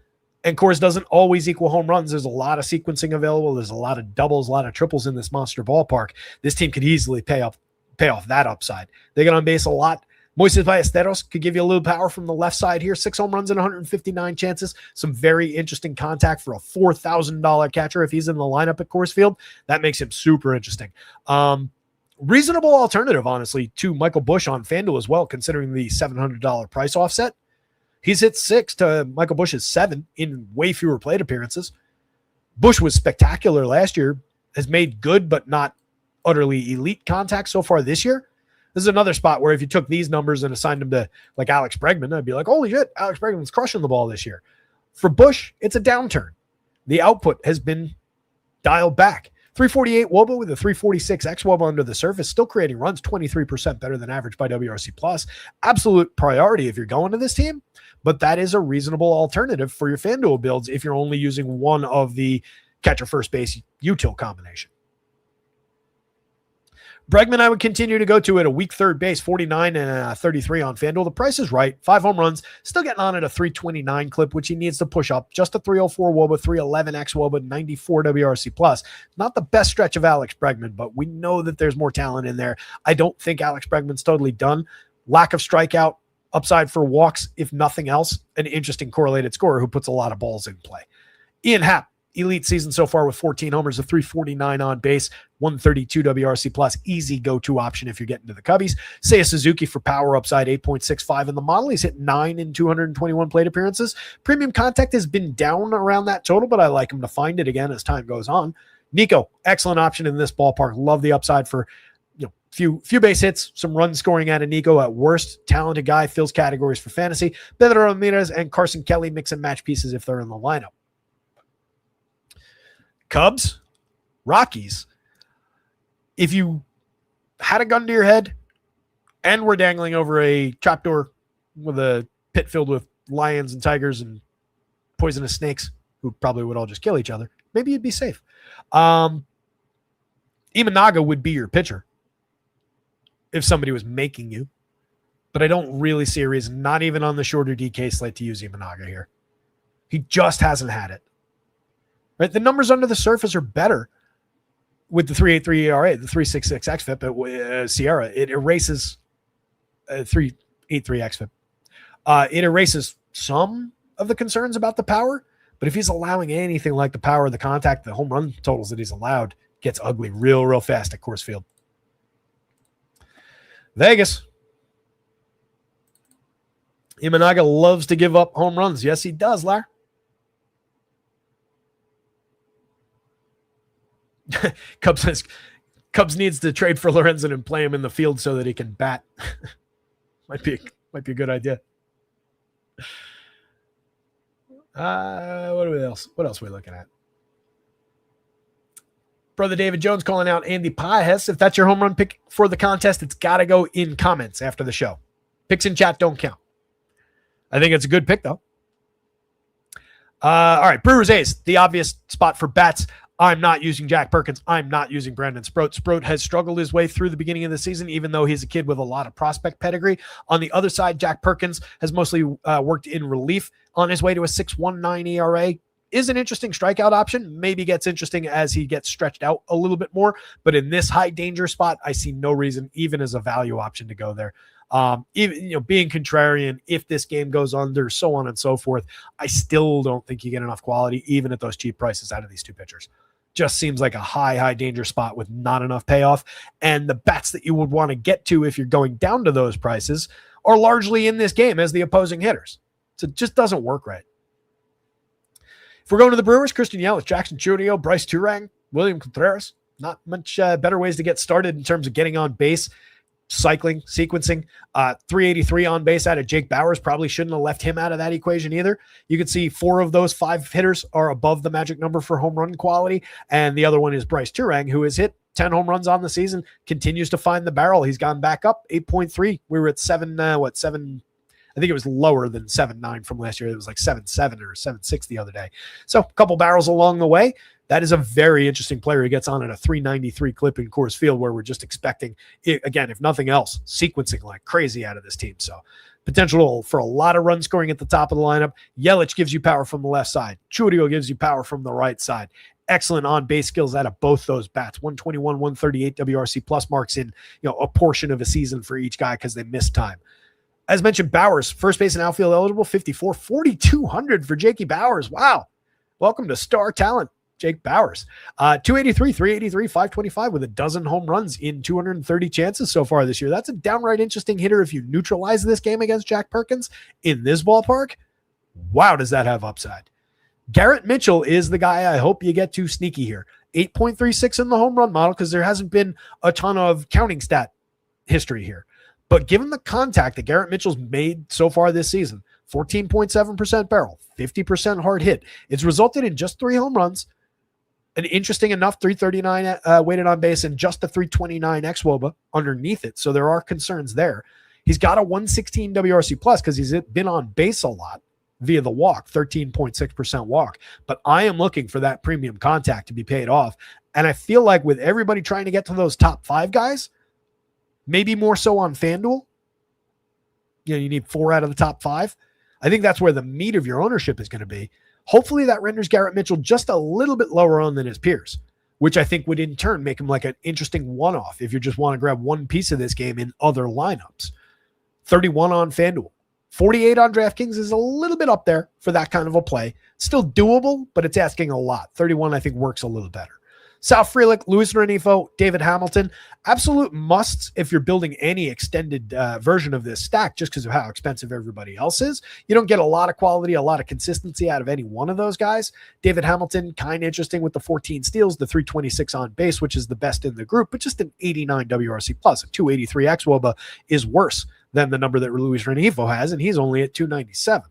And Coors doesn't always equal home runs. There's a lot of sequencing available. There's a lot of doubles, a lot of triples in this monster ballpark. This team could easily pay off that upside. They get on base a lot. Moises Ballesteros could give you a little power from the left side here. 6 home runs and 159 chances. Some very interesting contact for a $4,000 catcher if he's in the lineup at Coors Field. That makes him super interesting. Reasonable alternative, honestly, to Michael Busch on FanDuel as well, considering the $700 price offset. He's hit 6 to Michael Busch's 7 in way fewer plate appearances. Busch was spectacular last year, has made good but not utterly elite contact so far this year. This is another spot where if you took these numbers and assigned them to like Alex Bregman, I'd be like, holy shit, Alex Bregman's crushing the ball this year. For Busch, it's a downturn. The output has been dialed back. 348 WOBA with a 346 xWOBA under the surface, still creating runs, 23% better than average by WRC plus. Absolute priority if you're going to this team, but that is a reasonable alternative for your FanDuel builds if you're only using one of the catcher first base util combination. Bregman, I would continue to go to at a weak third base, 49 and 33 on FanDuel. The price is right. 5 home runs, still getting on at a 329 clip, which he needs to push up. Just a 304 WOBA, 311 xWOBA, 94 WRC plus. Not the best stretch of Alex Bregman, but we know that there's more talent in there. I don't think Alex Bregman's totally done. Lack of strikeout, Upside for walks, if nothing else, an interesting correlated scorer who puts a lot of balls in play. Ian Happ, elite season so far with 14 homers, a 349 on base, 132 WRC plus, easy go-to option if you're getting to the Cubbies. Seiya Suzuki for power upside, 8.65 in the model. He's hit 9 in 221 plate appearances. Premium contact has been down around that total, but I like him to find it again as time goes on. Nico, excellent option in this ballpark. Love the upside for few base hits, some run scoring out of Nico at worst. Talented guy, fills categories for fantasy. Pedro Ramirez and Carson Kelly mix and match pieces if they're in the lineup. Cubs, Rockies. If you had a gun to your head and were dangling over a trapdoor with a pit filled with lions and tigers and poisonous snakes who probably would all just kill each other, maybe you'd be safe. Imanaga would be your pitcher if somebody was making you, but I don't really see a reason, not even on the shorter DK slate, to use Imanaga here. He just hasn't had it. Right? The numbers under the surface are better with the 3.83 ERA, the 3.66 xFIP at Sierra. It erases 3.83 xFIP. It erases some of the concerns about the power, but if he's allowing anything like the power, the contact, the home run totals that he's allowed, gets ugly real fast at Coors Field. Vegas. Imanaga loves to give up home runs. Yes, he does, Lar. Cubs needs to trade for Lorenzen and play him in the field so that he can bat. might be a good idea. What else are we looking at? Brother David Jones calling out Andy Pajes. If that's your home run pick for the contest, it's got to go in comments after the show. Picks in chat don't count. I think it's a good pick, though. All right, Brewers A's, the obvious spot for bats. I'm not using Jack Perkins. I'm not using Brandon Sproat. Sproat has struggled his way through the beginning of the season, even though he's a kid with a lot of prospect pedigree. On the other side, Jack Perkins has mostly worked in relief on his way to a 6.19 ERA. Is an interesting strikeout option. Maybe gets interesting as he gets stretched out a little bit more. But in this high danger spot, I see no reason, even as a value option, to go there. Even being contrarian, if this game goes under, so on and so forth, I still don't think you get enough quality, even at those cheap prices, out of these two pitchers. Just seems like a high danger spot with not enough payoff. And the bats that you would want to get to if you're going down to those prices are largely in this game as the opposing hitters. So it just doesn't work right. If we're going to the Brewers, Christian Yelich, Jackson Chourio, Bryce Turang, William Contreras, not much better ways to get started in terms of getting on base, cycling, sequencing. 383 on base out of Jake Bauers. Probably shouldn't have left him out of that equation either. You can see 4 of those 5 hitters are above the magic number for home run quality. And the other one is Bryce Turang, who has hit 10 home runs on the season, continues to find the barrel. He's gone back up 8.3. We were at 7. I think it was lower than 7.9 from last year. It was like 7.7 or 7.6 the other day. So a couple barrels along the way. That is a very interesting player. He gets on at a 393 clip in Coors Field, where we're just expecting, again, if nothing else, sequencing like crazy out of this team. So potential for a lot of run scoring at the top of the lineup. Yelich gives you power from the left side. Chourio gives you power from the right side. Excellent on-base skills out of both those bats. 121, 138 WRC plus marks in a portion of a season for each guy because they missed time. As mentioned, Bauers, first base and outfield eligible, 54, 4,200 for Jakey Bauers. Wow. Welcome to star talent, Jake Bauers. 283, 383, 525 with a dozen home runs in 230 chances so far this year. That's a downright interesting hitter if you neutralize this game against Jack Perkins in this ballpark. Wow, does that have upside? Garrett Mitchell is the guy I hope you get to sneaky here. 8.36 in the home run model because there hasn't been a ton of counting stat history here. But given the contact that Garrett Mitchell's made so far this season, 14.7% barrel, 50% hard hit, it's resulted in just 3 home runs, an interesting enough 339 weighted on base, and just a 329 xWOBA underneath it. So there are concerns there. He's got a 116 WRC plus because he's been on base a lot via the walk, 13.6% walk. But I am looking for that premium contact to be paid off. And I feel like with everybody trying to get to those top 5 guys, maybe more so on FanDuel, you need 4 out of the top 5. I think that's where the meat of your ownership is going to be. Hopefully that renders Garrett Mitchell just a little bit lower on than his peers, which I think would in turn make him like an interesting one-off if you just want to grab one piece of this game in other lineups. 31 on FanDuel, $48 on DraftKings is a little bit up there for that kind of a play. Still doable, but it's asking a lot. 31, I think, works a little better. Sal Frelick, Luis Renifo, David Hamilton, absolute musts if you're building any extended version of this stack just because of how expensive everybody else is. You don't get a lot of quality, a lot of consistency out of any one of those guys. David Hamilton, kind of interesting with the 14 steals, the 326 on base, which is the best in the group, but just an 89 WRC plus. A 283 xWOBA is worse than the number that Luis Renifo has, and he's only at 297.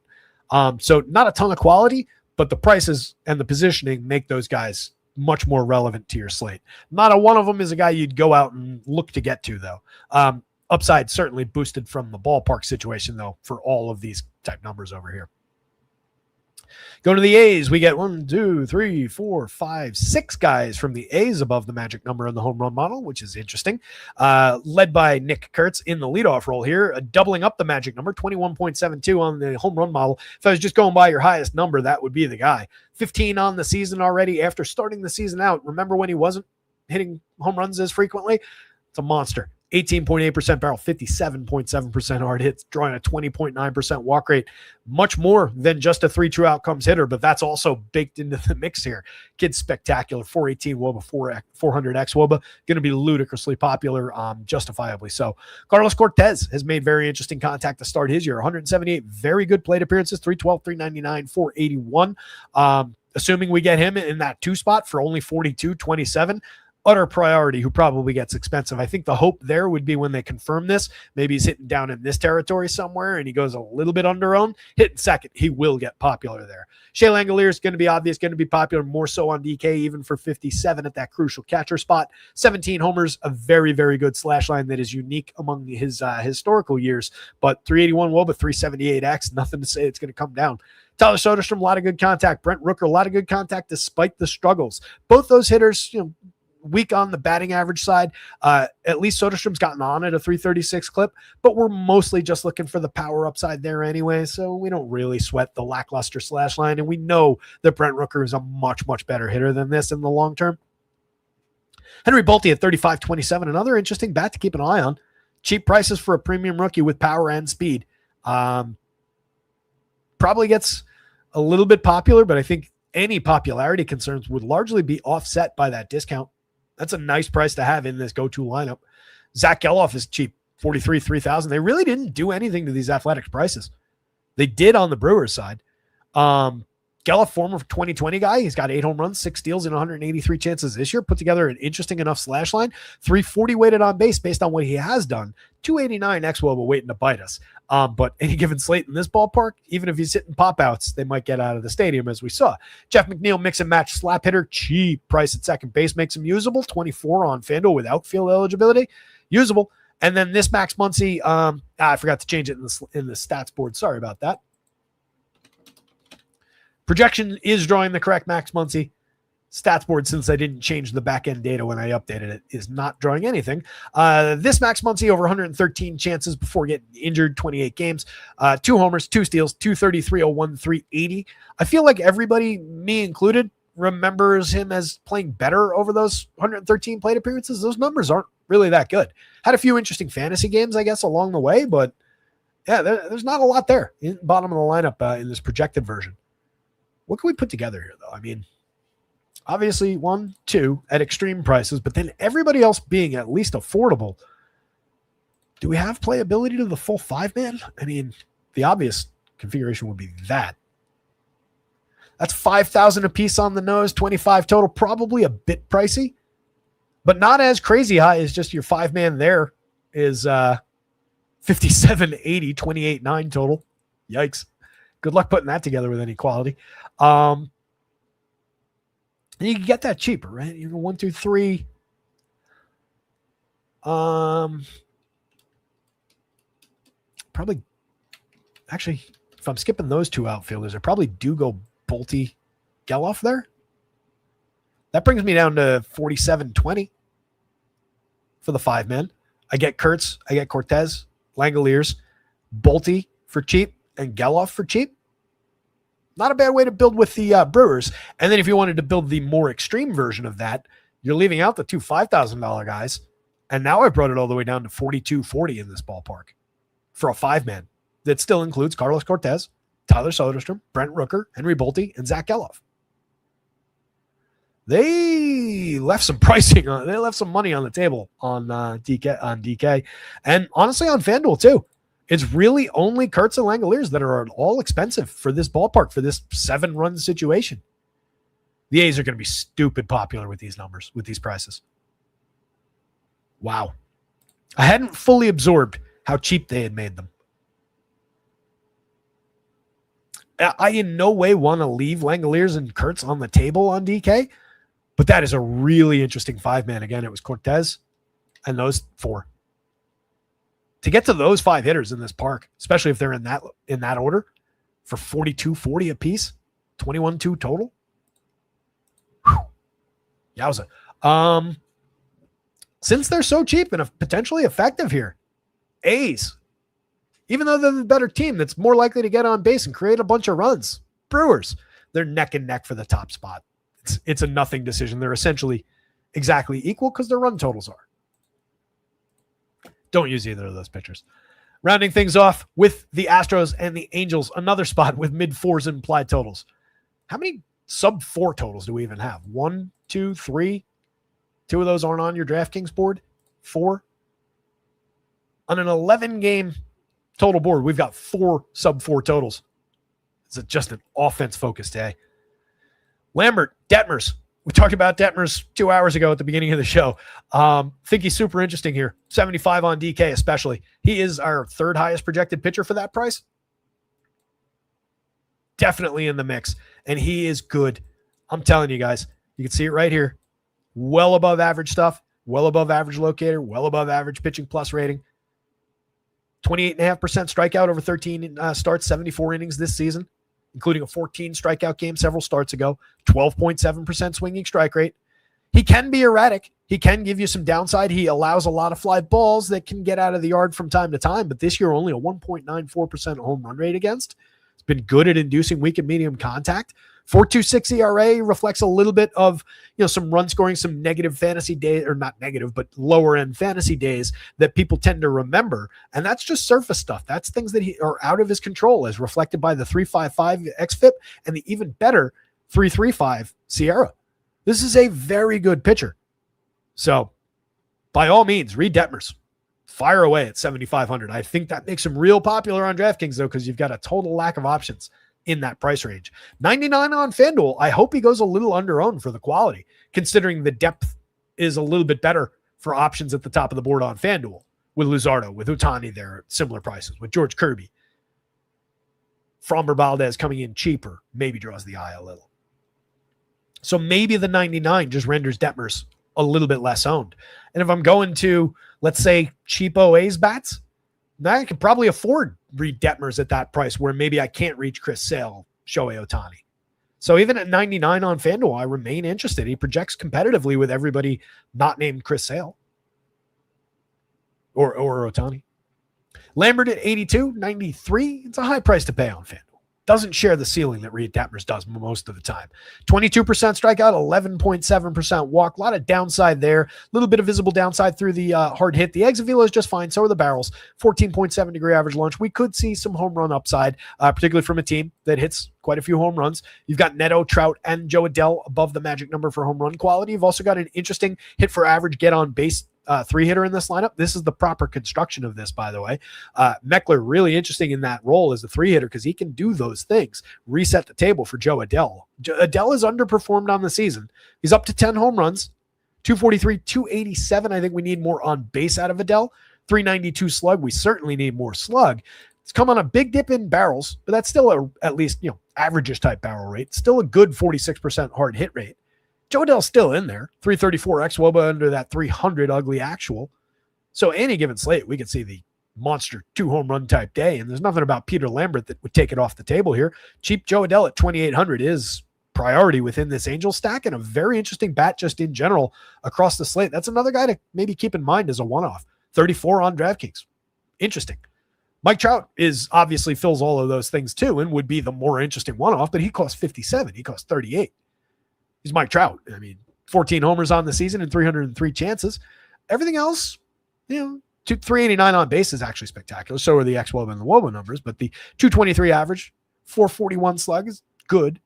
So not a ton of quality, but the prices and the positioning make those guys much more relevant to your slate. Not a one of them is a guy you'd go out and look to get to, though. Upside certainly boosted from the ballpark situation, though, for all of these type numbers over here. Go to the A's. We get 1, 2, 3, 4, 5, 6 guys from the A's above the magic number in the home run model, which is interesting. Led by Nick Kurtz in the leadoff role here, doubling up the magic number, 21.72 on the home run model. If I was just going by your highest number, that would be the guy. 15 on the season already after starting the season out. Remember when he wasn't hitting home runs as frequently? It's a monster. 18.8% barrel, 57.7% hard hits, drawing a 20.9% walk rate. Much more than just a 3 true outcomes hitter, but that's also baked into the mix here. Kid's spectacular. 418 WOBA, 400 xWOBA. Going to be ludicrously popular, justifiably so. Carlos Cortez has made very interesting contact to start his year. 178 very good plate appearances, 312, 399, 481. Assuming we get him in that 2 spot for only 42.27. Utter priority, who probably gets expensive. I think the hope there would be when they confirm this, maybe he's hitting down in this territory somewhere and he goes a little bit under owned. Hitting second, he will get popular there. Shea Langolier is going to be obvious, going to be popular more so on DK, even for 57 at that crucial catcher spot. 17 homers, a very, very good slash line that is unique among his historical years. But 381 WOBA, 378X, nothing to say it's going to come down. Tyler Soderstrom, a lot of good contact. Brent Rooker, a lot of good contact despite the struggles. Both those hitters, weak on the batting average side. At least Soderstrom's gotten on at a 336 clip, but we're mostly just looking for the power upside there anyway, so we don't really sweat the lackluster slash line, and we know that Brent Rooker is a much, much better hitter than this in the long term. Henry Bolte at 35.27, another interesting bat to keep an eye on. Cheap prices for a premium rookie with power and speed. Probably gets a little bit popular, but I think any popularity concerns would largely be offset by that discount. That's a nice price to have in this go-to lineup. Zach Geloff is cheap, 43, 3,000. They really didn't do anything to these Athletics prices. They did on the Brewers side. Geloff, former 2020 guy, he's got 8 home runs, 6 steals, and 183 chances this year. Put together an interesting enough slash line. 340 weighted on base based on what he has done. 289 xWOBA waiting to bite us. But any given slate in this ballpark, even if he's hitting pop outs, they might get out of the stadium, as we saw. Jeff McNeil, mix and match slap hitter, cheap price at second base, makes him usable. 24 on FanDuel with outfield eligibility, usable. And then this Max Muncy, I forgot to change it in the stats board. Sorry about that. Projection is drawing the correct Max Muncy. Stats board, since I didn't change the back end data when I updated it, is not drawing anything. This Max Muncy over 113 chances before getting injured, 28 games, 2 homers, 2 steals, 233, 01, 380. I feel like everybody, me included, remembers him as playing better over those 113 plate appearances. Those numbers aren't really that good. Had a few interesting fantasy games, I guess, along the way, but yeah, there's not a lot there in bottom of the lineup in this projected version. What can we put together here, though? I mean, obviously 1, 2 at extreme prices, but then everybody else being at least affordable. Do we have playability to the full 5-man? I mean, the obvious configuration would be that. That's 5,000 a piece on the nose, 25 total, probably a bit pricey, but not as crazy high as just your 5-man there is 57.80, 28.9 total. Yikes. Good luck putting that together with any quality. And you can get that cheaper, right? You go 1, 2, 3. Probably, actually, if I'm skipping those 2 outfielders, I probably do go Bolte, Geloff there. That brings me down to 47.20 for the 5-man. I get Kurtz, I get Cortez, Langoliers, Bolte for cheap, and Geloff for cheap. Not a bad way to build with the Brewers. And then if you wanted to build the more extreme version of that, you're leaving out the 2 $5,000 guys. And now I brought it all the way down to 42.40 in this ballpark for a 5-man. that still includes Carlos Cortez, Tyler Soderstrom, Brent Rooker, Henry Bolte, and Zach Geloff. They left some pricing on. They left some money on the table on DK, and honestly on FanDuel too. It's really only Kurtz and Langoliers that are all expensive for this ballpark for this 7-run situation. The A's are going to be stupid popular with these numbers, with these prices. Wow, I hadn't fully absorbed how cheap they had made them. I in no way want to leave Langoliers and Kurtz on the table on DK. But that is a really interesting 5-man. Again, it was Cortez and those 4. To get to those 5 hitters in this park, especially if they're in that order, for $42.40 a piece, 21.2 total. Whew. Yowza. Since they're so cheap and potentially effective here, A's, even though they're the better team that's more likely to get on base and create a bunch of runs, Brewers, they're neck and neck for the top spot. It's a nothing decision. They're essentially exactly equal because their run totals are. Don't use either of those pitchers. Rounding things off with the Astros and the Angels, another spot with mid-4s implied totals. How many sub-4 totals do we even have? 1, 2, 3. 2 of those aren't on your DraftKings board. 4. On an 11-game total board, we've got 4 sub-4 totals. It's just an offense-focused day. Lambert, Detmers. We talked about Detmers 2 hours ago at the beginning of the show. Think he's super interesting here. 75 on DK especially. He is our 3rd highest projected pitcher for that price. Definitely in the mix. And he is good. I'm telling you guys, you can see it right here. Well above average stuff. Well above average locator. Well above average pitching plus rating. 28.5% strikeout over 13 starts, 74 innings this season, including a 14 strikeout game several starts ago, 12.7% swinging strike rate. He can be erratic. He can give you some downside. He allows a lot of fly balls that can get out of the yard from time to time, but this year only a 1.94% home run rate against. It's been good at inducing weak and medium contact. 4.26 ERA reflects a little bit of, some run scoring, some negative fantasy days, or not negative, but lower end fantasy days that people tend to remember. And that's just surface stuff. That's things that are out of his control, as reflected by the 3.55 xFIP and the even better 3.35 Sierra. This is a very good pitcher. So by all means, read Detmers. Fire away at 7,500. I think that makes him real popular on DraftKings though, because you've got a total lack of options in that price range. 99 on FanDuel. I hope he goes a little under-owned for the quality, considering the depth is a little bit better for options at the top of the board on FanDuel, with Luzardo, with Ohtani there at similar prices, with George Kirby. Framber Valdez coming in cheaper maybe draws the eye a little. So maybe the 99 just renders Detmers a little bit less owned. And if I'm going to, let's say, cheapo A's bats, now I could probably afford Reed Detmers at that price where maybe I can't reach Chris Sale, Shohei Ohtani. So even at 99 on FanDuel, I remain interested. He projects competitively with everybody not named Chris Sale or Ohtani. Lambert at 82, 93. It's a high price to pay on FanDuel. Doesn't share the ceiling that Reed Detmers does most of the time. 22% strikeout, 11.7% walk. A lot of downside there. A little bit of visible downside through the hard hit. The exit velo is just fine. So are the barrels. 14.7 degree average launch. We could see some home run upside, particularly from a team that hits quite a few home runs. You've got Neto, Trout, and Joe Adell above the magic number for home run quality. You've also got an interesting hit for average, get on base 3-hitter in this lineup. This is the proper construction of this, by the way. Meckler really interesting in that role as a 3-hitter because he can do those things. Reset the table for Joe Adell. Adell is underperformed on the season. He's up to 10 home runs, 243, 287. I think we need more on base out of Adell. 392 slug. We certainly need more slug. It's come on a big dip in barrels, but that's still at least, average-ish type barrel rate. Still a good 46% hard hit rate. Joe Adell's still in there. 334 xWOBA under that 300 ugly actual. So any given slate, we could see the monster 2-home run type day. And there's nothing about Peter Lambert that would take it off the table here. Cheap Joe Adell at 2,800 is priority within this Angel stack and a very interesting bat just in general across the slate. That's another guy to maybe keep in mind as a one-off. 34 on DraftKings. Interesting. Mike Trout obviously fills all of those things too and would be the more interesting one-off, but he costs 57. He costs 38. He's Mike Trout. 14 homers on the season and 303 chances. Everything else, 389 on base is actually spectacular. So are the xWOBA and the WOBA numbers, but the 223 average, 441 slug is good.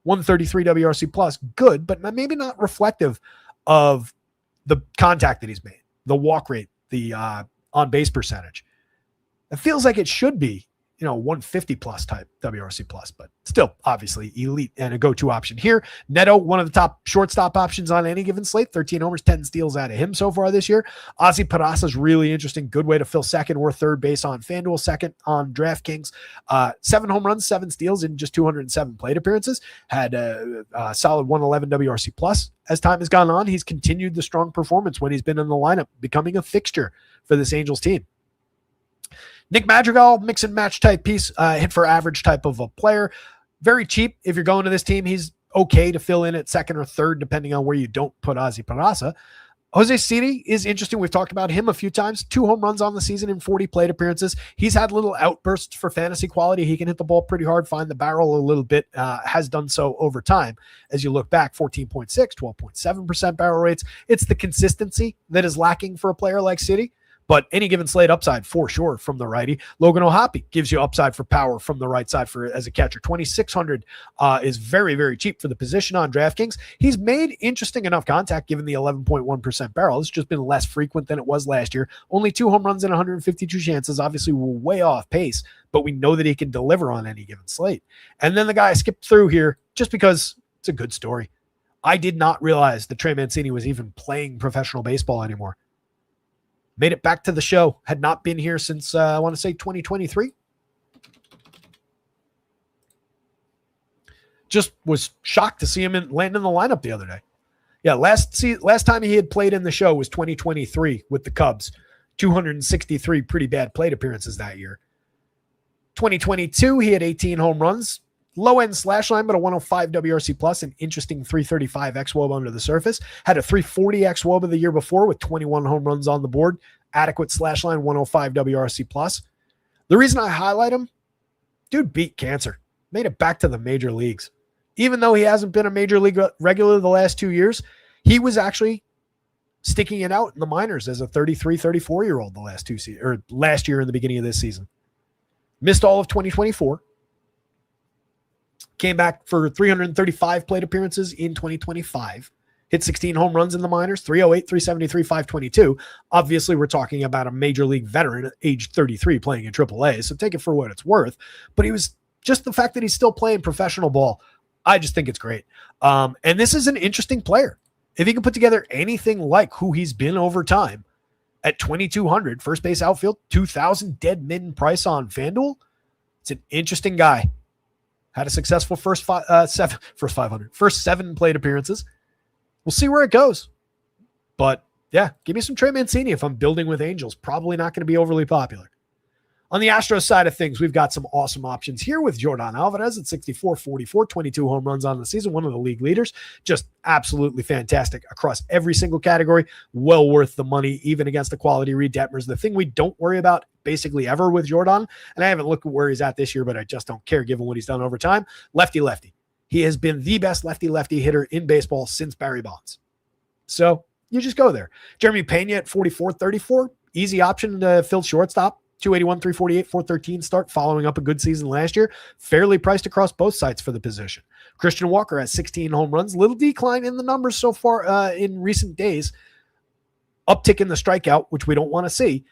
133 WRC plus, good, but maybe not reflective of the contact that he's made, the walk rate, the on base percentage. It feels like it should be, 150 plus type WRC plus, but still obviously elite and a go-to option here. Neto, one of the top shortstop options on any given slate, 13 homers, 10 steals out of him so far this year. Ozzy Peraza is really interesting. Good way to fill second or third base on FanDuel, second on DraftKings. 7 home runs, 7 steals in just 207 plate appearances. Had a solid 111 WRC plus. As time has gone on, he's continued the strong performance when he's been in the lineup, becoming a fixture for this Angels team. Nick Madrigal, mix and match type piece, hit for average type of a player. Very cheap. If you're going to this team, he's okay to fill in at second or third, depending on where you don't put Ozzy Peraza. Jose Citi is interesting. We've talked about him a few times. 2 home runs on the season in 40 plate appearances. He's had little outbursts for fantasy quality. He can hit the ball pretty hard, find the barrel a little bit, has done so over time. As you look back, 14.6, 12.7% barrel rates. It's the consistency that is lacking for a player like Citi. But any given slate upside for sure from the righty. Logan O'Hoppe gives you upside for power from the right side as a catcher. 2,600 is very, very cheap for the position on DraftKings. He's made interesting enough contact given the 11.1% barrel. It's just been less frequent than it was last year. Only 2 home runs and 152 chances. Obviously, we're way off pace, but we know that he can deliver on any given slate. And then the guy I skipped through here just because it's a good story. I did not realize that Trey Mancini was even playing professional baseball anymore. Made it back to the show. Had not been here since, I want to say, 2023. Just was shocked to see him land in the lineup the other day. Yeah, last time he had played in the show was 2023 with the Cubs. 263 pretty bad plate appearances that year. 2022, he had 18 home runs. Low-end slash line, but a 105 WRC plus, an interesting 335 xWOBA under the surface. Had a 340 xWOBA the year before with 21 home runs on the board. Adequate slash line, 105 WRC plus. The reason I highlight him, dude beat cancer. Made it back to the major leagues. Even though he hasn't been a major league regular the last 2 years, he was actually sticking it out in the minors as a 33, 34-year-old last year in the beginning of this season. Missed all of 2024. Came back for 335 plate appearances in 2025. Hit 16 home runs in the minors, 308, 373, 522. Obviously, we're talking about a major league veteran at age 33 playing in AAA, so take it for what it's worth. But he was just the fact that he's still playing professional ball, I just think it's great. And this is an interesting player. If he can put together anything like who he's been over time at 2,200, first base outfield, 2,000 dead min price on FanDuel, it's an interesting guy. Had a successful first 7 plate appearances. We'll see where it goes. But yeah, give me some Trey Mancini if I'm building with Angels. Probably not going to be overly popular. On the Astros side of things, we've got some awesome options here with Jordan Alvarez at 64-44, 22 home runs on the season, one of the league leaders. Just absolutely fantastic across every single category. Well worth the money, even against the quality Reed Detmers. The thing we don't worry about basically ever with Jordan, and I haven't looked at where he's at this year, but I just don't care given what he's done over time. Lefty-lefty. He has been the best lefty-lefty hitter in baseball since Barry Bonds. So you just go there. Jeremy Pena at 44-34. Easy option to fill shortstop. 281, 348, 413 start following up a good season last year. Fairly priced across both sides for the position. Christian Walker has 16 home runs. Little decline in the numbers so far in recent days. Uptick in the strikeout, which we don't want to see,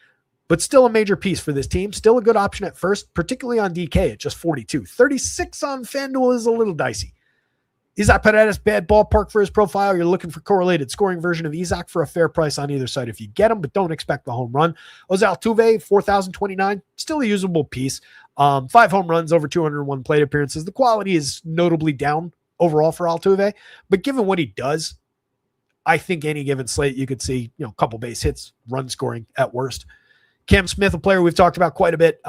but still a major piece for this team. Still a good option at first, particularly on DK at just 42. 36 on FanDuel is a little dicey. Isaac Paredes, bad ballpark for his profile. You're looking for correlated scoring version of Isaac for a fair price on either side if you get him, but don't expect the home run. Jose Altuve, 4,029, still a usable piece. 5 home runs, over 201 plate appearances. The quality is notably down overall for Altuve, but given what he does, I think any given slate you could see, a couple base hits, run scoring at worst. Cam Smith, a player we've talked about quite a bit.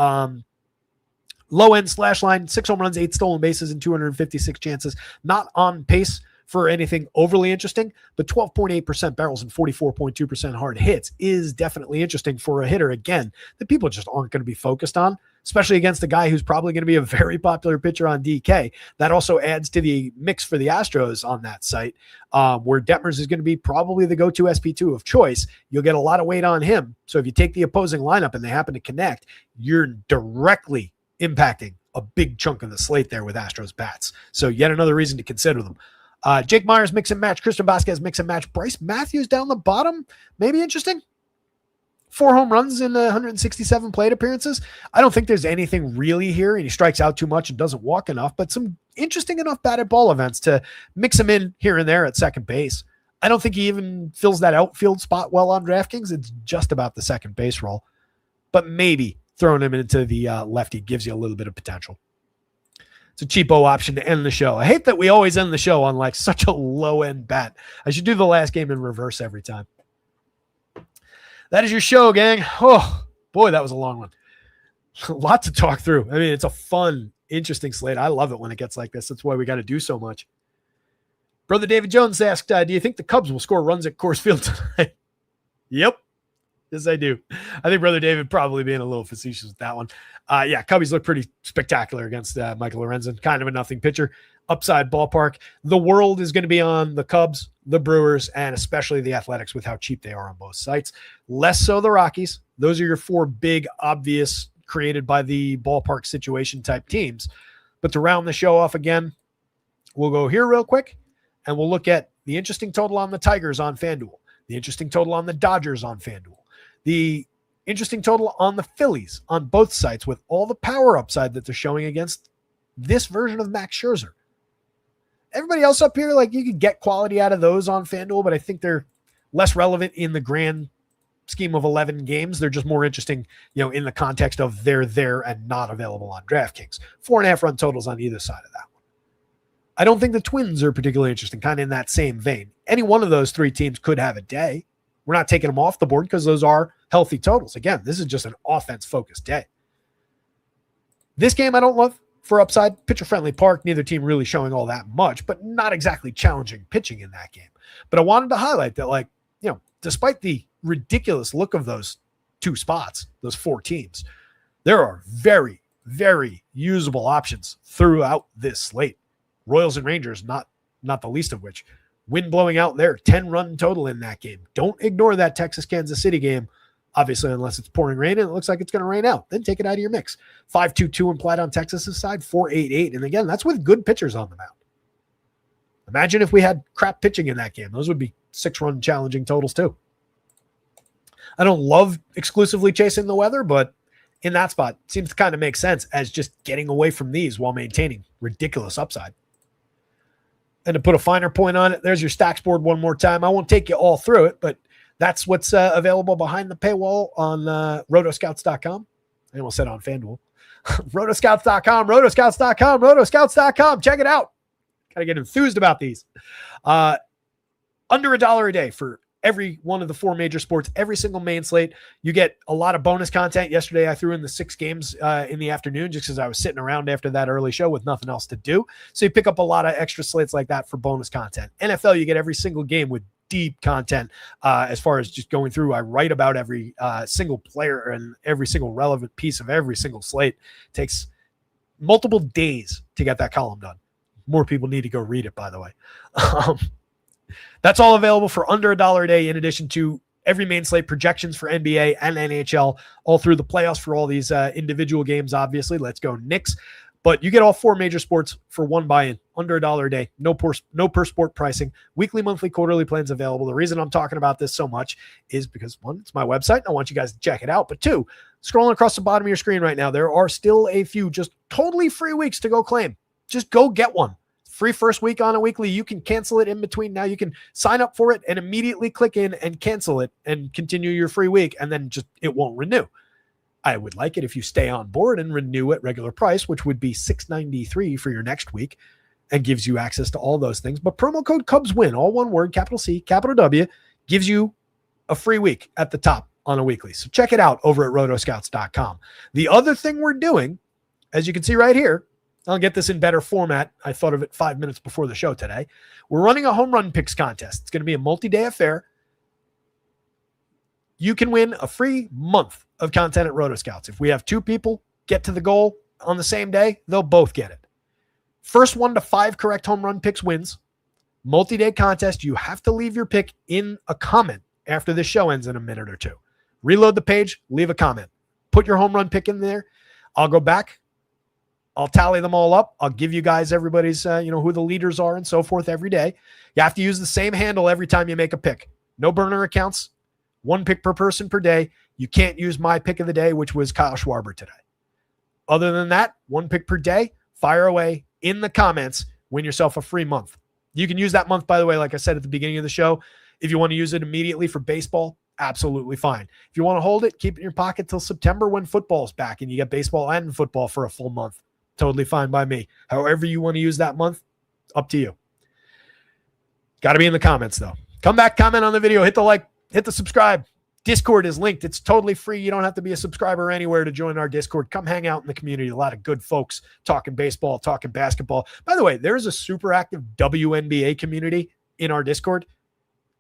Low end slash line, 6 home runs, 8 stolen bases, and 256 chances. Not on pace for anything overly interesting, but 12.8% barrels and 44.2% hard hits is definitely interesting for a hitter, again, that people just aren't going to be focused on, especially against a guy who's probably going to be a very popular pitcher on DK. That also adds to the mix for the Astros on that site, where Detmers is going to be probably the go-to SP2 of choice. You'll get a lot of weight on him. So if you take the opposing lineup and they happen to connect, you're directly impacting a big chunk of the slate there with Astros bats. So yet another reason to consider them. Jake Myers mix and match, Christian Vasquez mix and match, Bryce Matthews down the bottom, maybe interesting. 4 home runs in 167 plate appearances. I don't think there's anything really here, and he strikes out too much and doesn't walk enough, but some interesting enough batted ball events to mix him in here and there at second base. I don't think he even fills that outfield spot well on DraftKings. It's just about the second base role, but maybe throwing him into the lefty gives you a little bit of potential. It's a cheapo option to end the show. I hate that we always end the show on like such a low end bet. I should do the last game in reverse every time. That is your show, gang. Oh boy, that was a long one. A lot to talk through. I mean, it's a fun, interesting slate. I love it when it gets like this. That's why we got to do so much. Brother David Jones asked, do you think the Cubs will score runs at Coors Field tonight? Yep. Yes, I do. I think Brother David probably being a little facetious with that one. Yeah, Cubbies look pretty spectacular against Michael Lorenzen. Kind of a nothing pitcher. Upside ballpark. The world is going to be on the Cubs, the Brewers, and especially the Athletics with how cheap they are on both sites. Less so the Rockies. Those are your 4 big, obvious, created by the ballpark situation type teams. But to round the show off again, we'll go here real quick, and we'll look at the interesting total on the Tigers on FanDuel, the interesting total on the Dodgers on FanDuel, the interesting total on the Phillies on both sites with all the power upside that they're showing against this version of Max Scherzer. Everybody else up here, like you could get quality out of those on FanDuel, but I think they're less relevant in the grand scheme of 11 games. They're just more interesting, in the context of they're there and not available on DraftKings. 4.5 run totals on either side of that one. I don't think the Twins are particularly interesting, kind of in that same vein. Any one of those 3 teams could have a day. We're not taking them off the board because those are healthy totals. Again, this is just an offense-focused day. This game I don't love for upside. Pitcher-friendly park, neither team really showing all that much, but not exactly challenging pitching in that game. But I wanted to highlight that, despite the ridiculous look of those 2 spots, those 4 teams, there are very, very usable options throughout this slate. Royals and Rangers, not the least of which. Wind blowing out there, 10-run total in that game. Don't ignore that Texas-Kansas City game, obviously, unless it's pouring rain and it looks like it's going to rain out. Then take it out of your mix. 5.22 implied on Texas' side, 4.88. And again, that's with good pitchers on the mound. Imagine if we had crap pitching in that game. Those would be 6-run challenging totals too. I don't love exclusively chasing the weather, but in that spot, it seems to kind of make sense as just getting away from these while maintaining ridiculous upside. And to put a finer point on it, there's your stacks board one more time. I won't take you all through it, but that's what's available behind the paywall on rotoscouts.com. I almost said on FanDuel. rotoscouts.com, rotoscouts.com, rotoscouts.com. Check it out. Got to get enthused about these. Under $1 a day for every one of the 4 major sports, every single main slate. You get a lot of bonus content. Yesterday, I threw in the 6 games in the afternoon just because I was sitting around after that early show with nothing else to do. So you pick up a lot of extra slates like that for bonus content. NFL, you get every single game with deep content as far as just going through. I write about every single player and every single relevant piece of every single slate. It takes multiple days to get that column done. More people need to go read it, by the way. That's all available for under $1 a day, in addition to every main slate projections for NBA and NHL, all through the playoffs for all these individual games, obviously. Let's go Knicks. But you get all 4 major sports for one buy-in, under $1 a day, no per sport pricing, weekly, monthly, quarterly plans available. The reason I'm talking about this so much is because, 1, it's my website, and I want you guys to check it out. But 2, scrolling across the bottom of your screen right now, there are still a few just totally free weeks to go claim. Just go get one. Free first week on a weekly. You can cancel it in between. Now you can sign up for it and immediately click in and cancel it and continue your free week, and then just it won't renew. I would like it if you stay on board and renew at regular price, which would be $6.93 for your next week, and gives you access to all those things. But promo code CubsWin, all one word, capital C, capital W, gives you a free week at the top on a weekly. So check it out over at rotoscouts.com. The other thing we're doing, as you can see right here, I'll get this in better format. I thought of it 5 minutes before the show today. We're running a home run picks contest. It's going to be a multi-day affair. You can win a free month of content at Rotoscouts. If we have 2 people get to the goal on the same day, they'll both get it. First 1 to 5 correct home run picks wins. Multi-day contest. You have to leave your pick in a comment after this show ends in a minute or 2. Reload the page, leave a comment. Put your home run pick in there. I'll go back. I'll tally them all up. I'll give you guys everybody's, who the leaders are and so forth every day. You have to use the same handle every time you make a pick. No burner accounts. 1 pick per person per day. You can't use my pick of the day, which was Kyle Schwarber today. Other than that, 1 pick per day. Fire away in the comments. Win yourself a free month. You can use that month, by the way, like I said at the beginning of the show. If you want to use it immediately for baseball, absolutely fine. If you want to hold it, keep it in your pocket till September when football's back and you get baseball and football for a full month. Totally fine by me. However you want to use that month, up to you. Got to be in the comments, though. Come back, comment on the video, hit the like, hit the subscribe. Discord is linked. It's totally free. You don't have to be a subscriber anywhere to join our Discord. Come hang out in the community. A lot of good folks talking baseball, talking basketball. By the way, there's a super active WNBA community in our Discord.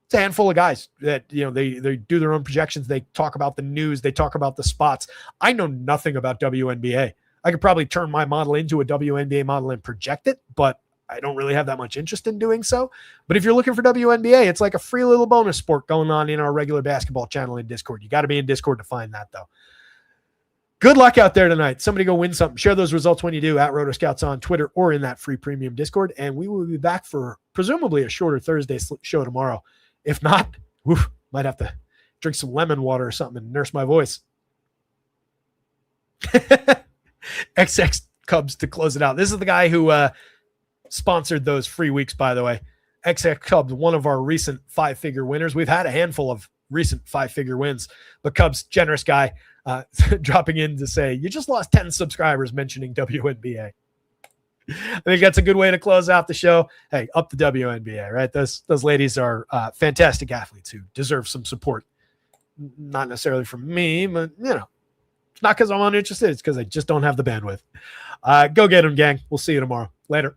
It's a handful of guys that, they do their own projections. They talk about the news. They talk about the spots. I know nothing about WNBA. I could probably turn my model into a WNBA model and project it, but I don't really have that much interest in doing so. But if you're looking for WNBA, it's like a free little bonus sport going on in our regular basketball channel in Discord. You got to be in Discord to find that, though. Good luck out there tonight. Somebody go win something. Share those results when you do at Rotoscouts on Twitter or in that free premium Discord. And we will be back for presumably a shorter Thursday show tomorrow. If not, might have to drink some lemon water or something and nurse my voice. XX Cubs to close it out. This is the guy who sponsored those free weeks, by the way. XX Cubs, one of our recent 5-figure winners. We've had a handful of recent 5-figure wins, but Cubs, generous guy, dropping in to say, you just lost 10 subscribers mentioning WNBA. I think that's a good way to close out the show. Hey, up the WNBA, right? Those ladies are fantastic athletes who deserve some support. Not necessarily from me, but, it's not because I'm uninterested. It's because I just don't have the bandwidth. Go get them, gang. We'll see you tomorrow. Later.